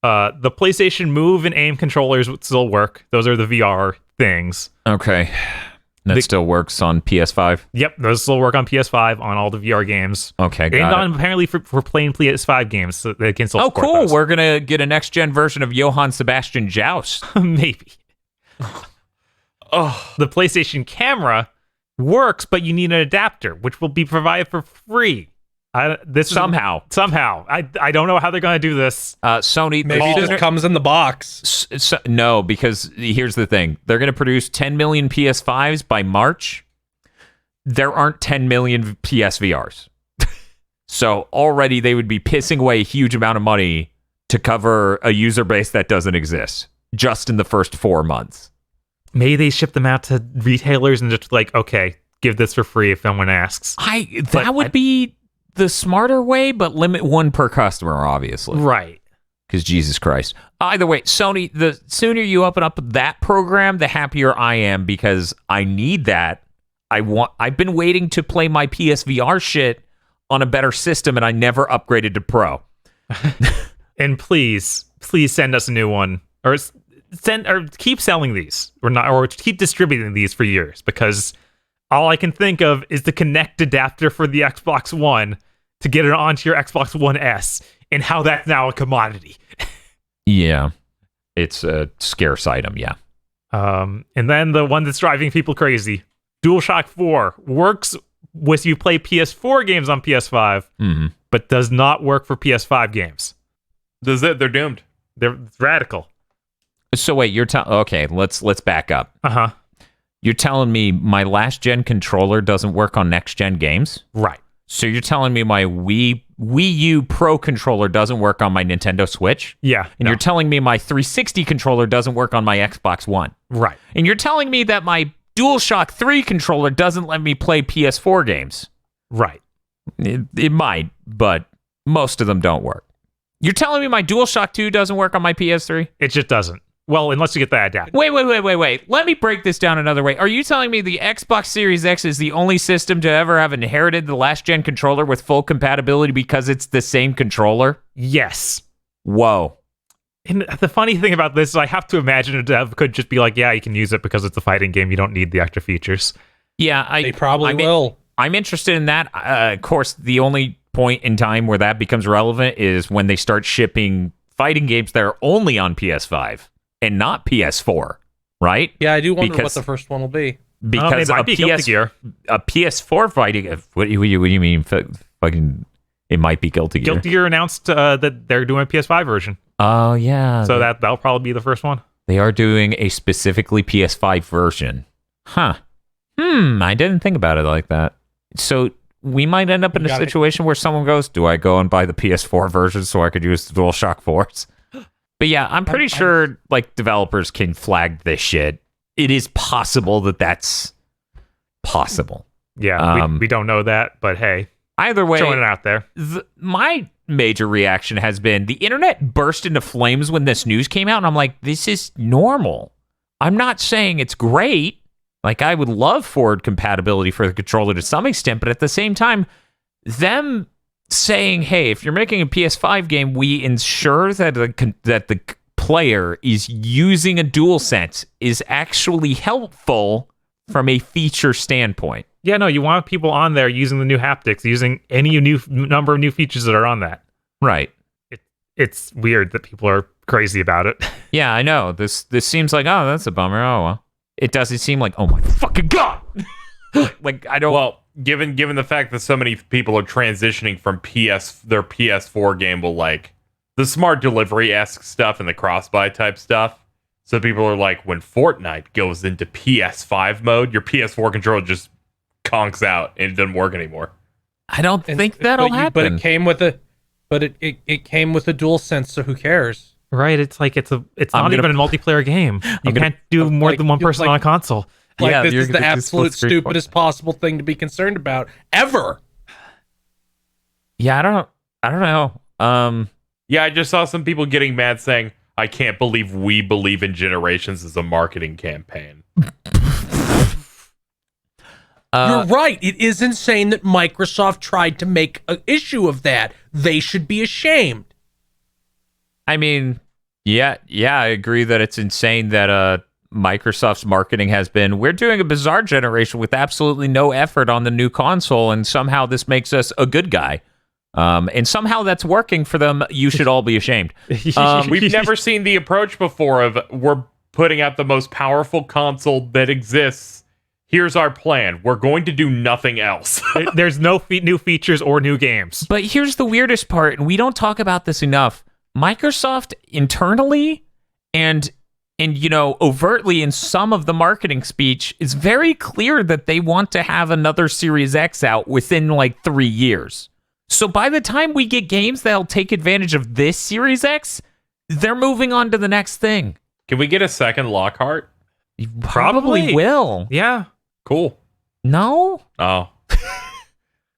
The PlayStation Move and Aim controllers would still work. Those are the VR things. Okay. That still works on PS5? Yep, those still work on PS5 on all the VR games. Okay, and got it. apparently for playing PS5 games, so they can still support cool. those. We're going to get a next-gen version of Johann Sebastian Joust. Maybe. The PlayStation camera works, but you need an adapter, which will be provided for free. Somehow. I don't know how they're going to do this. Sony... Maybe it just comes in the box. No, because here's the thing. They're going to produce 10 million PS5s by March. There aren't 10 million PSVRs. So already they would be pissing away a huge amount of money to cover a user base that doesn't exist just in the first 4 months. Maybe they ship them out to retailers and just like, okay, give this for free if someone asks. That would be the smarter way, but limit one per customer, obviously. Right. Because Jesus Christ. Either way, Sony, the sooner you open up that program, the happier I am, because I need that. I've been waiting to play my PSVR shit on a better system, and I never upgraded to Pro. And please send us a new one, or keep selling these, or keep distributing these for years, because all I can think of is the Kinect adapter for the Xbox One to get it onto your Xbox One S, and how that's now a commodity. Yeah. It's a scarce item, yeah. And then the one that's driving people crazy, DualShock 4 works with you play PS4 games on PS5, but does not work for PS5 games. Does it? They're doomed. They're radical. So wait, you're telling... Okay, let's back up. You're telling me my last gen controller doesn't work on next gen games? Right. So you're telling me my Wii U Pro controller doesn't work on my Nintendo Switch? Yeah. And you're telling me my 360 controller doesn't work on my Xbox One? Right. And you're telling me that my DualShock 3 controller doesn't let me play PS4 games? Right. It might, but most of them don't work. You're telling me my DualShock 2 doesn't work on my PS3? It just doesn't. Well, unless you get that adapter. Wait. Let me break this down another way. Are you telling me the Xbox Series X is the only system to ever have inherited the last gen controller with full compatibility because it's the same controller? Yes. Whoa. And the funny thing about this is I have to imagine a dev could just be like, yeah, you can use it because it's a fighting game. You don't need the extra features. Yeah, They probably will. I'm interested in that. Of course, the only point in time where that becomes relevant is when they start shipping fighting games that are only on PS5 and not PS4, right? Yeah, I do wonder what the first one will be. Because it might be Guilty Gear. A PS4 fighting... What do you mean? Fucking... It might be Guilty Gear. Guilty Gear announced that they're doing a PS5 version. Oh, yeah. So that'll probably be the first one. They are doing a specifically PS5 version. Huh. I didn't think about it like that. So we might end up in a situation where someone goes, do I go and buy the PS4 version so I could use the DualShock 4s? But yeah, I'm pretty sure like developers can flag this shit. It is possible that that's possible. Yeah, we don't know that, but hey. Either way, throwing it out there. My major reaction has been the internet burst into flames when this news came out, and I'm like, this is normal. I'm not saying it's great. Like, I would love forward compatibility for the controller to some extent, but at the same time, them saying, hey, if you're making a PS5 game, we ensure that the player is using a DualSense is actually helpful from a feature standpoint. Yeah, no, you want people on there using the new haptics, using any number of new features that are on that. Right. It's weird that people are crazy about it. Yeah, I know. This seems like, oh, that's a bummer. Oh, well. It doesn't seem like, oh my fucking God. Like, I don't... Well, given the fact that so many people are transitioning from their PS4 game will like the smart delivery-esque stuff and the cross-buy type stuff. So people are like, when Fortnite goes into PS5 mode, your PS4 controller just conks out and it doesn't work anymore. I don't think that'll happen. But it came with it came with a DualSense, so who cares? Right, it's like it's not even a multiplayer game. You can't do more than one person on a console. Like, this is the absolute stupidest possible thing to be concerned about ever. Yeah, I don't know. Yeah, I just saw some people getting mad saying, I can't believe we believe in generations as a marketing campaign. You're right. It is insane that Microsoft tried to make an issue of that. They should be ashamed. I mean, yeah, I agree that it's insane that Microsoft's marketing has been, we're doing a bizarre generation with absolutely no effort on the new console, and somehow this makes us a good guy. And somehow that's working for them. You should all be ashamed. We've never seen the approach before of, we're putting out the most powerful console that exists. Here's our plan. We're going to do nothing else. There's no new features or new games. But here's the weirdest part, and we don't talk about this enough. Microsoft internally and overtly in some of the marketing speech, it's very clear that they want to have another Series X out within like 3 years. So by the time we get games that'll take advantage of this Series X, they're moving on to the next thing. Can we get a second Lockhart? You probably will. Yeah. Cool. No? Oh.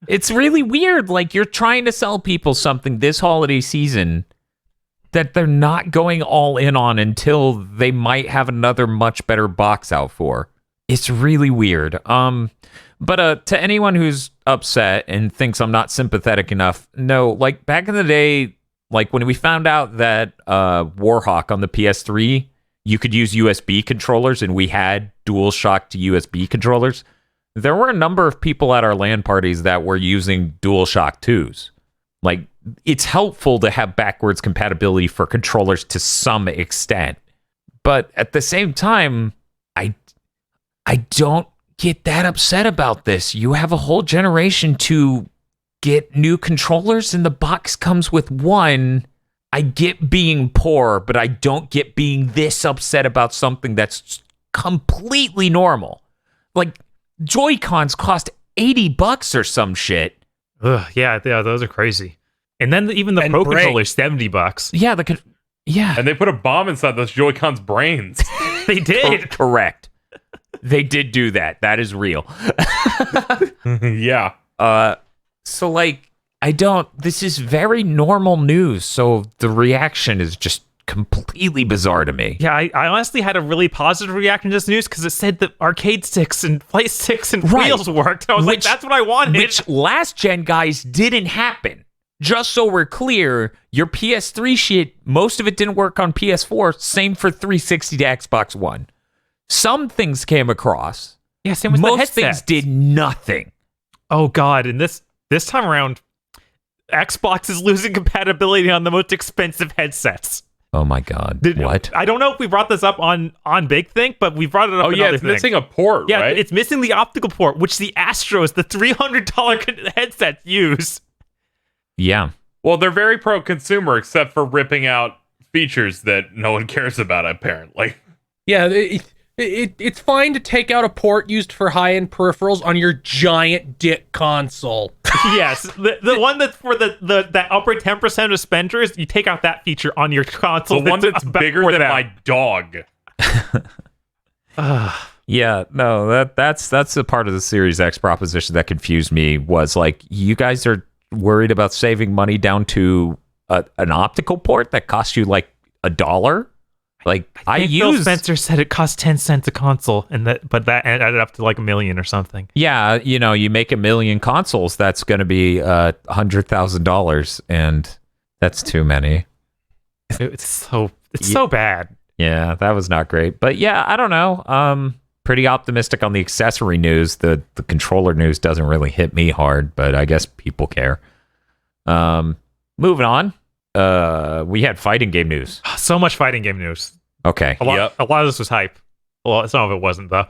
It's really weird. Like, you're trying to sell people something this holiday season that they're not going all in on until they might have another much better box out for. It's really weird. But to anyone who's upset and thinks I'm not sympathetic enough, no, like back in the day, like when we found out that Warhawk on the PS3, you could use USB controllers and we had DualShock to USB controllers, there were a number of people at our LAN parties that were using DualShock 2s. Like, it's helpful to have backwards compatibility for controllers to some extent. But at the same time, I don't get that upset about this. You have a whole generation to get new controllers, and the box comes with one. I get being poor, but I don't get being this upset about something that's completely normal. Like, Joy-Cons cost $80 or some shit. Ugh, yeah, those are crazy. And then even the Pro controller's $70. Yeah, yeah. And they put a bomb inside those Joy-Cons' brains. They did. Correct. They did do that. That is real. Yeah. So, like, this is very normal news, so the reaction is just completely bizarre to me. Yeah, I honestly had a really positive reaction to this news because it said that arcade sticks and play sticks and wheels worked. I was like, that's what I wanted. Which last gen guys didn't happen. just so we're clear, your PS3 shit, most of it didn't work on PS4. Same for 360 to Xbox One. Some things came across. Yeah, same with the Most headsets. things did nothing. Oh god, and this time around, Xbox is losing compatibility on the most expensive headsets. Oh my God! What? I don't know if we brought this up on Big Think, but we brought it up. Oh in yeah, other it's things. missing a port, Yeah, right? it's missing the optical port, which the Astros, the $300 headsets, use. Yeah. Well, they're very pro-consumer, except for ripping out features that no one cares about, apparently. Yeah, it's fine to take out a port used for high-end peripherals on your giant dick console. Yes, the one that's for that upper 10% of spenders, you take out that feature on your console. The one that's bigger than my dog. Yeah, no, that's a part of the Series X proposition that confused me. Was like, you guys are worried about saving money down to an optical port that costs you like $1. Like I think Phil Spencer said it cost 10 cents a console, but that added up to like $1 million or something. Yeah, you make 1 million consoles, that's going to be $100,000, and that's too many. It's so bad. Yeah, that was not great. But yeah, I don't know. Pretty optimistic on the accessory news. The controller news doesn't really hit me hard, but I guess people care. Moving on. We had fighting game news. So much fighting game news. Okay. A lot of this was hype. Well, some of it wasn't, though.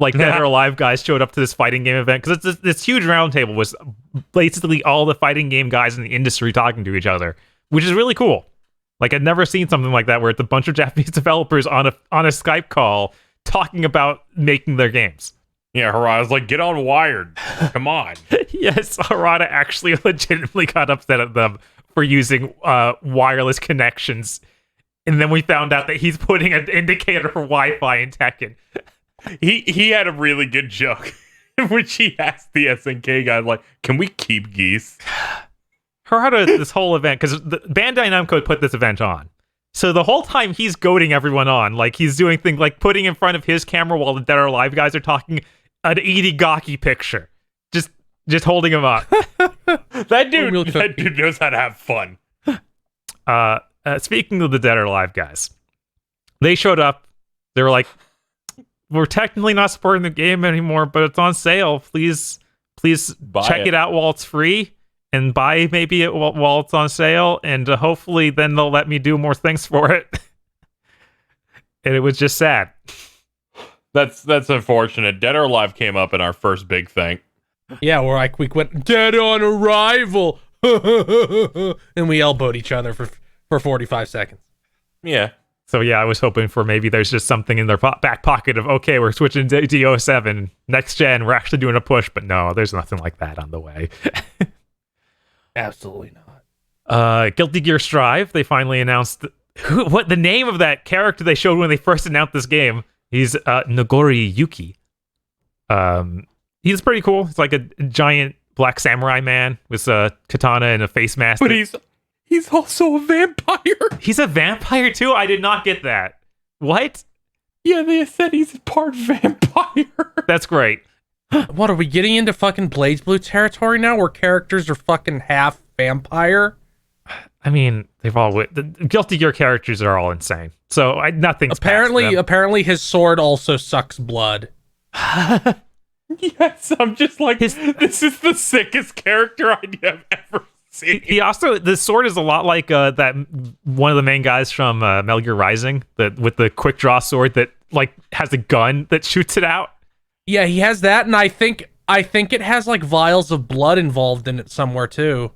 Like, Dead or Alive guys showed up to this fighting game event, because this huge roundtable was basically all the fighting game guys in the industry talking to each other, which is really cool. Like, I'd never seen something like that, where it's a bunch of Japanese developers on a Skype call talking about making their games. Yeah, Harada's like, get on Wired. Come on. Yes, Harada actually legitimately got upset at them for using wireless connections. And then we found out that he's putting an indicator for Wi-Fi in Tekken. He had a really good joke in which he asked the SNK guy, like, can we keep geese? Harada, this whole event, because Bandai Namco put this event on. So the whole time he's goading everyone on, like he's doing things like putting in front of his camera while the Dead or Alive guys are talking an Itagaki picture. Just holding him up. That dude knows how to have fun. Speaking of the Dead or Alive guys, they showed up. They were like, we're technically not supporting the game anymore, but it's on sale. Please check it out while it's free, and buy maybe it while it's on sale, and hopefully then they'll let me do more things for it. And it was just sad. That's unfortunate. Dead or Alive came up in our first big thing. Yeah, we went dead on arrival, and we elbowed each other for 45 seconds. Yeah. So yeah, I was hoping for maybe there's just something in their back pocket of, okay, we're switching to DO7 next gen, we're actually doing a push, but no, there's nothing like that on the way. Absolutely not. Guilty Gear Strive, they finally announced what the name of that character they showed when they first announced this game. He's Nogori Yuki. He's pretty cool. He's like a giant black samurai man with a katana and a face mask. But he's also a vampire. He's a vampire too? I did not get that. What? Yeah, they said he's part vampire. That's great. What, are we getting into fucking BlazBlue territory now, where characters are fucking half vampire? I mean, the Guilty Gear characters are all insane. So nothing's apparently his sword also sucks blood. Yes, I'm just like, this is the sickest character idea I've ever seen. He also, the sword is a lot like that one of the main guys from Metal Gear Rising, with the quick draw sword that like has a gun that shoots it out. Yeah, he has that, and I think it has like vials of blood involved in it somewhere too.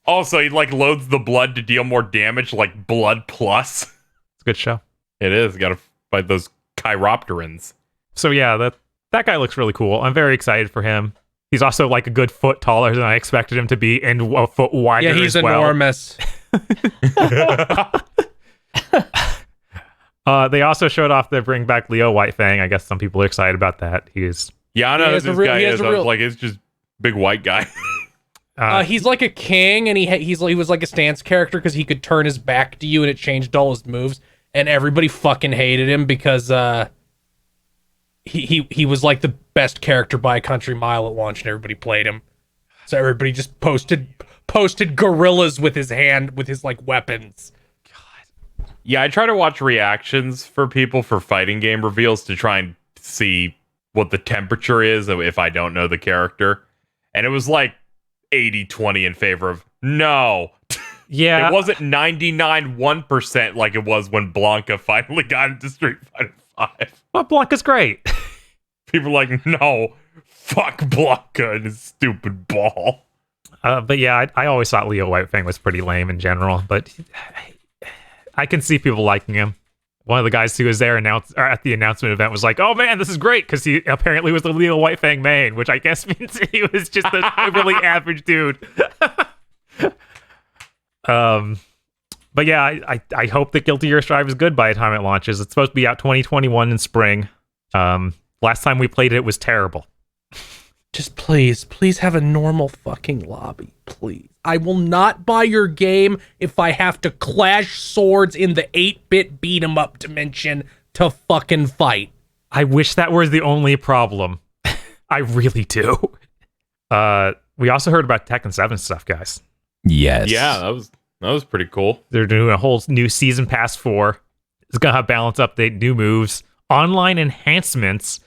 Also, he like loads the blood to deal more damage, like Blood Plus. It's a good show. It is. Got to fight those chiropterans. So yeah, that guy looks really cool. I'm very excited for him. He's also like a good foot taller than I expected him to be, and a foot wider. Yeah, he's as well. enormous. They also showed off the bring back Leo Whitefang. I guess some people are excited about that. Yeah, I know who this guy is. I was like, it's just big white guy. He's like a king, and he was like a stance character because he could turn his back to you and it changed all his moves, and everybody fucking hated him because he was like the best character by a country mile at launch, and everybody played him. So everybody just posted gorillas with his like weapons. Yeah, I try to watch reactions for people for fighting game reveals to try and see what the temperature is if I don't know the character. And it was like 80-20 in favor of no. Yeah. It wasn't 99-1% like it was when Blanca finally got into Street Fighter 5. But Blanca's great. People are like, no, fuck Blanca and his stupid ball. But yeah, I always thought Leo Whitefang was pretty lame in general, but I can see people liking him. One of the guys who was there at the announcement event was like, "Oh man, this is great," because he apparently was the Leo Whitefang main, which I guess means he was just a really average dude. But yeah, I hope that Guilty Gear Strive is good by the time it launches. It's supposed to be out 2021 in spring. Last time we played it was terrible. Just please have a normal fucking lobby, please. I will not buy your game if I have to clash swords in the 8-bit beat-em-up dimension to fucking fight. I wish that was the only problem. I really do. We also heard about Tekken 7 stuff, guys. Yes. Yeah, that was pretty cool. They're doing a whole new Season Pass 4. It's going to have balance update, new moves, online enhancements.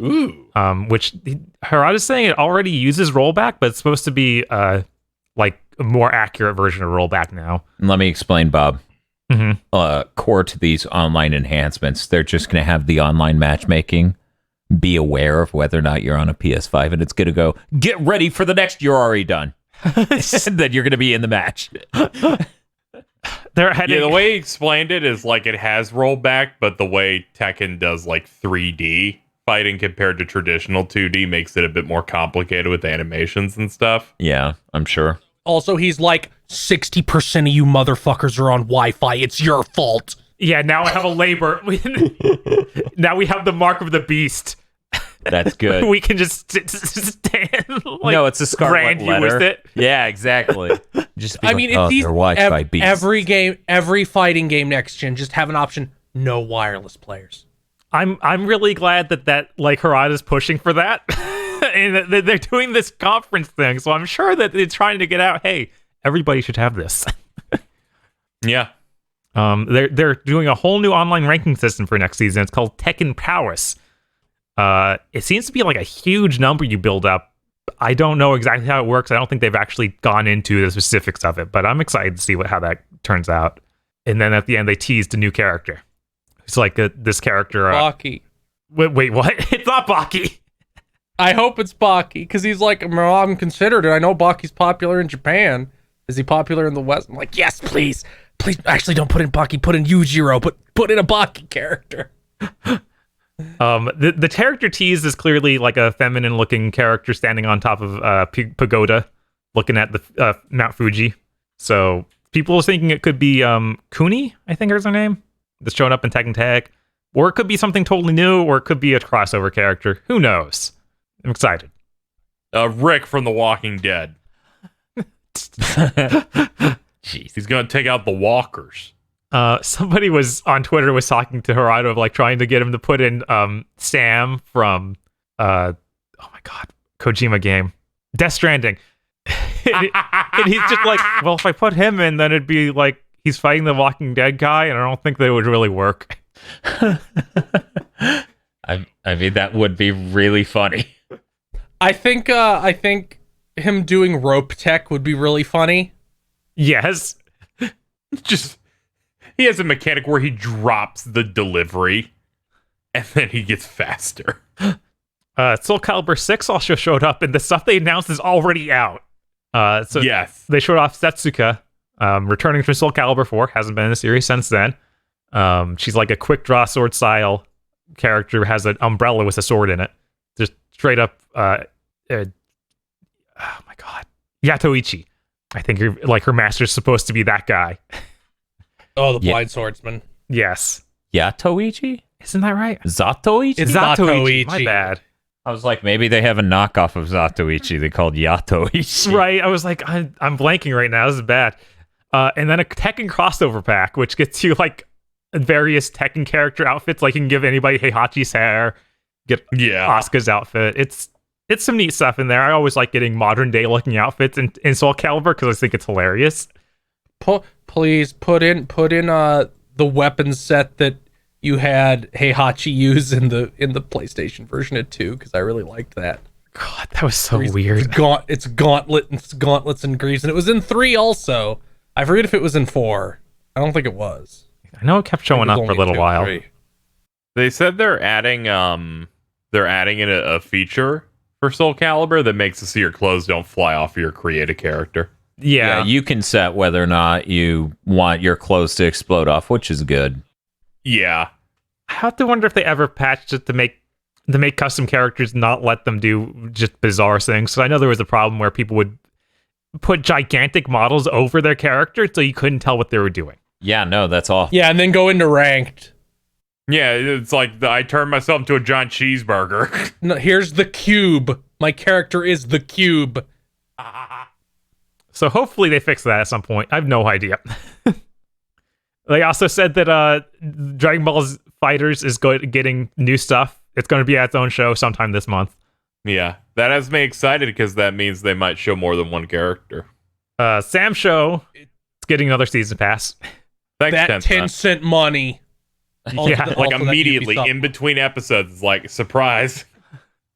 Ooh. Which Harada's saying it already uses rollback, but it's supposed to be like a more accurate version of rollback now. Let me explain, Bob. Mm-hmm. Core to these online enhancements, they're just going to have the online matchmaking be aware of whether or not you're on a PS5, and it's going to go, get ready for the next, you're already done. And then you're going to be in the match. The way he explained it is like it has rollback, but the way Tekken does like 3D fighting compared to traditional 2D makes it a bit more complicated with animations and stuff. Yeah, I'm sure. Also, he's like, 60% of you motherfuckers are on Wi-Fi. It's your fault. Yeah, now I have a labor. Now we have the mark of the beast. That's good. We can just stand. Like, no, it's a scarlet letter. With it. Yeah, exactly. Just be I like, mean, if oh, these they're Wi-Fi beasts. every fighting game next gen, just have an option, no wireless players. I'm really glad that like Harada's pushing for that. And they're doing this conference thing, so I'm sure that they're trying to get out, hey, everybody should have this. Yeah. They're doing a whole new online ranking system for next season. It's called Tekken Prowess. It seems to be like a huge number you build up. I don't know exactly how it works. I don't think they've actually gone into the specifics of it, but I'm excited to see how that turns out. And then at the end, they teased a new character. It's like this character. Baki. Wait, what? It's not Baki. I hope it's Baki, because he's like, I'm considered it. I know Baki's popular in Japan. Is he popular in the West? I'm like, yes, please. Please, actually don't put in Baki, put in Yujiro, but put in a Baki character. The character tease is clearly like a feminine-looking character standing on top of pagoda, looking at the Mount Fuji. So people are thinking it could be Kuni, I think is her name, that's showing up in Tekken Tag. Or it could be something totally new, or it could be a crossover character. Who knows? I'm excited. Rick from The Walking Dead. Jeez. He's going to take out the walkers. Somebody was on Twitter was talking to Harada of like trying to get him to put in Sam from oh my god, Kojima game, Death Stranding. and he's just like, well, if I put him in, then it'd be like he's fighting the Walking Dead guy, and I don't think that would really work. I mean, that would be really funny. I think him doing rope tech would be really funny. Yes. Just he has a mechanic where he drops the delivery and then he gets faster. Soul Calibur 6 also showed up, and the stuff they announced is already out. So yes. They showed off Setsuka, returning from Soul Calibur 4, hasn't been in the series since then. She's like a quick draw sword style character, has an umbrella with a sword in it. Just straight up, oh my god, Yatoichi. I think her master's supposed to be that guy. Oh, the blind swordsman. Yes. Yatoichi? Isn't that right? Zatoichi? It's Zatoichi. My bad. I was like, maybe they have a knockoff of Zatoichi they called Yatoichi. Right. I was like, I'm blanking right now. This is bad. And then a Tekken crossover pack, which gets you like various Tekken character outfits. Like you can give anybody Heihachi's hair, get Asuka's outfit. It's it's some neat stuff in there. I always like getting modern day looking outfits in Soul Calibur because I think it's hilarious. Please put in the weapon set that you had Heihachi use in the PlayStation version of 2, because I really liked that. God, that was so weird. It's gauntlets and greaves, and it was in 3 also. I forget if it was in 4. I don't think it was. I know it kept showing up for a little while. 3. They said they're adding in a feature for Soul Calibur that makes it so your clothes don't fly off of your creative character. Yeah, you can set whether or not you want your clothes to explode off, which is good. Yeah. I have to wonder if they ever patched it to make custom characters not let them do just bizarre things. So I know there was a problem where people would put gigantic models over their character so you couldn't tell what they were doing. Yeah, no, that's all. Yeah, and then go into ranked. Yeah, it's like I turned myself into a giant cheeseburger. No, here's the cube. My character is the cube. So hopefully they fix that at some point. I have no idea. They also said that Dragon Ball Fighters is getting new stuff. It's going to be at its own show sometime this month. Yeah, that has me excited because that means they might show more than one character. Sam Show, it's getting another season pass. Thanks, That Tencent. 10-cent money. Yeah, Like Also that immediately Ubisoft in between episodes, it's like surprise.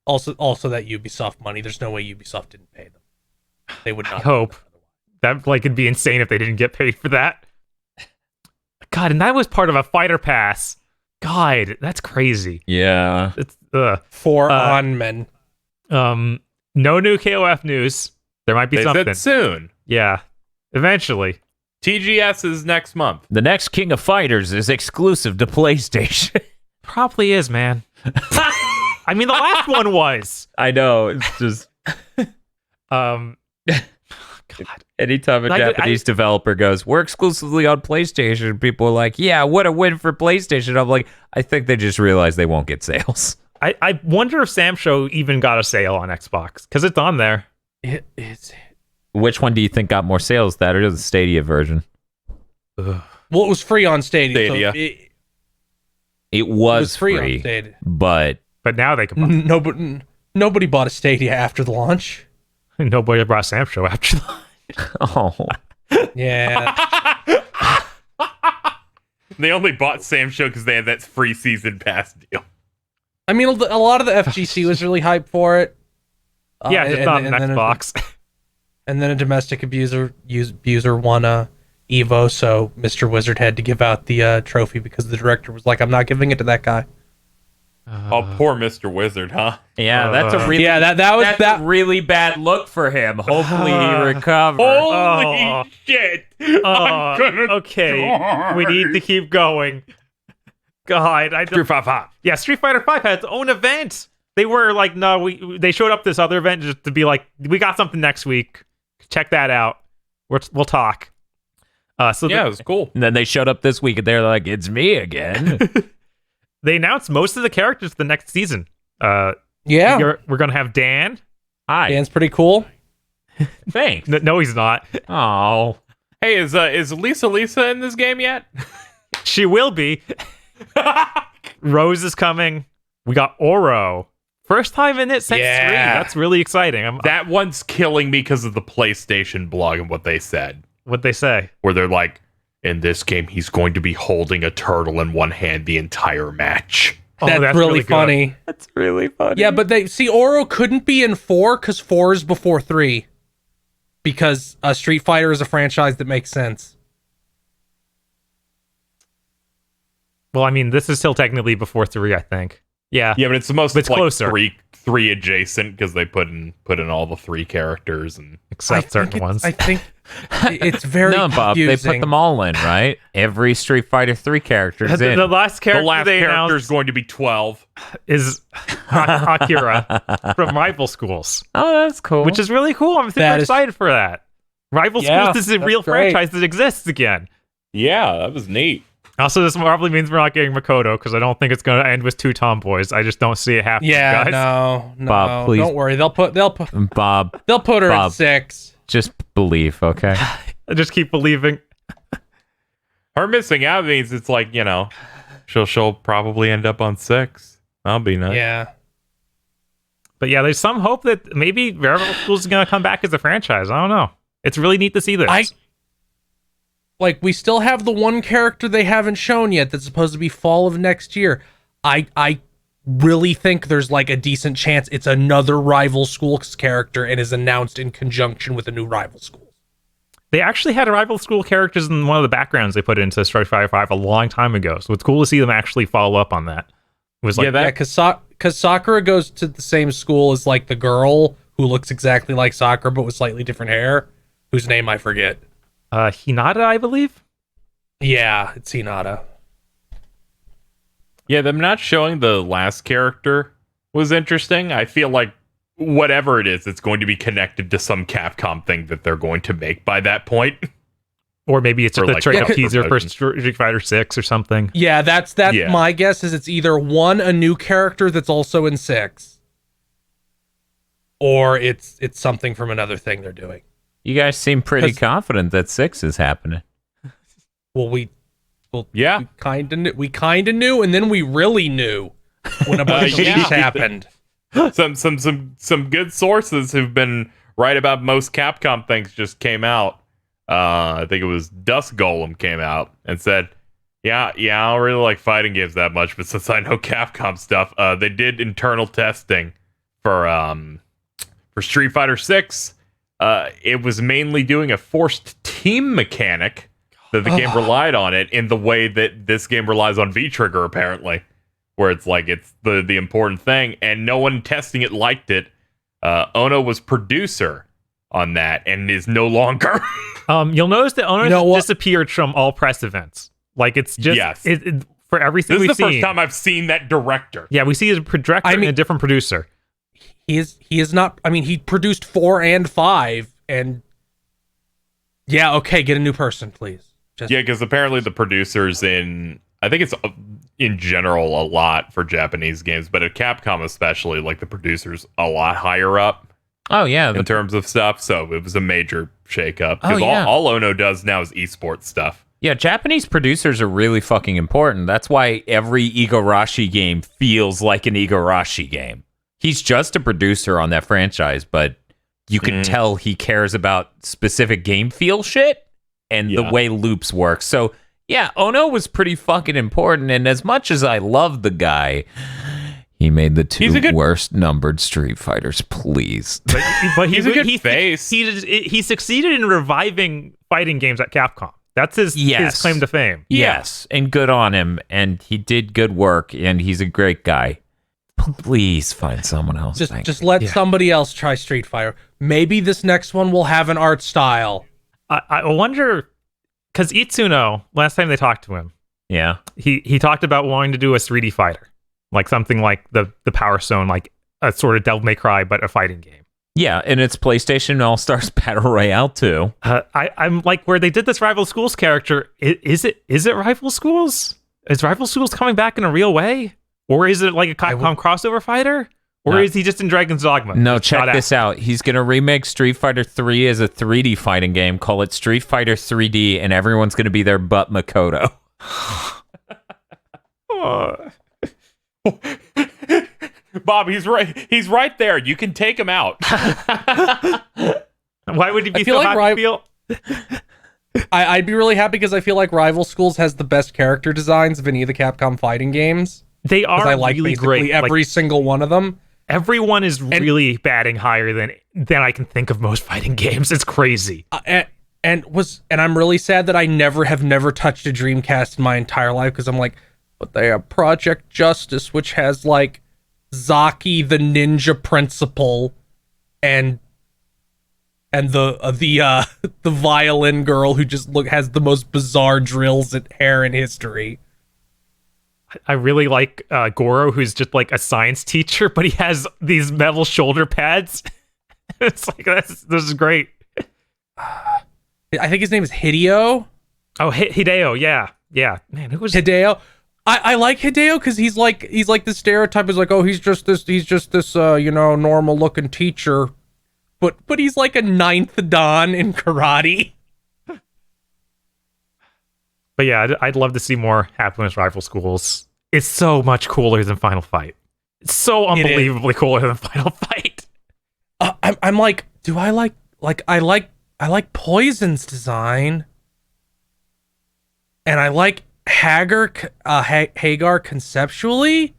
Also that Ubisoft money. There's no way Ubisoft didn't pay them. They would not. I hope. That it'd be insane if they didn't get paid for that. God, and that was part of a fighter pass. God, that's crazy. Yeah. It's For on men. no new KOF news. There might be They something said soon. Yeah, eventually. TGS is next month. The next King of Fighters is exclusive to PlayStation. Probably is, man. I mean, the last one was. I know. It's just God. anytime a Japanese developer goes, "We're exclusively on PlayStation," people are like, "Yeah, what a win for PlayStation." I'm like, I think they just realized they won't get sales. I wonder if Sam Show even got a sale on Xbox, because it's on there. It's Which one do you think got more sales, that or the Stadia version? well, it was free on Stadia. Stadia. So It was free free, on Stadia. but now they can buy Nobody bought a Stadia after the launch. Nobody brought Sam Show after that. oh, Yeah. They only bought Sam Show because they had that free season pass deal. I mean, a lot of the FGC was really hyped for it. Yeah, just on Xbox. And then a domestic abuser won a Evo, so Mr. Wizard had to give out the trophy because the director was like, "I'm not giving it to that guy." Oh, poor Mr. Wizard, huh? yeah, that's a really that a really bad look for him. Hopefully he recovers. Holy shit! I'm gonna Okay, we need to keep going. God, Street Fighter 5. Yeah, Street Fighter 5 had its own event. They were like, no, they showed up this other event just to be like, we got something next week. Check that out. We'll talk. It was cool. And then they showed up this week and they're like, "It's me again." They announced most of the characters for the next season. Yeah, We're gonna have Dan. Hi. Dan's pretty cool. Thanks. No, he's not. Oh. Hey, is Lisa in this game yet? She will be. Rose is coming. We got Oro. First time in it since 3. That's really exciting. That one's killing me because of the PlayStation blog and what they said. What'd they say? Where they're like, in this game, he's going to be holding a turtle in one hand the entire match. That's really funny. That's really funny. Yeah, but Oro couldn't be in 4 because 4 is before 3. Because Street Fighter is a franchise that makes sense. Well, I mean, this is still technically before 3, I think. Yeah. Yeah, but it's the most It's like closer. three adjacent because they put in all the 3 characters and Except certain ones. I think it's very No, Bob, they confusing. put them all in, right? Every Street Fighter 3 character's in. The last character the last they character is announced going to be 12. is Akira from Rival Schools, Oh, that's cool. which is really cool. I'm super That is- excited for that. Rival Yeah, Schools is a that's real great. franchise that exists again. Yeah, that was neat. Also, this probably means we're not getting Makoto because I don't think it's going to end with 2 tomboys. I just don't see it happening. Yeah, guys. no, Bob, please. don't worry. They'll put Bob, her Bob. at 6. just believe, okay? I just keep believing. Her missing out means it's like, she'll probably end up on 6. That'll be nice. Yeah. But yeah, there's some hope that maybe Rival Schools is going to come back as a franchise. I don't know. It's really neat to see this. We still have the one character they haven't shown yet that's supposed to be fall of next year. I really think there's like a decent chance it's another Rival Schools character and is announced in conjunction with a new Rival Schools. They actually had Rival School characters in one of the backgrounds they put into Street Fighter 5 a long time ago. So it's cool to see them actually follow up on that. It was like, because Sakura goes to the same school as like the girl who looks exactly like Sakura but with slightly different hair, whose name I forget. Hinata, I believe. Yeah, it's Hinata. Yeah, them not showing the last character was interesting. I feel like whatever it is, it's going to be connected to some Capcom thing that they're going to make by that point. Or maybe it's just a straight up teaser for promotions. Street Fighter 6 or something. Yeah, that's my guess is it's either one, a new character that's also in 6, or it's something from another thing they're doing. You guys seem pretty confident that 6 is happening. Well, we Yeah. kind of knew, and then we really knew when a bunch of leaks happened. Some good sources who've been right about most Capcom things just came out. I think it was Dust Golem came out and said, yeah, I don't really like fighting games that much, but since I know Capcom stuff, they did internal testing for Street Fighter 6. It was mainly doing a forced team mechanic that the game relied on it in the way that this game relies on V-Trigger, apparently, where it's like it's the important thing, and no one testing it liked it. Ono was producer on that and is no longer. You'll notice that Ono disappeared from all press events. Like, it's just for everything we've seen. This is the first time I've seen that director. Yeah, we see a director and a different producer. He is not. I mean, he produced 4 and 5, and yeah, okay, get a new person, please. Yeah, because apparently the producers I think it's in general a lot for Japanese games, but at Capcom especially, like the producers a lot higher up. Oh yeah, in terms of stuff. So it was a major shakeup because yeah. all Ono does now is esports stuff. Yeah, Japanese producers are really fucking important. That's why every Igarashi game feels like an Igarashi game. He's just a producer on that franchise, but you can tell he cares about specific game feel shit and the way loops work. So yeah, Ono was pretty fucking important. And as much as I love the guy, he made the 2 worst numbered Street Fighters, please. But he's a good face. He succeeded in reviving fighting games at Capcom. That's his claim to fame. Yes, and good on him. And he did good work, and he's a great guy. Please find someone else. Just let somebody else try Street Fighter. Maybe this next one will have an art style. I wonder, because Itsuno, last time they talked to him, he talked about wanting to do a 3D fighter. Like something like the Power Stone, like a sort of Devil May Cry, but a fighting game. Yeah, and it's PlayStation All-Stars Battle Royale too. I'm like, where they did this Rival Schools character, is it Rival Schools? Is Rival Schools coming back in a real way? Or is it like a Capcom crossover fighter? Or is he just in Dragon's Dogma? No, check this out. He's going to remake Street Fighter 3 as a 3D fighting game, call it Street Fighter 3D, and everyone's going to be their butt Makoto. Bob, he's right there. You can take him out. Why would he be so happy? I'd be really happy because I feel like Rival Schools has the best character designs of any of the Capcom fighting games. They are I like really basically great. Every single one of them. Everyone is really batting higher than I can think of most fighting games. It's crazy. And I'm really sad that I have never touched a Dreamcast in my entire life because I'm like, but they have Project Justice, which has like Zaki the ninja principal and the violin girl who just has the most bizarre drills and hair in history. I really like Goro, who's just like a science teacher, but he has these metal shoulder pads. It's like this is great. I think his name is Hideo. Oh, Hideo, yeah. Man, who was Hideo? I like Hideo because he's like the stereotype is like, oh, he's just this normal looking teacher, but he's like a 9th Dan in karate. But yeah, I'd love to see more happen with Rival Schools. It's so much cooler than Final Fight. It's so unbelievably cooler than Final Fight. I'm like, do I like I like Poison's design, and I like Hagar conceptually.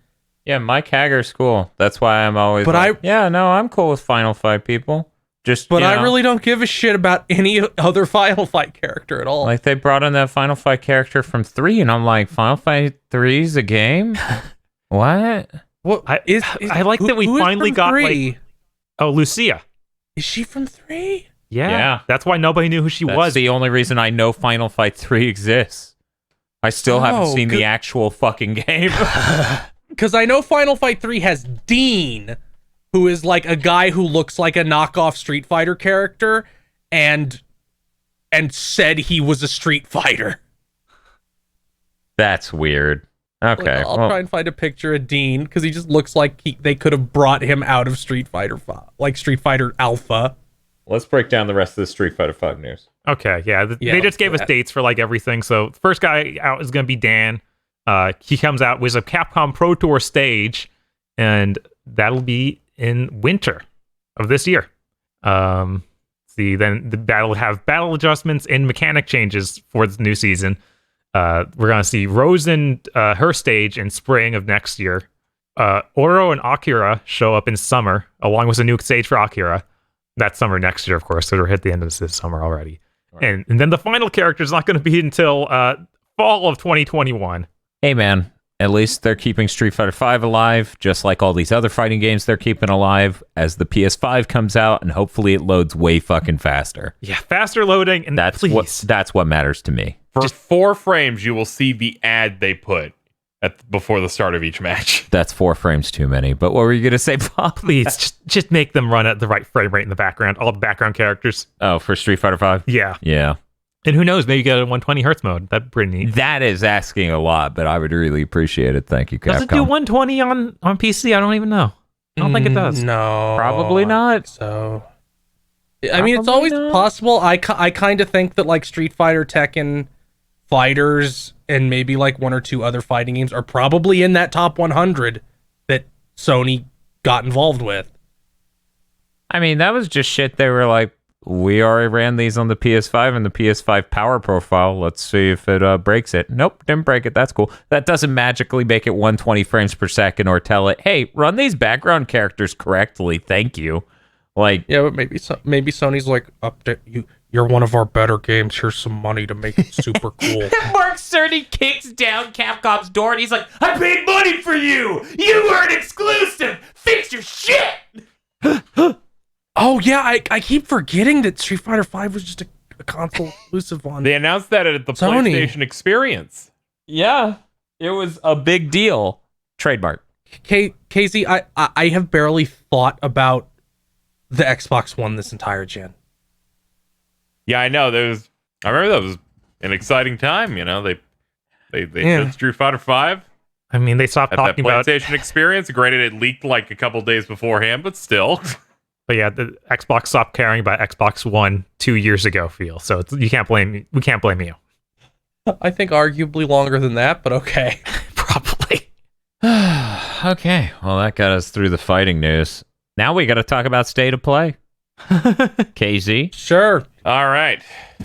Yeah, Mike Hager's cool. That's why I'm always But I'm cool with Final Fight people. But I really don't give a shit about any other Final Fight character at all. Like, they brought in that Final Fight character from 3, and I'm like, Final Fight 3's a game? What? What I like that we finally got 3? like, oh, Lucia. Is she from 3? Yeah. That's why nobody knew who she That's was. the only reason I know Final Fight 3 exists. I still haven't seen the actual fucking game. Because I know Final Fight 3 has Dean, who is like a guy who looks like a knockoff Street Fighter character, and said he was a Street Fighter. That's weird. Okay. I'll try and find a picture of Dean, because he just looks like they could have brought him out of Street Fighter, like Street Fighter Alpha. Let's break down the rest of the Street Fighter 5 news. Okay, yeah. They just gave us dates for like everything. So the first guy out is going to be Dan. He comes out with a Capcom Pro Tour stage, and that'll be in winter of this year. Then the battle will have battle adjustments and mechanic changes for this new season. We're going to see Rose and her stage in spring of next year. Oro and Akira show up in summer, along with a new stage for Akira. That's summer next year, of course, so we're at the end of this summer already. Right. And then the final character is not going to be until fall of 2021. Hey, man, at least they're keeping Street Fighter 5 alive, just like all these other fighting games they're keeping alive as the PS5 comes out, and hopefully it loads way fucking faster. Yeah, faster loading, and that's what matters to me. For just 4 frames, you will see the ad they put before the start of each match. That's 4 frames too many. But what were you gonna say, Bob? Please, just make them run at the right frame rate in the background. All the background characters. Oh, for Street Fighter 5? Yeah. And who knows? Maybe you get a 120 hertz mode. That'd be pretty neat. That is asking a lot, but I would really appreciate it. Thank you, Capcom. Does it do 120 on PC? I don't even know. I don't think it does. No, probably not. So, I mean, it's always possible. I kind of think that like Street Fighter, Tekken, Fighters, and maybe like 1 or 2 other fighting games are probably in that top 100 that Sony got involved with. I mean, that was just shit. They were like, we already ran these on the PS5 and the PS5 power profile. Let's see if it breaks it. Nope, didn't break it. That's cool. That doesn't magically make it 120 frames per second or tell it, hey, run these background characters correctly. Thank you. Like, yeah, but maybe Sony's like, update you're one of our better games. Here's some money to make it super cool. Mark Cerny kicks down Capcom's door and he's like, I paid money for you! You weren't exclusive! Fix your shit! Oh, yeah, I keep forgetting that Street Fighter V was just a console exclusive one. They announced that at the Sony. PlayStation Experience. yeah, it was a big deal. Trademark. KZ, I have barely thought about the Xbox One this entire gen. Yeah, I know. I remember that was an exciting time. You know, they did Street Fighter 5. I mean, they stopped at that talking about PlayStation Experience. Granted, it leaked like a couple days beforehand, but still. But yeah, the Xbox stopped caring about Xbox One 2 years ago. So you can't blame. We can't blame you. I think arguably longer than that, but okay. Probably. Okay, well, that got us through the fighting news. Now we got to talk about State of Play. KZ? Sure. All right.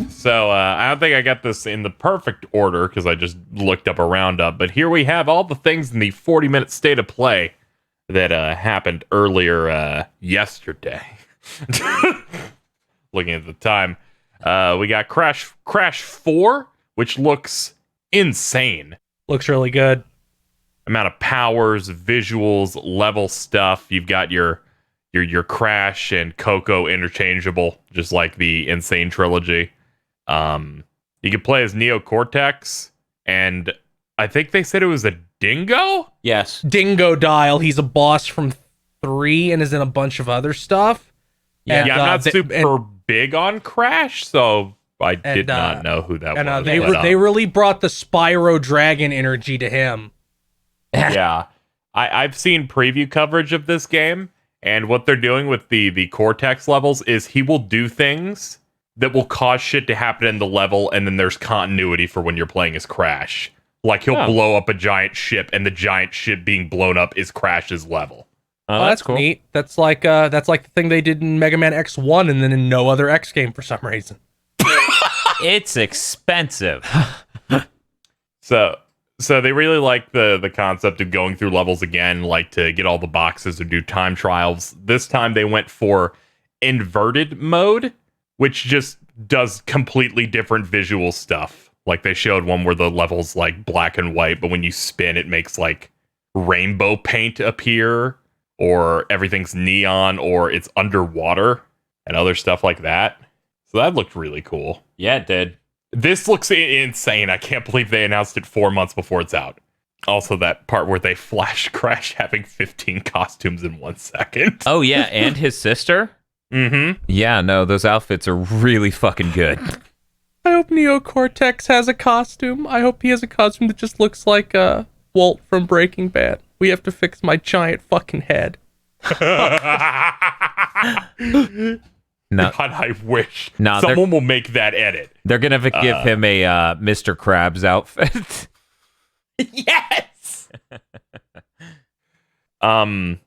So I don't think I got this in the perfect order because I just looked up a roundup. But here we have all the things in the 40-minute State of Play that happened earlier yesterday. Looking at the time. We got Crash 4, which looks insane. Looks really good. Amount of powers, visuals, level stuff. You've got your Crash and Coco interchangeable, just like the Insane trilogy. You can play as Neo Cortex, and I think they said it was a dingo? Yes. Dingo Dial. He's a boss from 3 and is in a bunch of other stuff. Yeah, And, I'm not super big on Crash, so I did not know who that was. And they really brought the Spyro Dragon energy to him. Yeah. I've seen preview coverage of this game, and what they're doing with the Cortex levels is he will do things that will cause shit to happen in the level, and then there's continuity for when you're playing as Crash. Like he'll blow up a giant ship, and the giant ship being blown up is Crash's level. Oh, that's cool. Neat. That's like the thing they did in Mega Man X1 and then in no other X game for some reason. It's expensive. So they really like the concept of going through levels again, like to get all the boxes or do time trials. This time they went for inverted mode, which just does completely different visual stuff. Like they showed one where the level's like black and white, but when you spin, it makes like rainbow paint appear, or everything's neon, or it's underwater, and other stuff like that. So that looked really cool. Yeah, it did. This looks insane. I can't believe they announced it 4 months before it's out. Also, that part where they flash Crash having 15 costumes in 1 second. Oh, yeah, and his sister? Mm-hmm. Yeah, no, those outfits are really fucking good. I hope Neo Cortex has a costume. I hope he has a costume that just looks like Walt from Breaking Bad. We have to fix my giant fucking head. No. God, I wish someone will make that edit. They're gonna give him a Mr. Krabs outfit. Yes.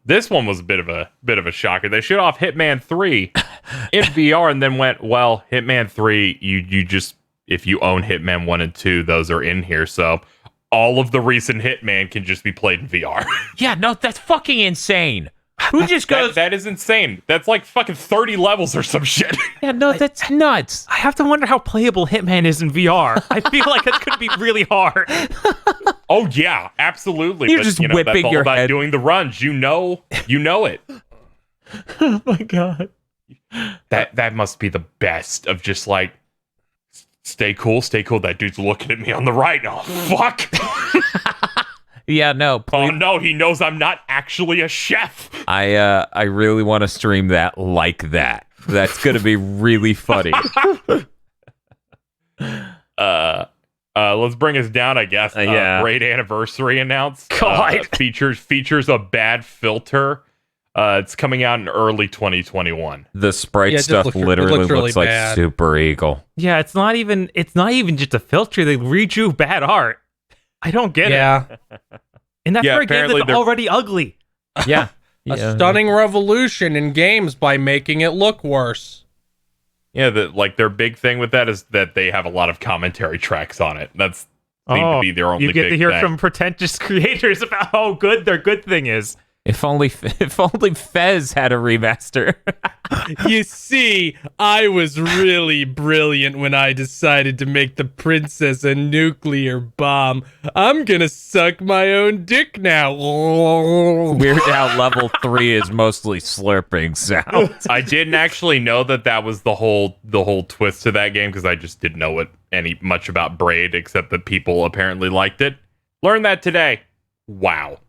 This one was a bit of a shocker. They showed off Hitman 3 in VR and then went, well, Hitman 3, you just, if you own Hitman 1 and 2, those are in here. So all of the recent Hitman can just be played in VR. Yeah, no, that's fucking insane. Who just goes... That is insane. That's like fucking 30 levels or some shit. Yeah, no, that's nuts. I have to wonder how playable Hitman is in VR. I feel like it could be really hard. Oh yeah, absolutely. You're just whipping that's all your about head. doing the runs. You know it. Oh my god. That must be the best of just like, stay cool. That dude's looking at me on the right. Oh fuck. Yeah, no. Oh no, he knows I'm not actually a chef. I really want to stream that like that. That's gonna be really funny. Let's bring us down, I guess. Yeah. Great anniversary announced. God. Features a bad filter. It's coming out in early 2021. The sprite stuff literally looks like bad. Super Eagle. Yeah, it's not even just a filter. They redrew bad art. I don't get it. And that's for a game that's already ugly. Yeah. A stunning revolution in games by making it look worse. Yeah, their big thing with that is that they have a lot of commentary tracks on it. That's seemed to be their only you get big to hear thing. from pretentious creators about how good their good thing is. If only Fez had a remaster. You see, I was really brilliant when I decided to make the princess a nuclear bomb. I'm gonna suck my own dick now. Weird how level 3 is mostly slurping sounds. I didn't actually know that was the whole twist to that game because I just didn't know much about Braid except that people apparently liked it. Learned that today. Wow.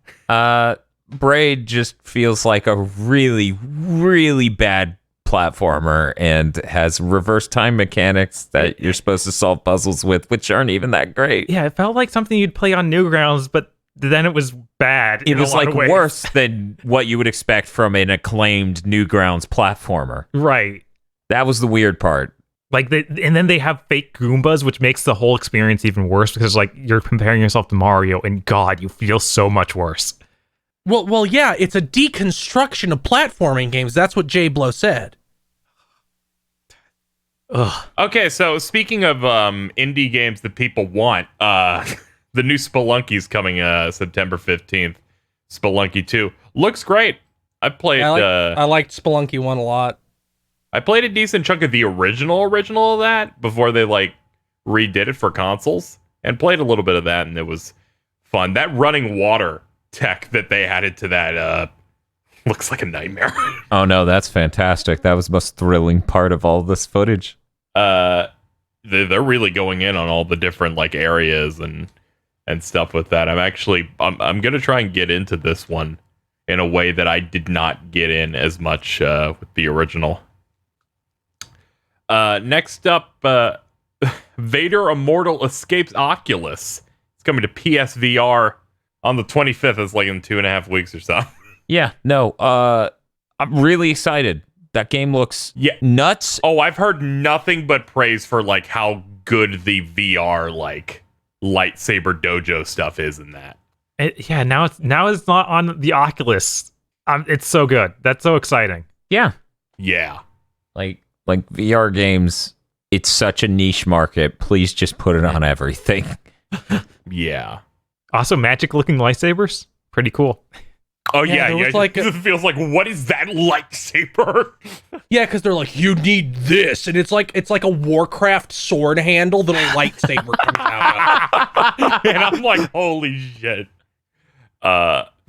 Braid just feels like a really, really bad platformer and has reverse time mechanics that you're supposed to solve puzzles with, which aren't even that great. Yeah, it felt like something you'd play on Newgrounds, but then it was bad. It was like worse than what you would expect from an acclaimed Newgrounds platformer. Right. That was the weird part. And then they have fake Goombas, which makes the whole experience even worse because like you're comparing yourself to Mario, and God, you feel so much worse. Well, yeah, it's a deconstruction of platforming games. That's what Jay Blow said. Ugh. Okay, so speaking of indie games that people want, the new Spelunky's coming September 15th. Spelunky 2 looks great. I liked Spelunky 1 a lot. I played a decent chunk of the original of that before they like redid it for consoles, and played a little bit of that, and it was fun. That running water tech that they added to that looks like a nightmare. Oh no, that's fantastic. That was the most thrilling part of all this footage. They're really going in on all the different like areas and stuff with that. I'm gonna try and get into this one in a way that I did not get in as much with the original. Next up, Vader Immortal escapes Oculus. It's coming to PSVR on the 25th. It's like in 2.5 weeks or so. Yeah, no, I'm really excited. That game looks nuts. Oh, I've heard nothing but praise for like how good the VR like lightsaber dojo stuff is in that. Now it's not on the Oculus. It's so good. That's so exciting. Yeah. Yeah. Like VR games, it's such a niche market. Please just put it on everything. Yeah. Also, magic-looking lightsabers. Pretty cool. Oh yeah. It feels like, what is that lightsaber? Yeah, because they're like, you need this, and it's like a Warcraft sword handle that a lightsaber comes out of. And I'm like, holy shit.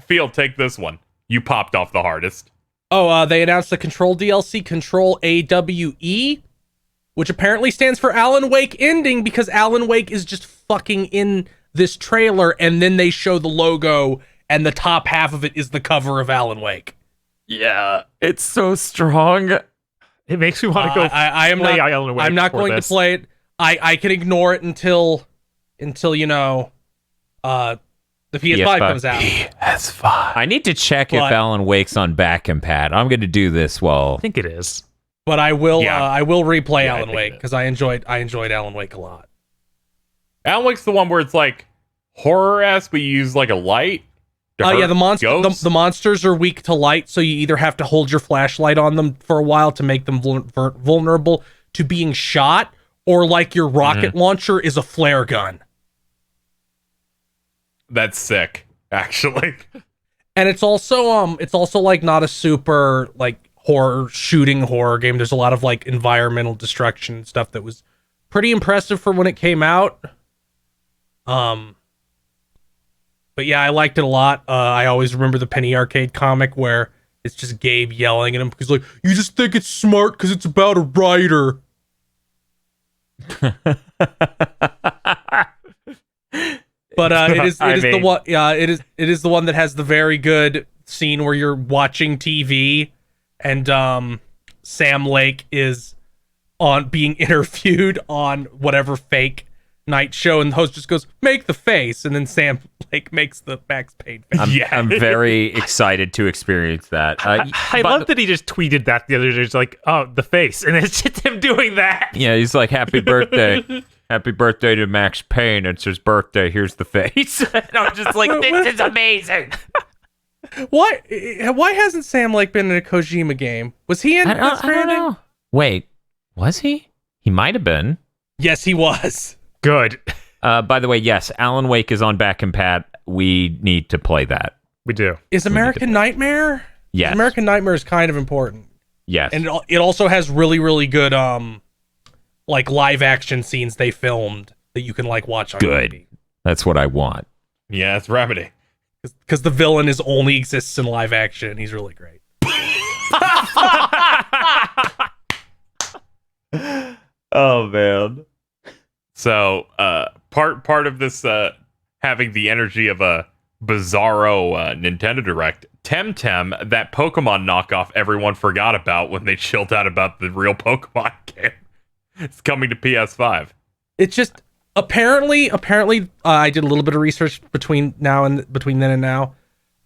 Field, take this one. You popped off the hardest. Oh, they announced the Control DLC, Control AWE, which apparently stands for Alan Wake Ending, because Alan Wake is just fucking in this trailer, and then they show the logo, and the top half of it is the cover of Alan Wake. Yeah, it's so strong. It makes me want to go play Alan Wake. I'm not going to play it. I can ignore it until the PS5 comes out. PS5. I need to check if Alan Wake's on back and pad. I'm going to do this while... I think it is. But I will replay Yeah, Alan Wake, because I enjoyed Alan Wake a lot. Alan Wake's the one where it's like horror-esque, but you use like a light. Oh yeah, the monsters are weak to light, so you either have to hold your flashlight on them for a while to make them vulnerable to being shot, or like your rocket launcher is a flare gun. That's sick, actually. And it's also like not a super like shooting horror game. There's a lot of like environmental destruction and stuff that was pretty impressive for when it came out. But yeah, I liked it a lot. I always remember the Penny Arcade comic where it's just Gabe yelling at him because like, you just think it's smart because it's about a writer. But it is the one that has the very good scene where you're watching TV and Sam Lake is being interviewed on whatever fake night show, and the host just goes, "Make the face," and then Sam Lake makes the Max Payne face. I'm very excited to experience that. I love that he just tweeted that the other day. It's like, oh, the face, and it's just him doing that. Yeah, he's like, "Happy birthday." Happy birthday to Max Payne. It's his birthday. Here's the face. And I'm just like, this is amazing. Why hasn't Sam Lake been in a Kojima game? Was he in Death Stranding? I don't know. Wait, was he? He might have been. Yes, he was. Good. By the way, yes, Alan Wake is on back and pat. We need to play that. We do. Is American Nightmare? Yes. American Nightmare is kind of important. Yes. And it also has really, really good like live action scenes they filmed that you can like watch on Good. TV. That's what I want. Yeah, it's Remedy. Because the villain only exists in live action. He's really great. Oh man. So part of this having the energy of a bizarro Nintendo Direct, Temtem, that Pokemon knockoff everyone forgot about when they chilled out about the real Pokemon game. It's coming to PS5. It's just apparently I did a little bit of research between then and now.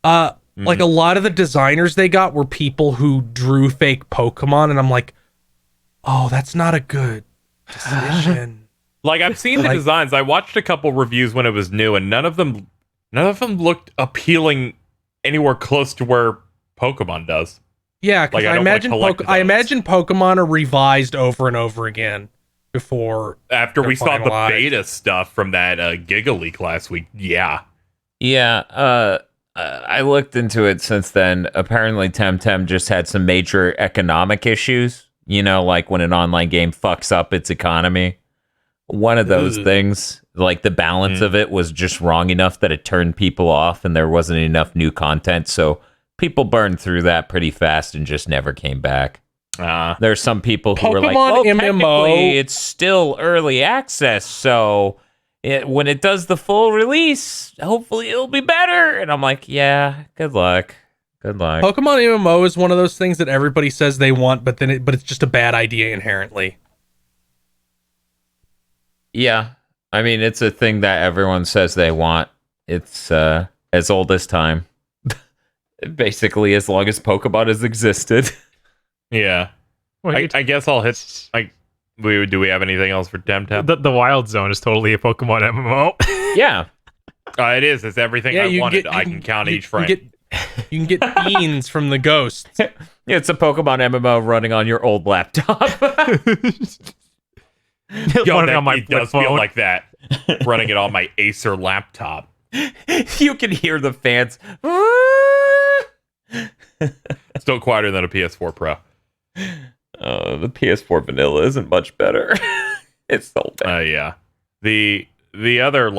Like a lot of the designers they got were people who drew fake Pokemon, and I'm like, oh, that's not a good decision. Like, I've seen the designs. I watched a couple reviews when it was new, and none of them looked appealing anywhere close to where Pokemon does. Yeah, because I imagine Pokemon are revised over and over again after we saw the beta stuff from that Giga Leak last week. Yeah. I looked into it since then. Apparently, Temtem just had some major economic issues. You know, like when an online game fucks up its economy. One of those things, like the balance of it was just wrong enough that it turned people off and there wasn't enough new content. So people burned through that pretty fast and just never came back. There's some people who were like, well, technically, it's still early access, so when it does the full release, hopefully it'll be better. And I'm like, yeah, good luck. Pokemon MMO is one of those things that everybody says they want, but it's just a bad idea inherently. Yeah, I mean, it's a thing that everyone says they want. It's as old as time. Basically, as long as Pokemon has existed. Yeah. I guess I'll hit Do we have anything else for Temtem? The Wild Zone is totally a Pokemon MMO. Yeah. It is. It's everything I wanted. I can count each frame. You can get beans from the ghosts. Yeah, it's a Pokemon MMO running on your old laptop. Yo, Running on my it does flip feel phone. like that. Running it on my Acer laptop. You can hear the fans. Still quieter than a PS4 Pro. The PS4 vanilla isn't much better. It's so bad. Yeah. The other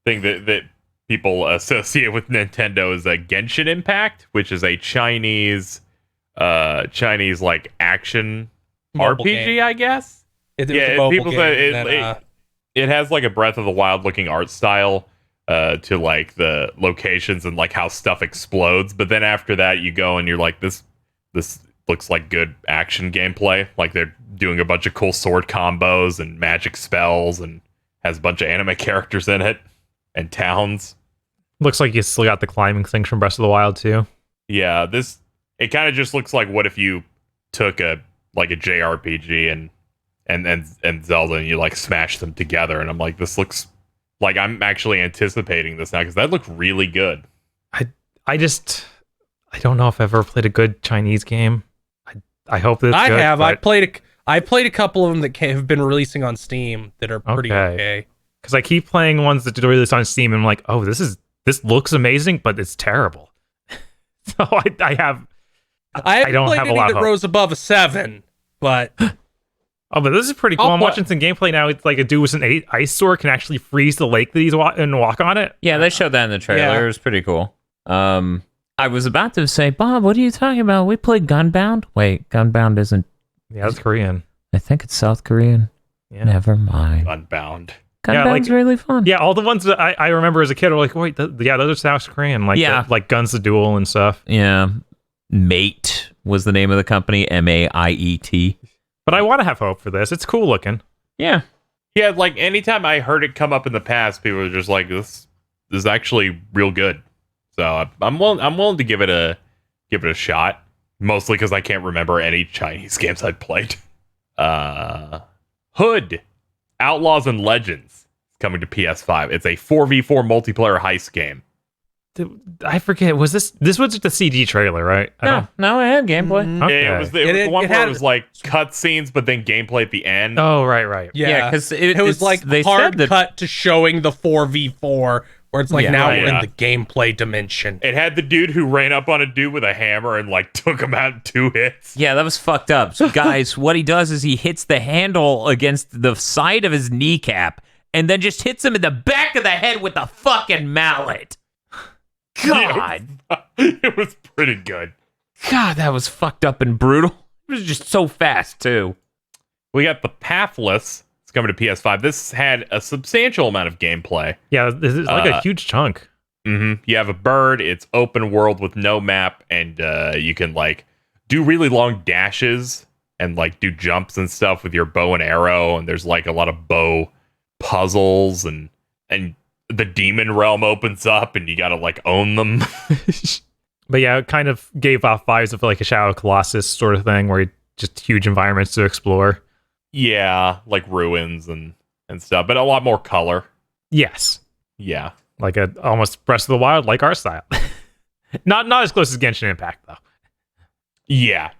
thing that people associate with Nintendo is Genshin Impact, which is a Chinese like action Mobile RPG, game. I guess. It was a mobile people game say that, it has like a Breath of the Wild looking art style to like the locations and like how stuff explodes, but then after that you go and you're like this looks like good action gameplay, like they're doing a bunch of cool sword combos and magic spells and has a bunch of anime characters in it and towns. Looks like you still got the climbing things from Breath of the Wild too. Yeah, it kind of just looks like what if you took a JRPG and Zelda and you like smash them together, and I'm like, this looks like I'm actually anticipating this now because that looked really good. I don't know if I've ever played a good Chinese game. I hope that I good, have. but- I played a couple of them that have been releasing on Steam that are pretty okay. Because I keep playing ones that do release on Steam, and I'm like, oh, this looks amazing, but it's terrible. So I haven't don't have played a any lot of that hope. rose above a 7, but Oh, but this is pretty cool. I'm watching some gameplay now. It's like a dude with an ice sword can actually freeze the lake that he's and walk on it. Yeah, they showed that in the trailer. Yeah. It was pretty cool. I was about to say, Bob, what are you talking about? We played Gunbound? Wait, Gunbound isn't... Yeah, that's Korean. I think it's South Korean. Yeah. Never mind. Unbound. Gunbound's really fun. Yeah, all the ones that I remember as a kid are like, wait, those are South Korean. Like, like Guns to Duel and stuff. Yeah. Mate was the name of the company, MAIET. But I want to have hope for this. It's cool looking. Yeah. Yeah, like anytime I heard it come up in the past, people were just like, "This is actually real good." So I'm willing to give it a shot. Mostly because I can't remember any Chinese games I've played. Hood, Outlaws and Legends, coming to PS5. It's a 4v4 multiplayer heist game. I forget. Was this was just a CG trailer, right? No, it had gameplay. Okay. It was the one where it was like cutscenes, but then gameplay at the end. Oh, right. yeah, because it was like they hard said that, cut to showing the 4v4, where it's like now we're yeah. in the gameplay dimension. It had the dude who ran up on a dude with a hammer and like took him out in 2 hits. Yeah, that was fucked up. So, guys, what he does is he hits the handle against the side of his kneecap and then just hits him in the back of the head with the fucking mallet. God. It was pretty good. God, that was fucked up and brutal. It was just so fast, too. We got The Pathless. It's coming to PS5. This had a substantial amount of gameplay. Yeah, this is like a huge chunk. Mm-hmm. You have a bird. It's open world with no map, and you can like do really long dashes and like do jumps and stuff with your bow and arrow. And there's like a lot of bow puzzles, and the demon realm opens up, and you gotta like own them. But yeah, it kind of gave off vibes of like a Shadow of Colossus sort of thing, where just huge environments to explore. Yeah, like ruins and stuff, but a lot more color. Yes. Yeah. Like a almost Breath of the Wild, like art style. Not as close as Genshin Impact, though. Yeah.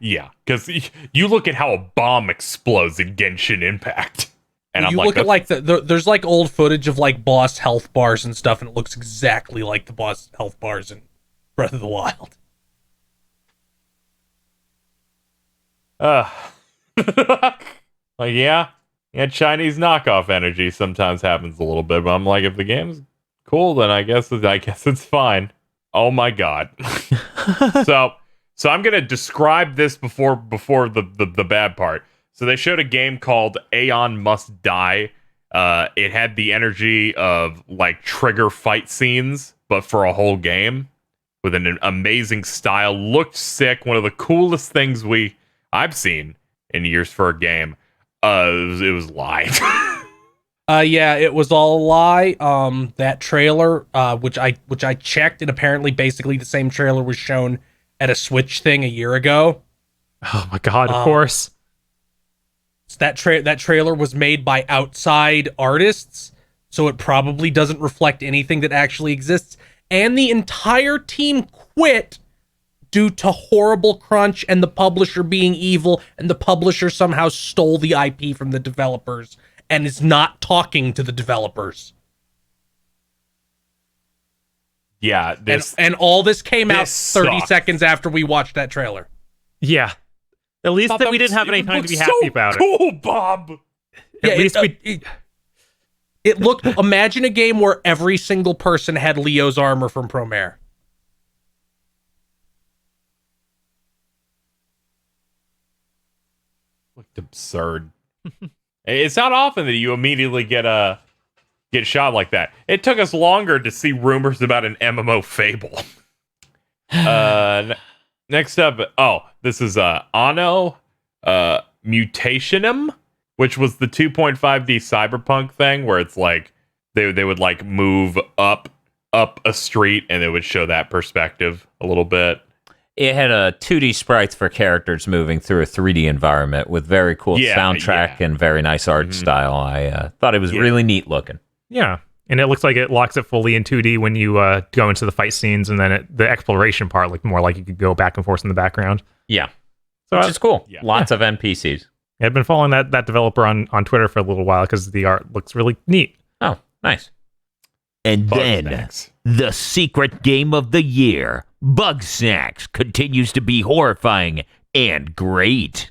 Because you look at how a bomb explodes in Genshin Impact. And you I'm look at like there's like old footage of like boss health bars and stuff, and it looks exactly like the boss health bars in Breath of the Wild. Like, yeah, Chinese knockoff energy sometimes happens a little bit, but I'm like, if the game's cool, then I guess it's fine. Oh my god. So I'm gonna describe this before the bad part. So they showed a game called Aeon Must Die. It had the energy of like trigger fight scenes, but for a whole game with an amazing style. Looked sick. One of the coolest things I've seen in years for a game. It was live. Yeah, it was all a lie. That trailer, which I checked, and apparently basically the same trailer was shown at a Switch thing a year ago. Oh my god, of course. that trailer was made by outside artists, so it probably doesn't reflect anything that actually exists. And the entire team quit due to horrible crunch and the publisher being evil, and the publisher somehow stole the IP from the developers and is not talking to the developers. Yeah, and all this came out 30 sucks. seconds after we watched that trailer. Yeah. At least that we didn't have any time to be happy about it. Cool, Bob. At least It looked. Imagine a game where every single person had Leo's armor from Promare. Looked absurd. It's not often that you immediately get shot like that. It took us longer to see rumors about an MMO Fable. Next up, this is Anno Mutationum, which was the 2.5D cyberpunk thing where it's like they would like move up a street and it would show that perspective a little bit. It had a 2D sprites for characters moving through a 3D environment with very cool soundtrack and very nice art style. I thought it was really neat looking. Yeah. And it looks like it locks it fully in 2D when you go into the fight scenes, and then the exploration part looked more like you could go back and forth in the background. Yeah. So Which is cool. Yeah. Lots of NPCs. I've been following that developer on Twitter for a little while because the art looks really neat. Oh, nice. And Bugsnax. the secret game of the year, Bugsnax, continues to be horrifying and great.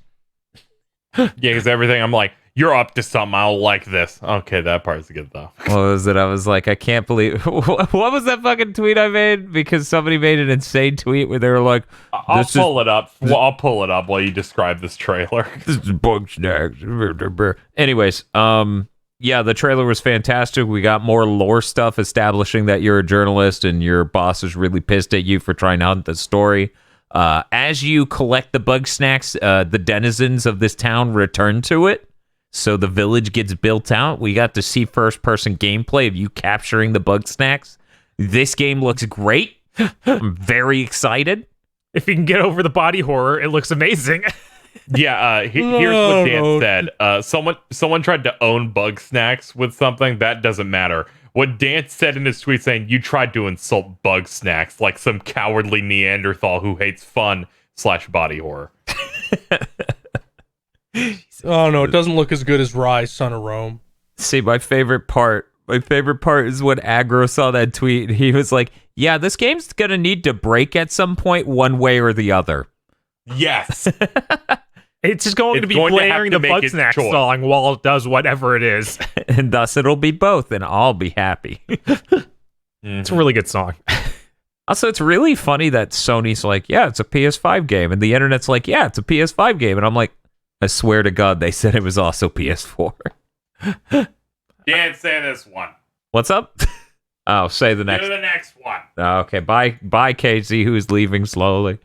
Yeah, because everything I'm like, you're up to something. I'll like this. Okay, that part's good though. What was it? I was like, I can't believe. What was that fucking tweet I made? Because somebody made an insane tweet where they were like, I'll pull it up. Well, I'll pull it up while you describe this trailer. "This is Bugsnax." Anyways, yeah, the trailer was fantastic. We got more lore stuff establishing that you're a journalist and your boss is really pissed at you for trying to hunt the story. As you collect the Bugsnax, the denizens of this town return to it. So the village gets built out. We got to see first-person gameplay of you capturing the Bugsnax. This game looks great. I'm very excited. If you can get over the body horror, it looks amazing. Yeah, here's what Dan said. Someone tried to own Bugsnax with something. That doesn't matter. What Dan said in his tweet saying, you tried to insult Bugsnax like some cowardly Neanderthal who hates fun / body horror. Oh no, it doesn't look as good as Rise, Son of Rome. See, my favorite part is when Aggro saw that tweet. He was like, yeah, this game's going to need to break at some point one way or the other. Yes. It's just going to be going to blaring have the to make its Bugsnax choice. song while it does whatever it is. And thus it'll be both, and I'll be happy. It's a really good song. Also, it's really funny that Sony's like, yeah, it's a PS5 game. And the internet's like, yeah, it's a PS5 game. And I'm like, I swear to God, they said it was also PS4. Dan, say this one. What's up? Oh, say the next. Do the next one. Okay, bye, Casey, who's leaving slowly.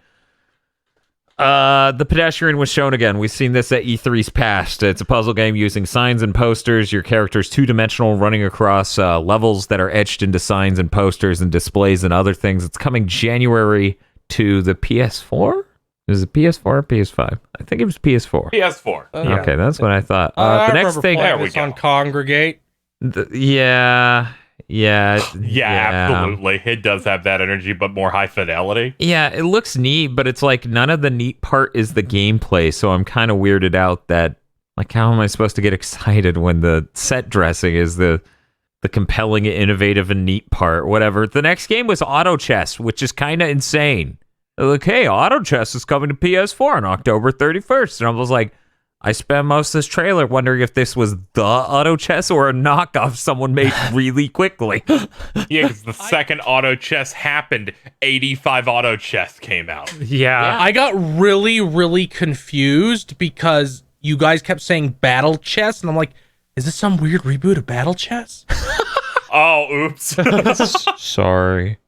The pedestrian was shown again. We've seen this at E3's past. It's a puzzle game using signs and posters. Your character's two-dimensional, running across levels that are etched into signs and posters and displays and other things. It's coming January to the PS4? Is it PS4 or PS5? I think it was PS4. PS4. Okay, that's what I thought. I The next remember thing... playing There we this go. on Congregate. Yeah, absolutely. It does have that energy, but more high fidelity. Yeah, it looks neat, but it's like none of the neat part is the gameplay, so I'm kind of weirded out that, like, how am I supposed to get excited when the set dressing is the compelling, innovative, and neat part? Whatever. The next game was Auto Chess, which is kind of insane. They're like, hey, Auto Chess is coming to PS4 on October 31st. And I was like, I spent most of this trailer wondering if this was the Auto Chess or a knockoff someone made really quickly. Yeah, because the second Auto Chess happened, 85 Auto Chess came out. Yeah. I got really, really confused because you guys kept saying Battle Chess, and I'm like, is this some weird reboot of Battle Chess? Oh, oops. Sorry.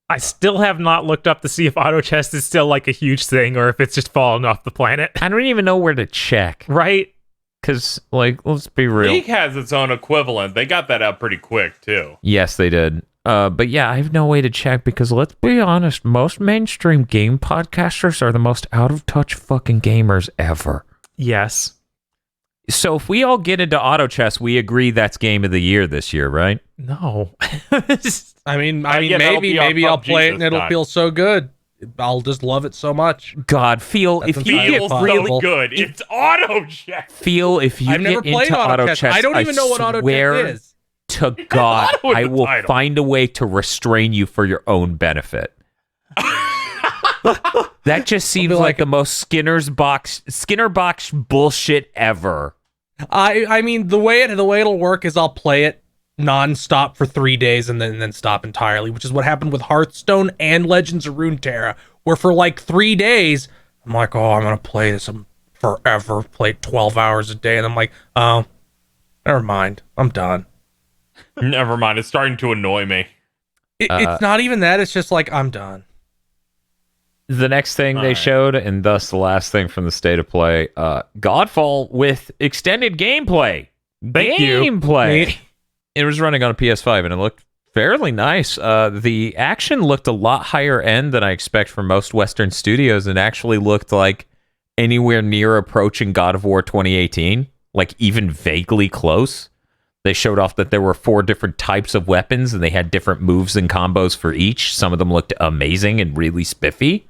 I still have not looked up to see if auto chess is still like a huge thing or if it's just fallen off the planet. I don't even know where to check. Right? Because, like, let's be real. League has its own equivalent. They got that out pretty quick, too. Yes, they did. But yeah, I have no way to check because let's be honest, most mainstream game podcasters are the most out of touch fucking gamers ever. Yes. So if we all get into auto chess, we agree that's game of the year this year, right? No. I mean, yeah, that'll be on maybe I'll PUBG play it this and it'll time. feel so good. I'll just love it so much. God, feel That's if you entirely get fine. really so good. It's auto chess. feel if you I've never get played into auto chess. chess. I don't even know what auto swear chess is. to God, Auto I is the will title. find a way to restrain you for your own benefit. That just seems be like like- the most Skinner box bullshit ever. I mean, the way it'll work is I'll play it nonstop for 3 days and then stop entirely, which is what happened with Hearthstone and Legends of Runeterra, where for like 3 days I'm like, oh, I'm gonna play this forever, play 12 hours a day, and I'm like, oh, never mind, I'm done. Never mind. It's starting to annoy me. It's not even that. It's just like I'm done. The next thing they Alright. showed, and thus the last thing from the state of play, Godfall with extended gameplay. Thank you. Gameplay. Neat. It was running on a PS5 and it looked fairly nice. The action looked a lot higher end than I expect from most Western studios, and actually looked like anywhere near approaching God of War 2018, like even vaguely close. They showed off that there were 4 different types of weapons and they had different moves and combos for each. Some of them looked amazing and really spiffy.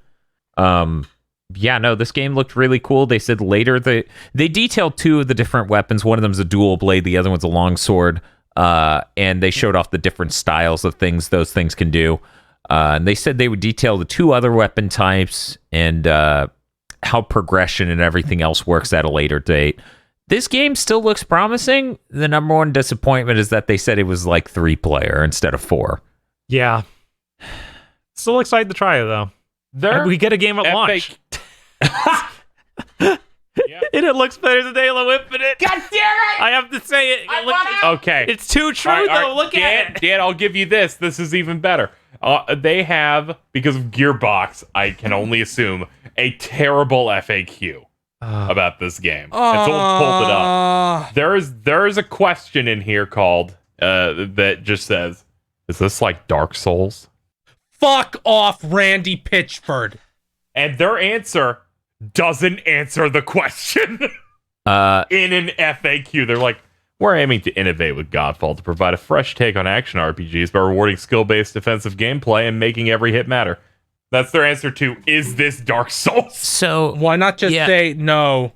Yeah, no, this game looked really cool. They said later they detailed 2 of the different weapons. One of them's a dual blade, the other one's a long sword. And they showed off the different styles of things those things can do. And they said they would detail the 2 other weapon types and how progression and everything else works at a later date. This game still looks promising. The number one disappointment is that they said it was like 3-player instead of 4. Yeah. Still excited to try it, though. They're We get a game at launch. Yeah. And it looks better than Halo Infinite. God damn it! I have to say it. Okay. It's too true, All right, all though. right. Look Dan, at it. Dan, I'll give you this. This is even better. They have, because of Gearbox, I can only assume, a terrible FAQ about this game. And someone pulled it up. There is a question in here called that just says, "Is this like Dark Souls?" Fuck off, Randy Pitchford. And their answer doesn't answer the question. In an FAQ, they're like, "We're aiming to innovate with Godfall to provide a fresh take on action RPGs by rewarding skill-based defensive gameplay and making every hit matter." That's their answer to, "Is this Dark Souls?" So Why not just say no?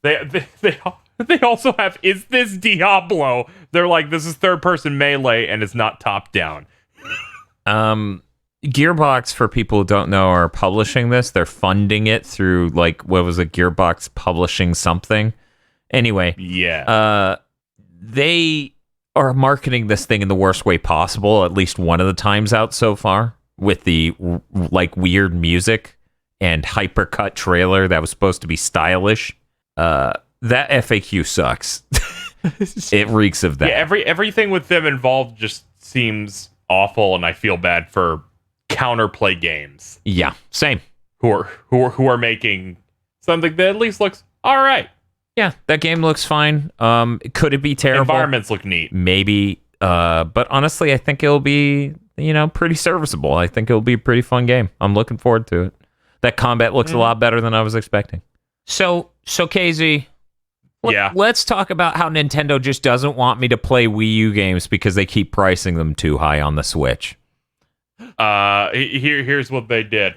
They also have, "Is this Diablo?" They're like, "This is third-person melee and it's not top-down." Gearbox, for people who don't know, are publishing this. They're funding it through, like, what was it, Gearbox publishing something? Anyway, Yeah. they are marketing this thing in the worst way possible, at least one of the times out so far, with the, like, weird music and hypercut trailer that was supposed to be stylish. That FAQ sucks. It reeks of that. Yeah, everything with them involved just seems awful, and I feel bad for counterplay games Yeah, same. who are making something that at least looks all right. Yeah, that game looks fine. Could it be terrible? Environments look neat. Maybe. But honestly, I think it'll be, pretty serviceable. I think it'll be a pretty fun game. I'm looking forward to it. That combat looks a lot better than I was expecting. So KZ, Yeah. let's talk about how Nintendo just doesn't want me to play Wii U games because they keep pricing them too high on the Switch. Here's what they did.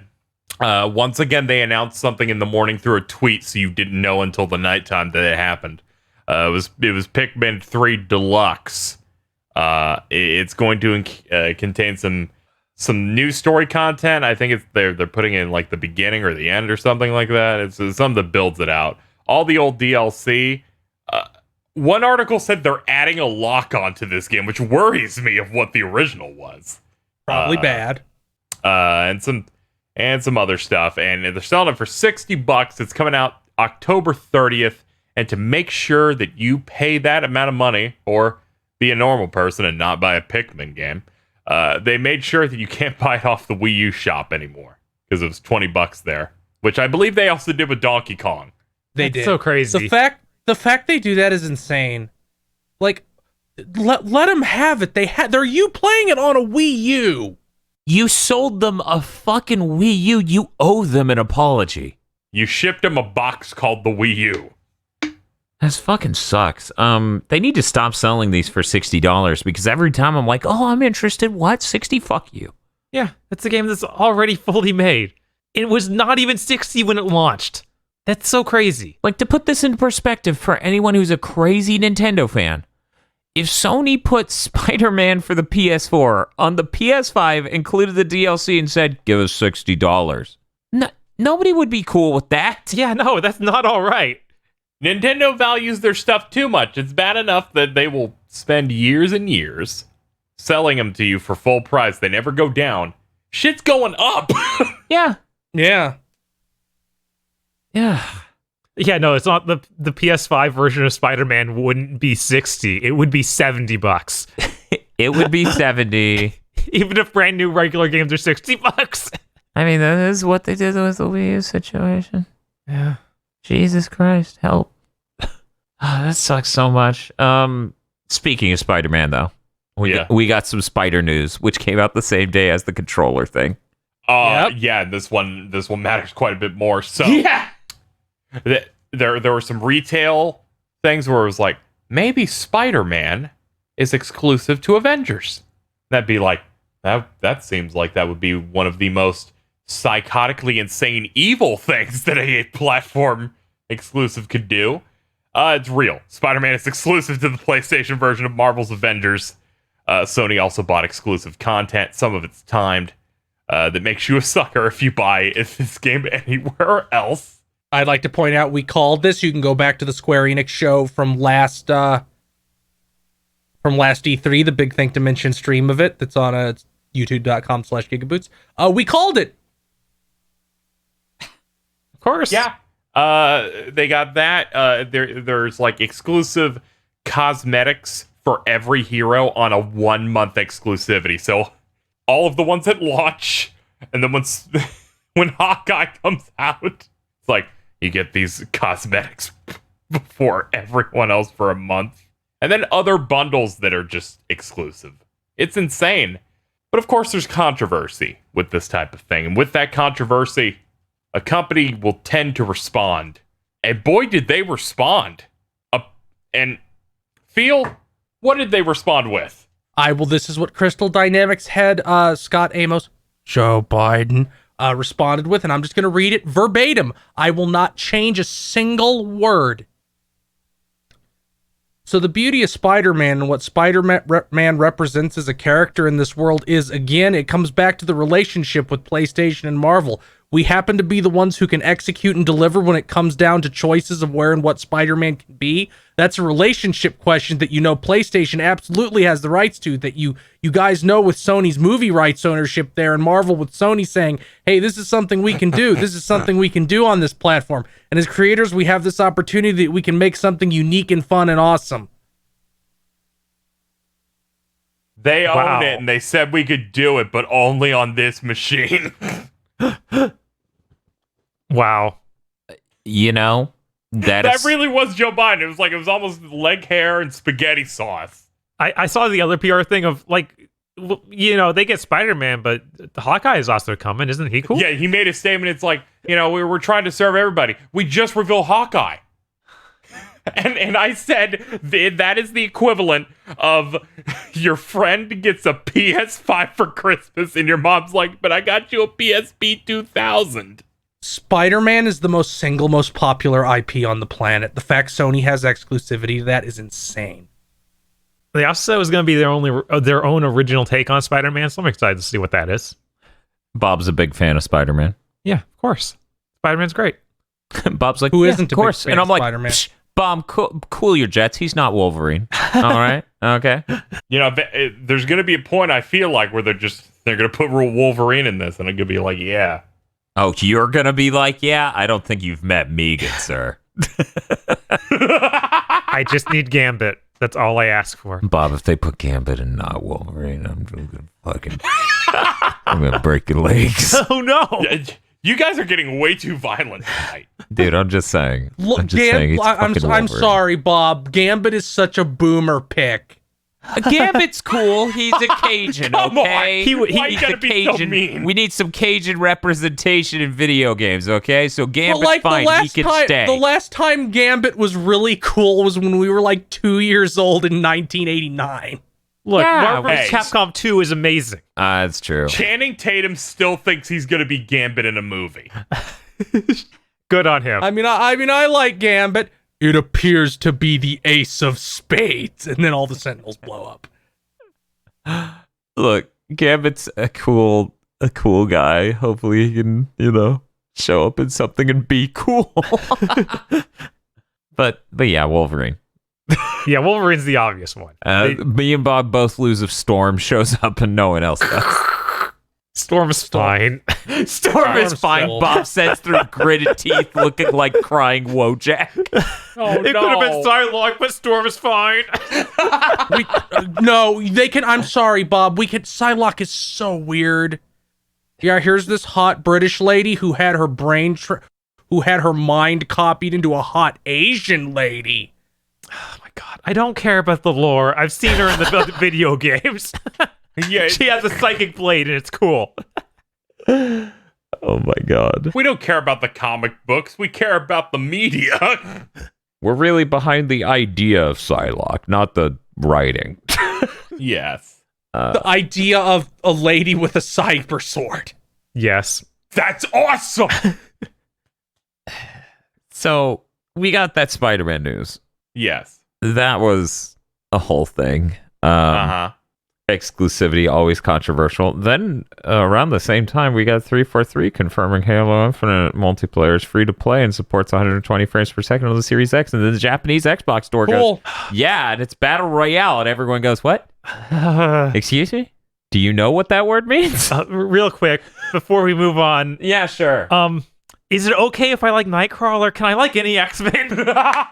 Once again, they announced something in the morning through a tweet, so you didn't know until the nighttime that it happened. It was Pikmin 3 Deluxe. It's going to contain some new story content. I think they're putting in like the beginning or the end or something like that. It's something that builds it out. All the old DLC. One article said they're adding a lock onto this game, which worries me of what the original was. Probably bad. And some other stuff, and they're selling it for $60. It's coming out October 30th, and to make sure that you pay that amount of money or be a normal person and not buy a Pikmin game, they made sure that you can't buy it off the Wii U shop anymore because it was $20 there, which I believe they also did with Donkey Kong. They That's did. so crazy. The fact they do that is insane. Like, let them have it. They're you playing it on a Wii U. You sold them a fucking Wii U. You owe them an apology. You shipped them a box called the Wii U. This fucking sucks. They need to stop selling these for $60 because every time I'm like, oh, I'm interested. What? 60? Fuck you. Yeah, that's a game that's already fully made. It was not even 60 when it launched. That's so crazy. Like, to put this into perspective for anyone who's a crazy Nintendo fan, if Sony put Spider-Man for the PS4 on the PS5, included the DLC, and said, give us $60, nobody would be cool with that. Yeah, no, that's not all right. Nintendo values their stuff too much. It's bad enough that they will spend years and years selling them to you for full price. They never go down. Shit's going up. Yeah. Yeah. Yeah. Yeah, no, it's not the PS5 version of Spider-Man wouldn't be 60. It would be $70. It would be 70. Even if brand new regular games are $60. I mean, that is what they did with the Wii U situation. Yeah. Jesus Christ, help. That sucks so much. Speaking of Spider-Man, though, we got some Spider news, which came out the same day as the controller thing. Yeah, this one matters quite a bit more. So yeah, there were some retail things where it was like, maybe Spider-Man is exclusive to Avengers. That'd be like, that seems like that would be one of the most psychotically insane evil things that a platform exclusive could do. It's real. Spider-Man is exclusive to the PlayStation version of Marvel's Avengers. Sony also bought exclusive content. Some of it's timed. That makes you a sucker if you buy this game anywhere else. I'd like to point out we called this. You can go back to the Square Enix show from last E3, the Big Think Dimension stream of it. That's on youtube.com/GigaBoots. We called it. Of course. Yeah. They got that. There's like exclusive cosmetics for every hero on a 1-month exclusivity. So all of the ones at launch, and then when Hawkeye comes out, it's like you get these cosmetics before everyone else for a month. And then other bundles that are just exclusive. It's insane. But of course there's controversy with this type of thing. And with that controversy, a company will tend to respond. And boy, did they respond. And Phil, what did they respond with? This is what Crystal Dynamics head Scott Amos, Joe Biden, responded with, and I'm just going to read it verbatim. I will not change a single word. So the beauty of Spider-Man and what Spider-Man represents as a character in this world is, again, it comes back to the relationship with PlayStation and Marvel. We happen to be the ones who can execute and deliver when it comes down to choices of where and what Spider-Man can be. That's a relationship question that PlayStation absolutely has the rights to, that you guys know with Sony's movie rights ownership there, and Marvel with Sony saying, hey, this is something we can do. This is something we can do on this platform. And as creators, we have this opportunity that we can make something unique and fun and awesome. They owned it, and they said we could do it, but only on this machine. Wow. That really was Joe Biden. It was almost leg hair and spaghetti sauce. I saw the other PR thing of they get Spider-Man, but Hawkeye is also coming. Isn't he cool? Yeah, he made a statement. It's like, we're trying to serve everybody. We just revealed Hawkeye. And I said that is the equivalent of your friend gets a PS5 for Christmas and your mom's like, but I got you a PSP 2000. Spider-Man is the most popular IP on the planet. The fact Sony has exclusivity to that is insane. They also said it was going to be their own original take on Spider-Man, so I'm excited to see what that is. Bob's a big fan of Spider-Man. Yeah, of course. Spider-Man's great. Bob's like, who isn't of course? A big fan and I'm of like, Spider-Man? Bob, cool your jets. He's not Wolverine. All right, okay. There's going to be a point, I feel like, where they're going to put Wolverine in this, and I'm going to be like, yeah. Oh, you're going to be like, yeah? I don't think you've met me, good sir. I just need Gambit. That's all I ask for. Bob, if they put Gambit and not Wolverine, I'm going to break your legs. Oh, no. You guys are getting way too violent tonight. Dude, I'm just saying. I'm sorry, Bob. Gambit is such a boomer pick. Gambit's cool. He's a Cajun, Come on. okay? Why you He's gotta a be so Cajun. mean? We need some Cajun representation in video games, okay? So But Gambit's like fine. He can stay. the last time Gambit was really cool was when we were like 2 years old in 1989. Look, Yeah, Marvel vs. hey. Capcom 2 is amazing. That's true. Channing Tatum still thinks he's going to be Gambit in a movie. Good on him. I mean, I like Gambit. It appears to be the ace of spades, and then all the Sentinels blow up. Look, Gambit's a cool guy. Hopefully he can, show up in something and be cool. But yeah, Wolverine. Yeah, Wolverine's the obvious one. Me and Bob both lose if Storm shows up and no one else does. Storm's fine. Storm is fine. cool. Bob says through gritted teeth, looking like crying Wojak. Oh, It could have been Psylocke, but Storm is fine. No, they can. I'm sorry, Bob. Psylocke is so weird. Yeah, here's this hot British lady who had her who had her mind copied into a hot Asian lady. Oh my god, I don't care about the lore. I've seen her in the video games. Yeah, She has a psychic blade and it's cool. Oh my god. we don't care about the comic books. We care about the media. We're really behind the idea of Psylocke, not the writing. Yes. The idea of a lady with a cyber sword. Yes. That's awesome. So, we got that Spider-Man news. Yes. That was a whole thing. Uh-huh. Exclusivity, always controversial. Then, around the same time, we got 343 confirming Halo Infinite multiplayer is free to play and supports 120 frames per second on the Series X. And then the Japanese Xbox store Cool. goes, yeah, and it's Battle Royale. And everyone goes, what? Excuse me? Do you know what that word means? Real quick, before we move on, Yeah, sure. is it okay if I like Nightcrawler? Can I like any X-Men?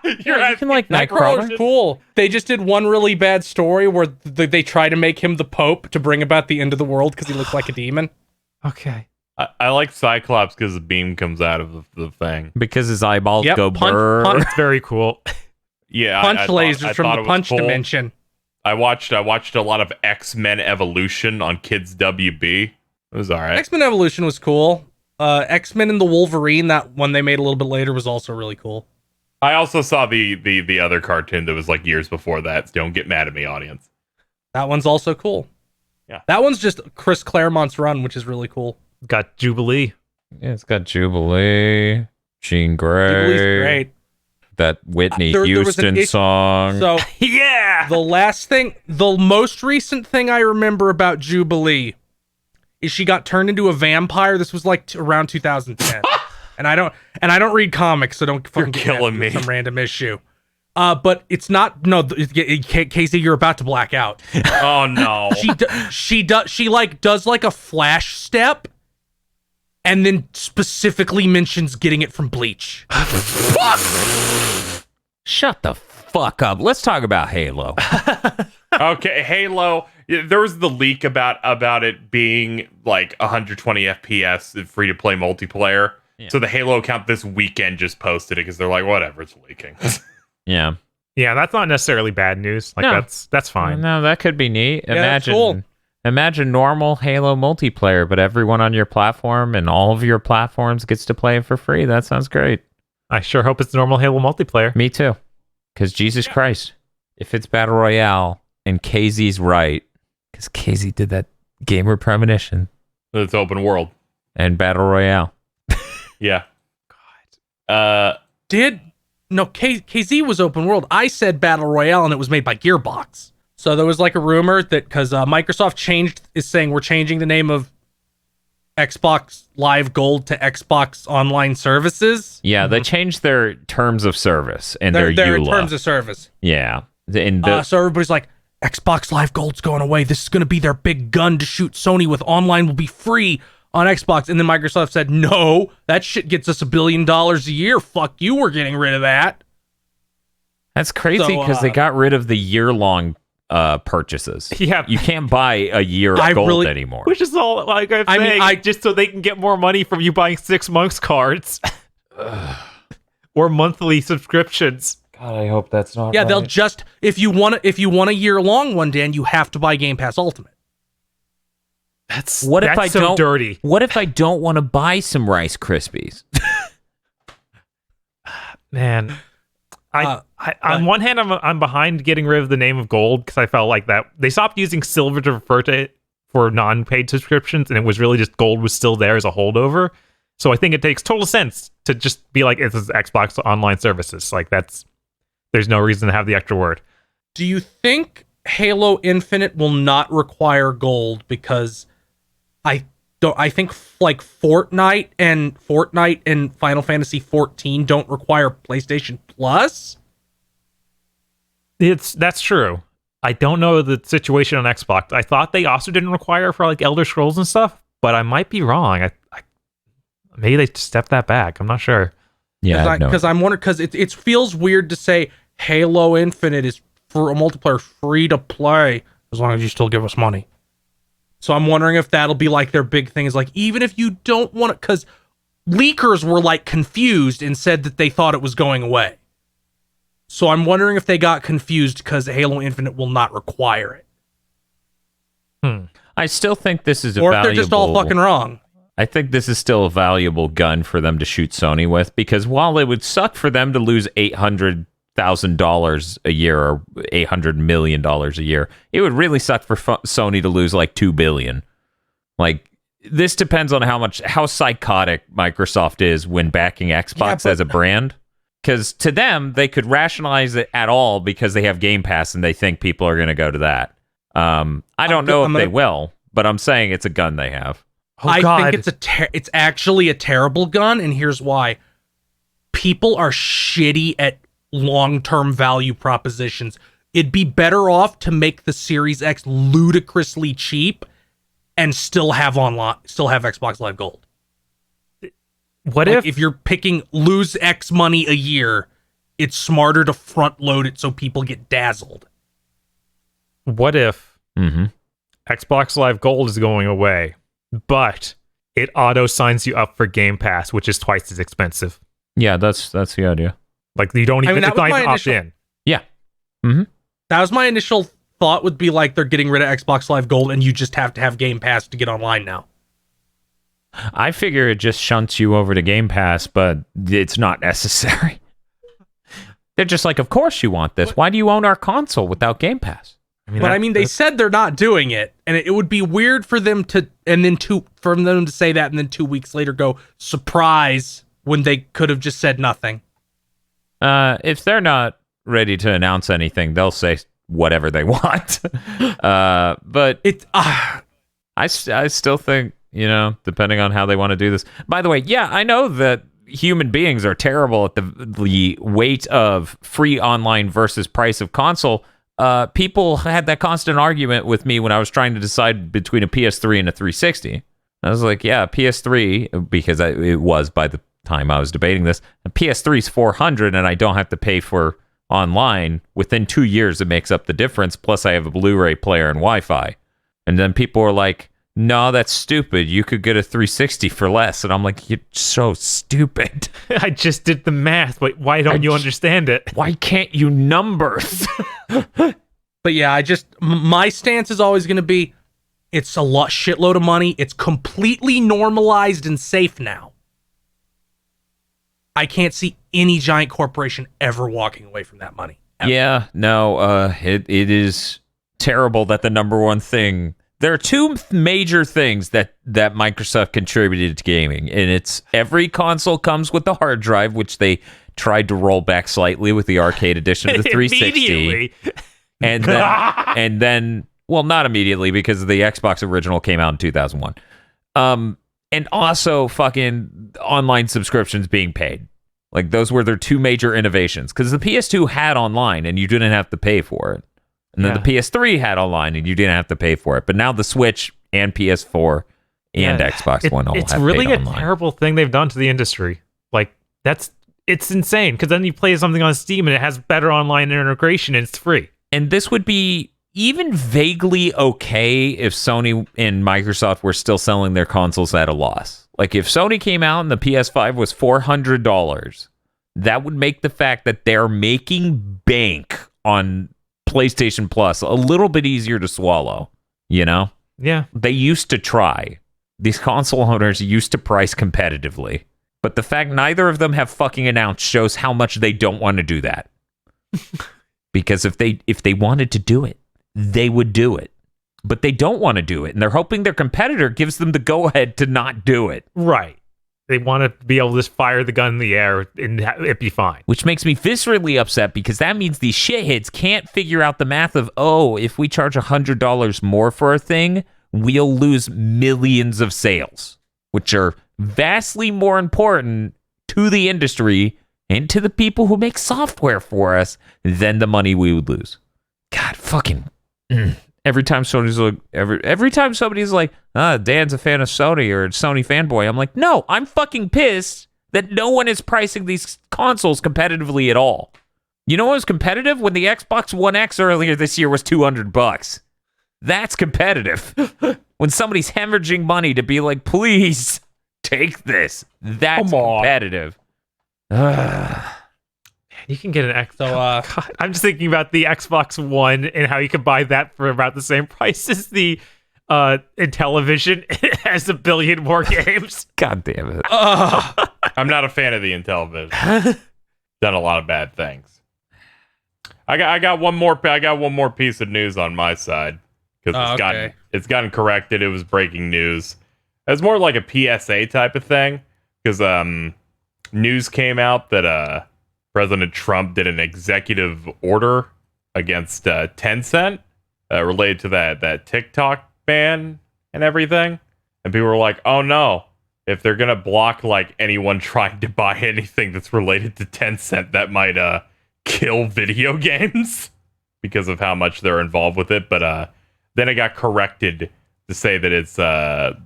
You can like Nightcrawler's Nightcrawler. cool. They just did one really bad story where they try to make him the Pope to bring about the end of the world because he looks like a demon. Okay. I like Cyclops because the beam comes out of the thing. Because his eyeballs Yep, go punch- brr. punch- It's very cool. Yeah, Punch I lasers thought from it the was punch cool. dimension. I watched a lot of X-Men Evolution on Kids WB. It was all right. X-Men Evolution was cool. X-Men and the Wolverine, that one they made a little bit later, was also really cool. I also saw the other cartoon that was like years before that. So don't get mad at me, audience. That one's also cool. Yeah. That one's just Chris Claremont's run, which is really cool. Got Jubilee. Yeah, it's got Jubilee, Jean Grey, Jubilee's great. that Whitney There was an Houston issue- song. So Yeah! the most recent thing I remember about Jubilee is she got turned into a vampire. This was like around 2010. and I don't read comics, so don't fucking get killing mad at me. some random issue. But it's not. No, Casey, you're about to black out. Oh no. She does like a flash step, and then specifically mentions getting it from Bleach. Shut the fuck up. Let's talk about Halo. Okay, Halo. There was the leak about it being like 120 FPS free to play multiplayer. Yeah. So the Halo account this weekend just posted it because they're like, whatever, it's leaking. Yeah. Yeah, that's not necessarily bad news. Like No. that's fine. No, that could be neat. Yeah, that's cool. Imagine normal Halo multiplayer, but everyone on your platform and all of your platforms gets to play it for free. That sounds great. I sure hope it's normal Halo multiplayer. Me too. Because Jesus Christ, if it's Battle Royale and KZ's right, because KZ did that Gamer Premonition It's open world. and Battle Royale. Yeah. KZ was open world. I said Battle Royale, and it was made by Gearbox. So there was like a rumor that because Microsoft is saying we're changing the name of Xbox Live Gold to Xbox Online Services. Yeah, they changed their terms of service and their Their EULA. terms of service. Yeah. So everybody's like, Xbox Live Gold's going away. This is going to be their big gun to shoot Sony with. Online will be free on Xbox. And then Microsoft said, no, that shit gets us $1 billion a year. Fuck you, we're getting rid of that. That's crazy because they got rid of the year-long purchases. Yeah. You can't buy a year of gold anymore. Which is all like I mean, just so they can get more money from you buying 6 months cards or monthly subscriptions. God, I hope that's not. Yeah, right. they'll just if you want a year long one, Dan, you have to buy Game Pass Ultimate. That's I so don't dirty. What if I don't want to buy some Rice Krispies? Man, I on one hand, I'm behind getting rid of the name of gold because I felt like that they stopped using silver to refer to it for non-paid subscriptions, and it was really just gold was still there as a holdover. So I think it makes total sense to just be like, this is Xbox Online Services. Like there's no reason to have the extra word. Do you think Halo Infinite will not require gold because I think like Fortnite and Final Fantasy 14 don't require PlayStation Plus? That's true. I don't know the situation on Xbox. I thought they also didn't require for like Elder Scrolls and stuff, but I might be wrong. I maybe they stepped that back. I'm not sure. Yeah, because I'm wondering because it feels weird to say Halo Infinite is for a multiplayer free to play as long as you still give us money. So I'm wondering if that'll be like their big thing is like, even if you don't want it, because leakers were like confused and said that they thought it was going away. So I'm wondering if they got confused because Halo Infinite will not require it. I still think this is a or valuable. if they're just all fucking wrong. I think this is still a valuable gun for them to shoot Sony with, because while it would suck for them to lose $800,000 a year or $800 million a year, it would really suck for Sony to lose like $2 billion. Like, this depends on how psychotic Microsoft is when backing Xbox as a brand. Because to them, they could rationalize it at all because they have Game Pass and they think people are going to go to that. I don't know if they will, but I'm saying it's a gun they have. I think it's actually a terrible gun, and here's why. People are shitty at long-term value propositions. It'd be better off to make the Series X ludicrously cheap and still have Xbox Live Gold. What if you're picking lose X money a year, it's smarter to front load it so people get dazzled. What if Xbox Live Gold is going away, but it auto signs you up for Game Pass, which is twice as expensive? Yeah, that's the idea. Like you don't even opt in. Yeah. That was my initial thought, would be like they're getting rid of Xbox Live Gold and you just have to have Game Pass to get online now. I figure it just shunts you over to Game Pass, but it's not necessary. They're just like, of course you want this. Why do you own our console without Game Pass? They said they're not doing it, and it would be weird for them to, for them to say that, and then 2 weeks later go surprise when they could have just said nothing. If they're not ready to announce anything, they'll say whatever they want. But I still think, depending on how they want to do this. By the way, yeah, I know that human beings are terrible at the weight of free online versus price of console. People had that constant argument with me when I was trying to decide between a PS3 and a 360. I was like, yeah, PS3, because it was by the time I was debating this, PS3 is $400 and I don't have to pay for online. Within 2 years, it makes up the difference. Plus, I have a Blu-ray player and Wi-Fi. And then people were like, no, that's stupid. You could get a 360 for less. And I'm like, you're so stupid. I just did the math. Why don't you understand it? Why can't you numbers? But yeah, my stance is always going to be, it's a shitload of money. It's completely normalized and safe now. I can't see any giant corporation ever walking away from that money. Ever. Yeah, no, it is terrible that the number one thing. There are two major things that Microsoft contributed to gaming, and it's every console comes with the hard drive, which they tried to roll back slightly with the arcade edition of the 360. and then, well, not immediately, because the Xbox original came out in 2001. And also fucking online subscriptions being paid. Like, those were their two major innovations, because the PS2 had online and you didn't have to pay for it. And then the PS3 had online and you didn't have to pay for it. But now the Switch and PS4 and Xbox One all have paid online. It's really a terrible thing they've done to the industry. Like, it's insane, because then you play something on Steam and it has better online integration and it's free. And this would be even vaguely okay if Sony and Microsoft were still selling their consoles at a loss. Like, if Sony came out and the PS5 was $400, that would make the fact that they're making bank on PlayStation Plus a little bit easier to swallow, you know? Yeah. They used to try. These console owners used to price competitively. But the fact neither of them have fucking announced shows how much they don't want to do that. Because if they wanted to do it, they would do it. But they don't want to do it, and they're hoping their competitor gives them the go-ahead to not do it. Right. They want to be able to just fire the gun in the air and it'd be fine. Which makes me viscerally upset because that means these shitheads can't figure out the math of, oh, if we charge $100 more for a thing, we'll lose millions of sales, which are vastly more important to the industry and to the people who make software for us than the money we would lose. God, fucking... Every time somebody's like, Dan's a fan of Sony or a Sony fanboy, I'm like, no, I'm fucking pissed that no one is pricing these consoles competitively at all. You know what was competitive? When the Xbox One X earlier this year was $200. That's competitive. When somebody's hemorrhaging money to be like, please take this. That's competitive. You can get an X. So, God, I'm just thinking about the Xbox One and how you can buy that for about the same price as the Intellivision. It has 1 billion more games. God damn it. I'm not a fan of the Intellivision. Done a lot of bad things. I got one more piece of news on my side because it's gotten corrected. It was breaking news. It's more like a PSA type of thing because news came out that President Trump did an executive order against Tencent related to that TikTok ban and everything. And people were like, oh no, if they're going to block like anyone trying to buy anything that's related to Tencent, that might kill video games because of how much they're involved with it. But then it got corrected to say that it's the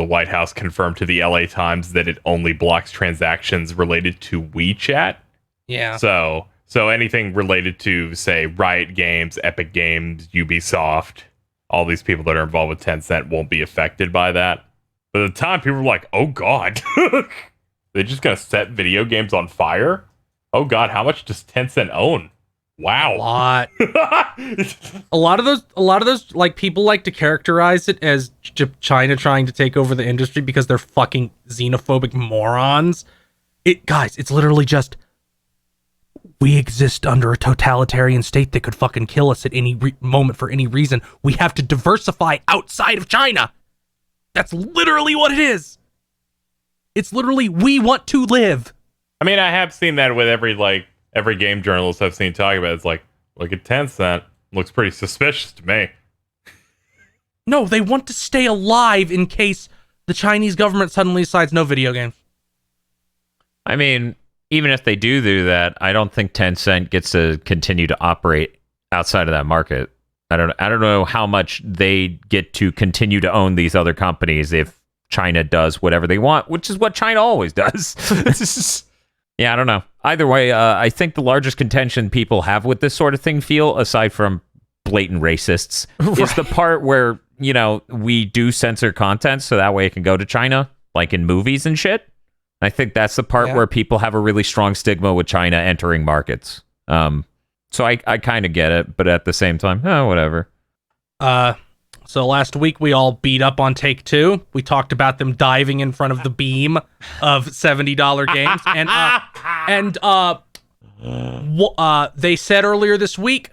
White House confirmed to the LA Times that it only blocks transactions related to WeChat. Yeah. So anything related to, say, Riot Games, Epic Games, Ubisoft, all these people that are involved with Tencent won't be affected by that. But at the time, people were like, oh, God. They're just going to set video games on fire? Oh, God, how much does Tencent own? Wow. A lot of those, like, people like to characterize it as China trying to take over the industry because they're fucking xenophobic morons. Guys, it's literally just... We exist under a totalitarian state that could fucking kill us at any moment for any reason. We have to diversify outside of China. That's literally what it is. It's literally, we want to live. I mean, I have seen that with every game journalist I've seen talk about it. It's like, look at Tencent. Looks pretty suspicious to me. No, they want to stay alive in case the Chinese government suddenly decides no video games. I mean... Even if they do that, I don't think Tencent gets to continue to operate outside of that market. I don't know how much they get to continue to own these other companies if China does whatever they want, which is what China always does. Yeah, I don't know. Either way, I think the largest contention people have with this sort of thing, aside from blatant racists, is the part where, we do censor content so that way it can go to China, like in movies and shit. I think that's the part where people have a really strong stigma with China entering markets. So I kind of get it, but at the same time, whatever. So last week we all beat up on Take-Two. We talked about them diving in front of the beam of $70 games, and they said earlier this week,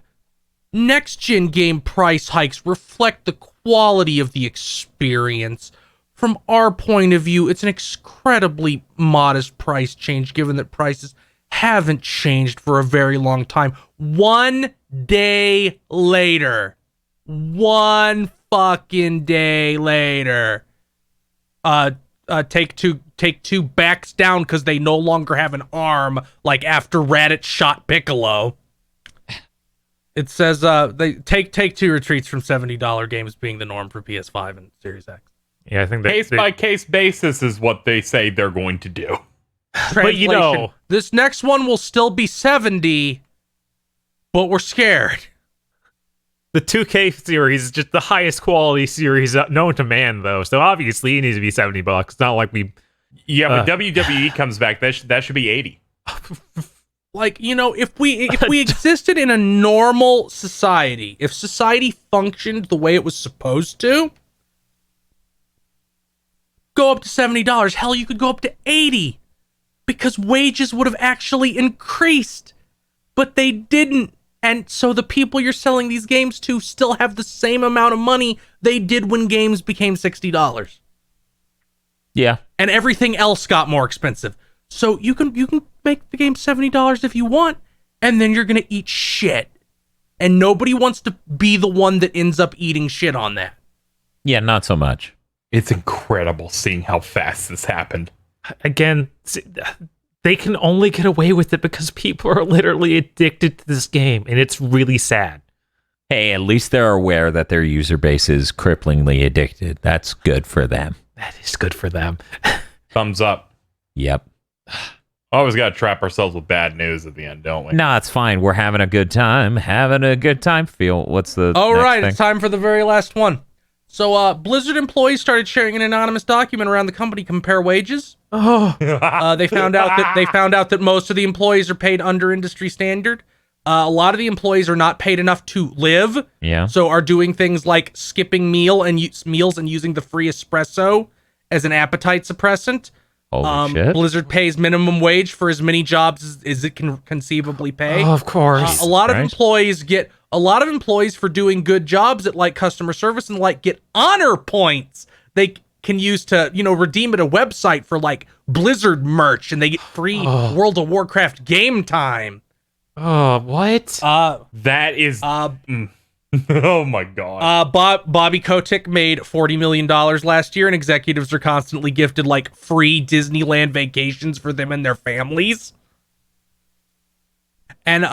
next-gen game price hikes reflect the quality of the experience. From our point of view, it's an incredibly modest price change, given that prices haven't changed for a very long time. 1 day later. 1 fucking day later. Take-Two backs down because they no longer have an arm, like after Raditz shot Piccolo. It says Take-Two retreats from $70 games being the norm for PS5 and Series X. Yeah, I think that case-by-case basis is what they say they're going to do. But this next one will still be 70, but we're scared. The 2K series is just the highest quality series known to man, though. So obviously it needs to be $70. It's not like we... Yeah, when WWE comes back, that should be 80. Like, if we existed in a normal society, if society functioned the way it was supposed to, go up to $70. Hell, you could go up to $80 because wages would have actually increased, but they didn't. And so the people you're selling these games to still have the same amount of money they did when games became $60. Yeah. And everything else got more expensive. So you can make the game $70 if you want, and then you're going to eat shit. And nobody wants to be the one that ends up eating shit on that. Yeah, not so much. It's incredible seeing how fast this happened. Again, they can only get away with it because people are literally addicted to this game, and it's really sad. Hey, at least they're aware that their user base is cripplingly addicted. That's good for them. That is good for them. Thumbs up. Yep. Always got to trap ourselves with bad news at the end, don't we? Nah, it's fine. We're having a good time. Having a good time. Phil, what's the All next right, thing? it's time for the very last one. So, Blizzard employees started sharing an anonymous document around the company to compare wages. Oh, They found out that most of the employees are paid under industry standard. A lot of the employees are not paid enough to live. Yeah. So are doing things like skipping meals and using the free espresso as an appetite suppressant. Holy shit. Blizzard pays minimum wage for as many jobs as it can conceivably pay. of course. A lot of Christ. employees for doing good jobs at like customer service and like get honor points they can use to, redeem at a website for like Blizzard merch, and they get free World of Warcraft game time. Oh, what? That is... oh my god. Bobby Kotick made $40 million last year, and executives are constantly gifted like free Disneyland vacations for them and their families. And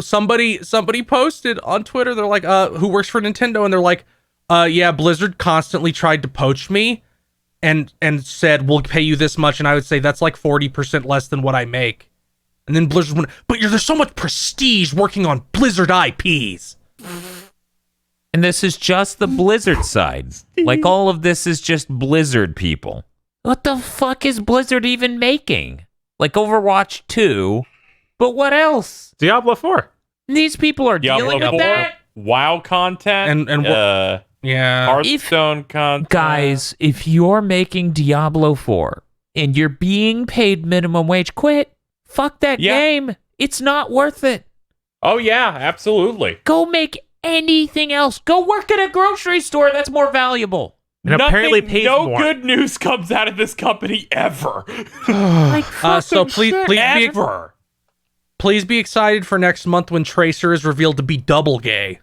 somebody posted on Twitter, they're like, who works for Nintendo, and they're like, yeah, Blizzard constantly tried to poach me and said, we'll pay you this much, and I would say that's like 40% less than what I make. And then Blizzard went, but there's so much prestige working on Blizzard IPs. And this is just the Blizzard side. Like, all of this is just Blizzard people. What the fuck is Blizzard even making? Like Overwatch 2, but what else? Diablo 4. These people are dealing with that? WoW content And yeah. Hearthstone content. Guys, if you're making Diablo 4 and you're being paid minimum wage, quit. Fuck that game. It's not worth it. Oh yeah, absolutely. Go make anything else. Go work at a grocery store. That's more valuable. And apparently pays no more. good news comes out of this company ever. Like, So please Ever. please be excited for next month when Tracer is revealed to be double gay.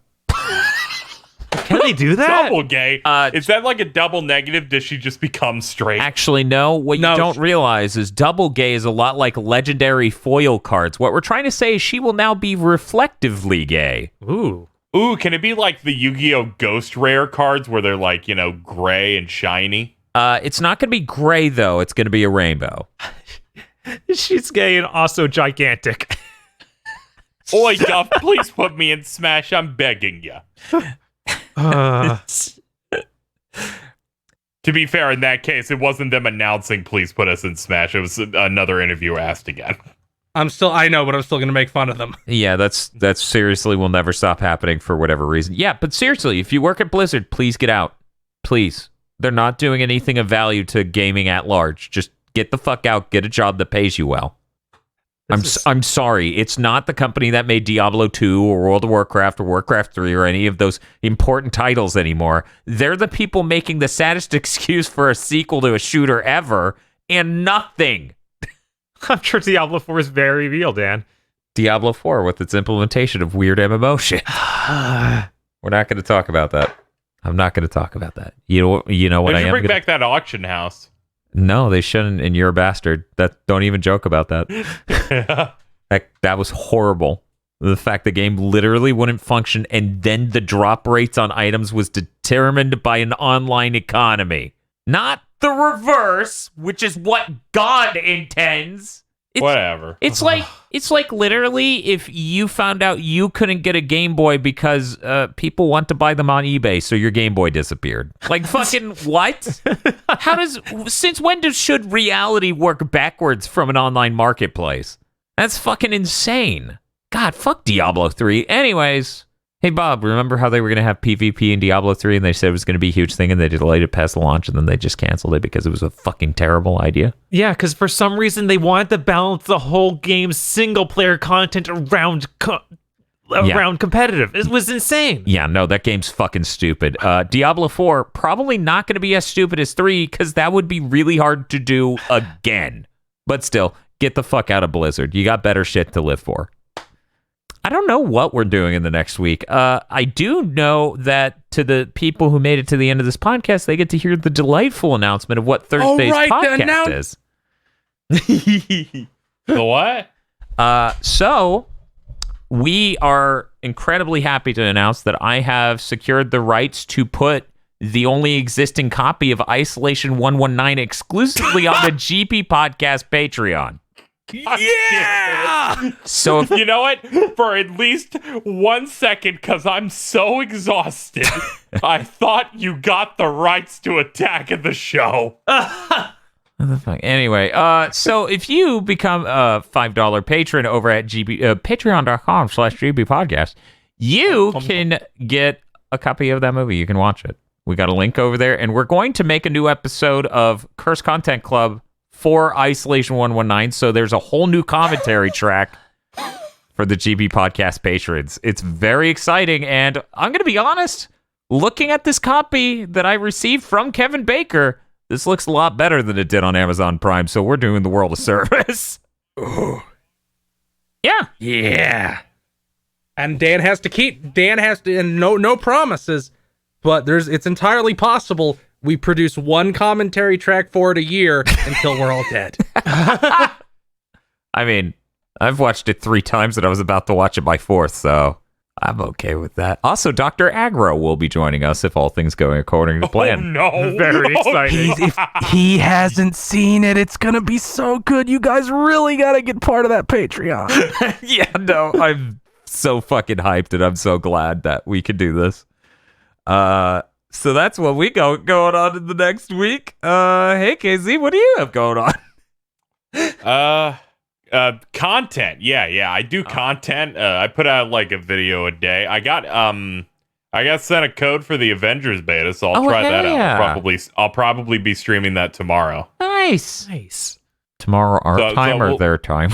Can they do that? Double gay. Is that like a double negative? Does she just become straight? actually, no. What No. you don't realize is double gay is a lot like legendary foil cards. What we're trying to say is she will now be reflectively gay. Ooh. Ooh, can it be like the Yu-Gi-Oh! Ghost Rare cards where they're like, gray and shiny? It's not going to be gray, though. It's going to be a rainbow. She's gay and also gigantic. Oi, Duff, please put me in Smash. I'm begging you. To be fair, in that case, it wasn't them announcing, please put us in Smash. It was another interviewer asked again. I know, but I'm still going to make fun of them. Yeah, that's seriously will never stop happening for whatever reason. Yeah, but seriously, if you work at Blizzard, please get out. Please. They're not doing anything of value to gaming at large. Just get the fuck out. Get a job that pays you well. I'm sorry. It's not the company that made Diablo 2 or World of Warcraft or Warcraft 3 or any of those important titles anymore. They're the people making the saddest excuse for a sequel to a shooter ever and nothing. I'm sure Diablo 4 is very real, Dan. Diablo 4 with its implementation of weird MMO shit. We're not going to talk about that. I'm not going to talk about that. You know what They I should am bring gonna... back that auction house. No, they shouldn't, and you're a bastard. Don't even joke about that. That was horrible. The fact the game literally wouldn't function, and then the drop rates on items was determined by an online economy. Not the reverse, which is what God intends. Whatever. It's like literally if you found out you couldn't get a Game Boy because people want to buy them on eBay, so your Game Boy disappeared. Like fucking what? Since when should reality work backwards from an online marketplace? That's fucking insane. God, fuck Diablo 3. Anyways, hey, Bob, remember how they were going to have PvP in Diablo 3 and they said it was going to be a huge thing and they delayed it past the launch and then they just canceled it because it was a fucking terrible idea? Yeah, because for some reason they wanted to balance the whole game's single-player content around competitive. It was insane. Yeah, no, that game's fucking stupid. Diablo 4, probably not going to be as stupid as 3 because that would be really hard to do again. But still, get the fuck out of Blizzard. You got better shit to live for. I don't know what we're doing in the next week. I do know that to the people who made it to the end of this podcast, they get to hear the delightful announcement of what Thursday's podcast is. The what? So we are incredibly happy to announce that I have secured the rights to put the only existing copy of Isolation 119 exclusively on the GP Podcast Patreon. Yeah! So if, you know what? For at least 1 second, because I'm so exhausted, I thought you got the rights to Attack of the Show. Anyway, so if you become a $5 patron over at patreon.com/GB podcast, you can get a copy of that movie. You can watch it. We got a link over there, and we're going to make a new episode of Curse Content Club for Isolation 119, so there's a whole new commentary track for the GB Podcast patrons. It's very exciting, and I'm going to be honest, looking at this copy that I received from Kevin Baker, this looks a lot better than it did on Amazon Prime, so we're doing the world a service. Yeah. And Dan has to, and no promises, but it's entirely possible we produce one commentary track for it a year until we're all dead. I mean, I've watched it 3 times and I was about to watch it my 4th, so I'm okay with that. Also, Dr. Agro will be joining us if all things go according to plan. Oh, no. Very exciting. If he hasn't seen it, it's gonna be so good. You guys really gotta get part of that Patreon. Yeah, no, I'm so fucking hyped and I'm so glad that we could do this. So that's what we going on in the next week. Hey, KZ, what do you have going on? Content. Yeah, I do content. I put out like a video a day. I got sent a code for the Avengers beta, so I'll try that out. I'll probably be streaming that tomorrow. Nice. Tomorrow our time or their time?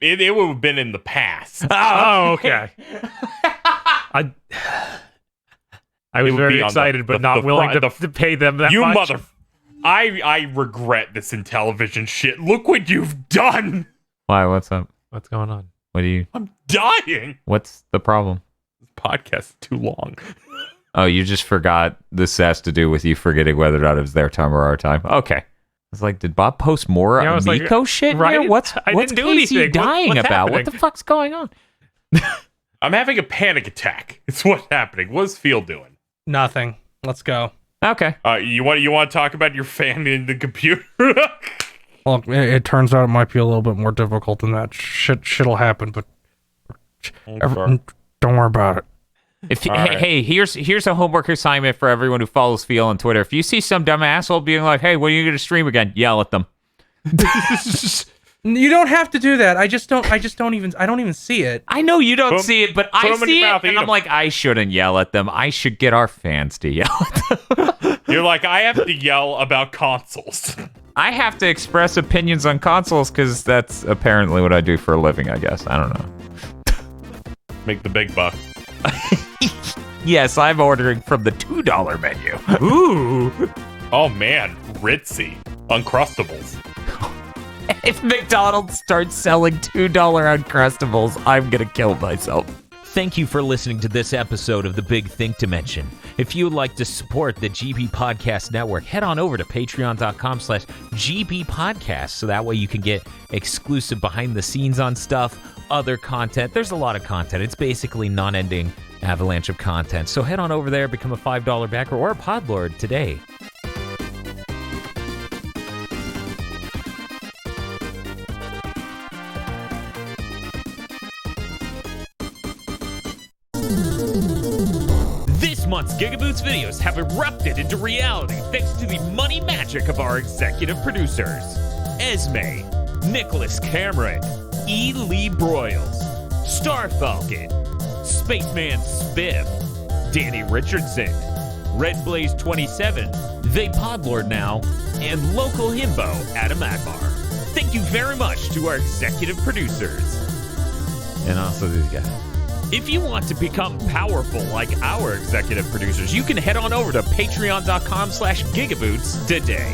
It would have been in the past. Oh, okay. I was very excited, but not willing to pay them that much. I regret this Intellivision shit. Look what you've done. Why? What's up? What's going on? I'm dying. What's the problem? This podcast is too long. Oh, you just forgot this has to do with you forgetting whether or not it was their time or our time. Okay. I was like, did Bob post more Miko shit right? here? What's Casey dying what's about? Happening? What the fuck's going on? I'm having a panic attack. It's what's happening. What's Phil doing? Nothing. Let's go. Okay. You want to talk about your fan in the computer? Well, it turns out it might be a little bit more difficult than that. Shit'll happen, but don't worry about it. Hey, here's a homework assignment for everyone who follows Phil on Twitter. If you see some dumb asshole being like, "Hey, when are you going to stream again?" Yell at them. You don't have to do that. I don't even see it. I know you don't see it, but I see it, and I'm them. like, I shouldn't yell at them. I should get our fans to yell at them. You're like, I have to yell about consoles. I have to express opinions on consoles because that's apparently what I do for a living, I guess. I don't know. Make the big bucks. Yes, I'm ordering from the $2 menu. Ooh. Oh, man. Ritzy. Uncrustables. If McDonald's starts selling $2 Uncrustables, I'm going to kill myself. Thank you for listening to this episode of The Big Think Dimension. If you would like to support the GB Podcast Network, head on over to patreon.com/GB Podcast so that way you can get exclusive behind the scenes on stuff, other content. There's a lot of content. It's basically non-ending avalanche of content. So head on over there, become a $5 backer or a Podlord today. This month's GigaBoots videos have erupted into reality thanks to the money magic of our executive producers. Esme, Nicholas Cameron, E. Lee Broyles, Star Falcon, Spaceman Spiff, Danny Richardson, Red Blaze 27, They Podlord Now, and local himbo Adam Akbar. Thank you very much to our executive producers. And also these guys. If you want to become powerful like our executive producers, you can head on over to patreon.com/gigaboots today.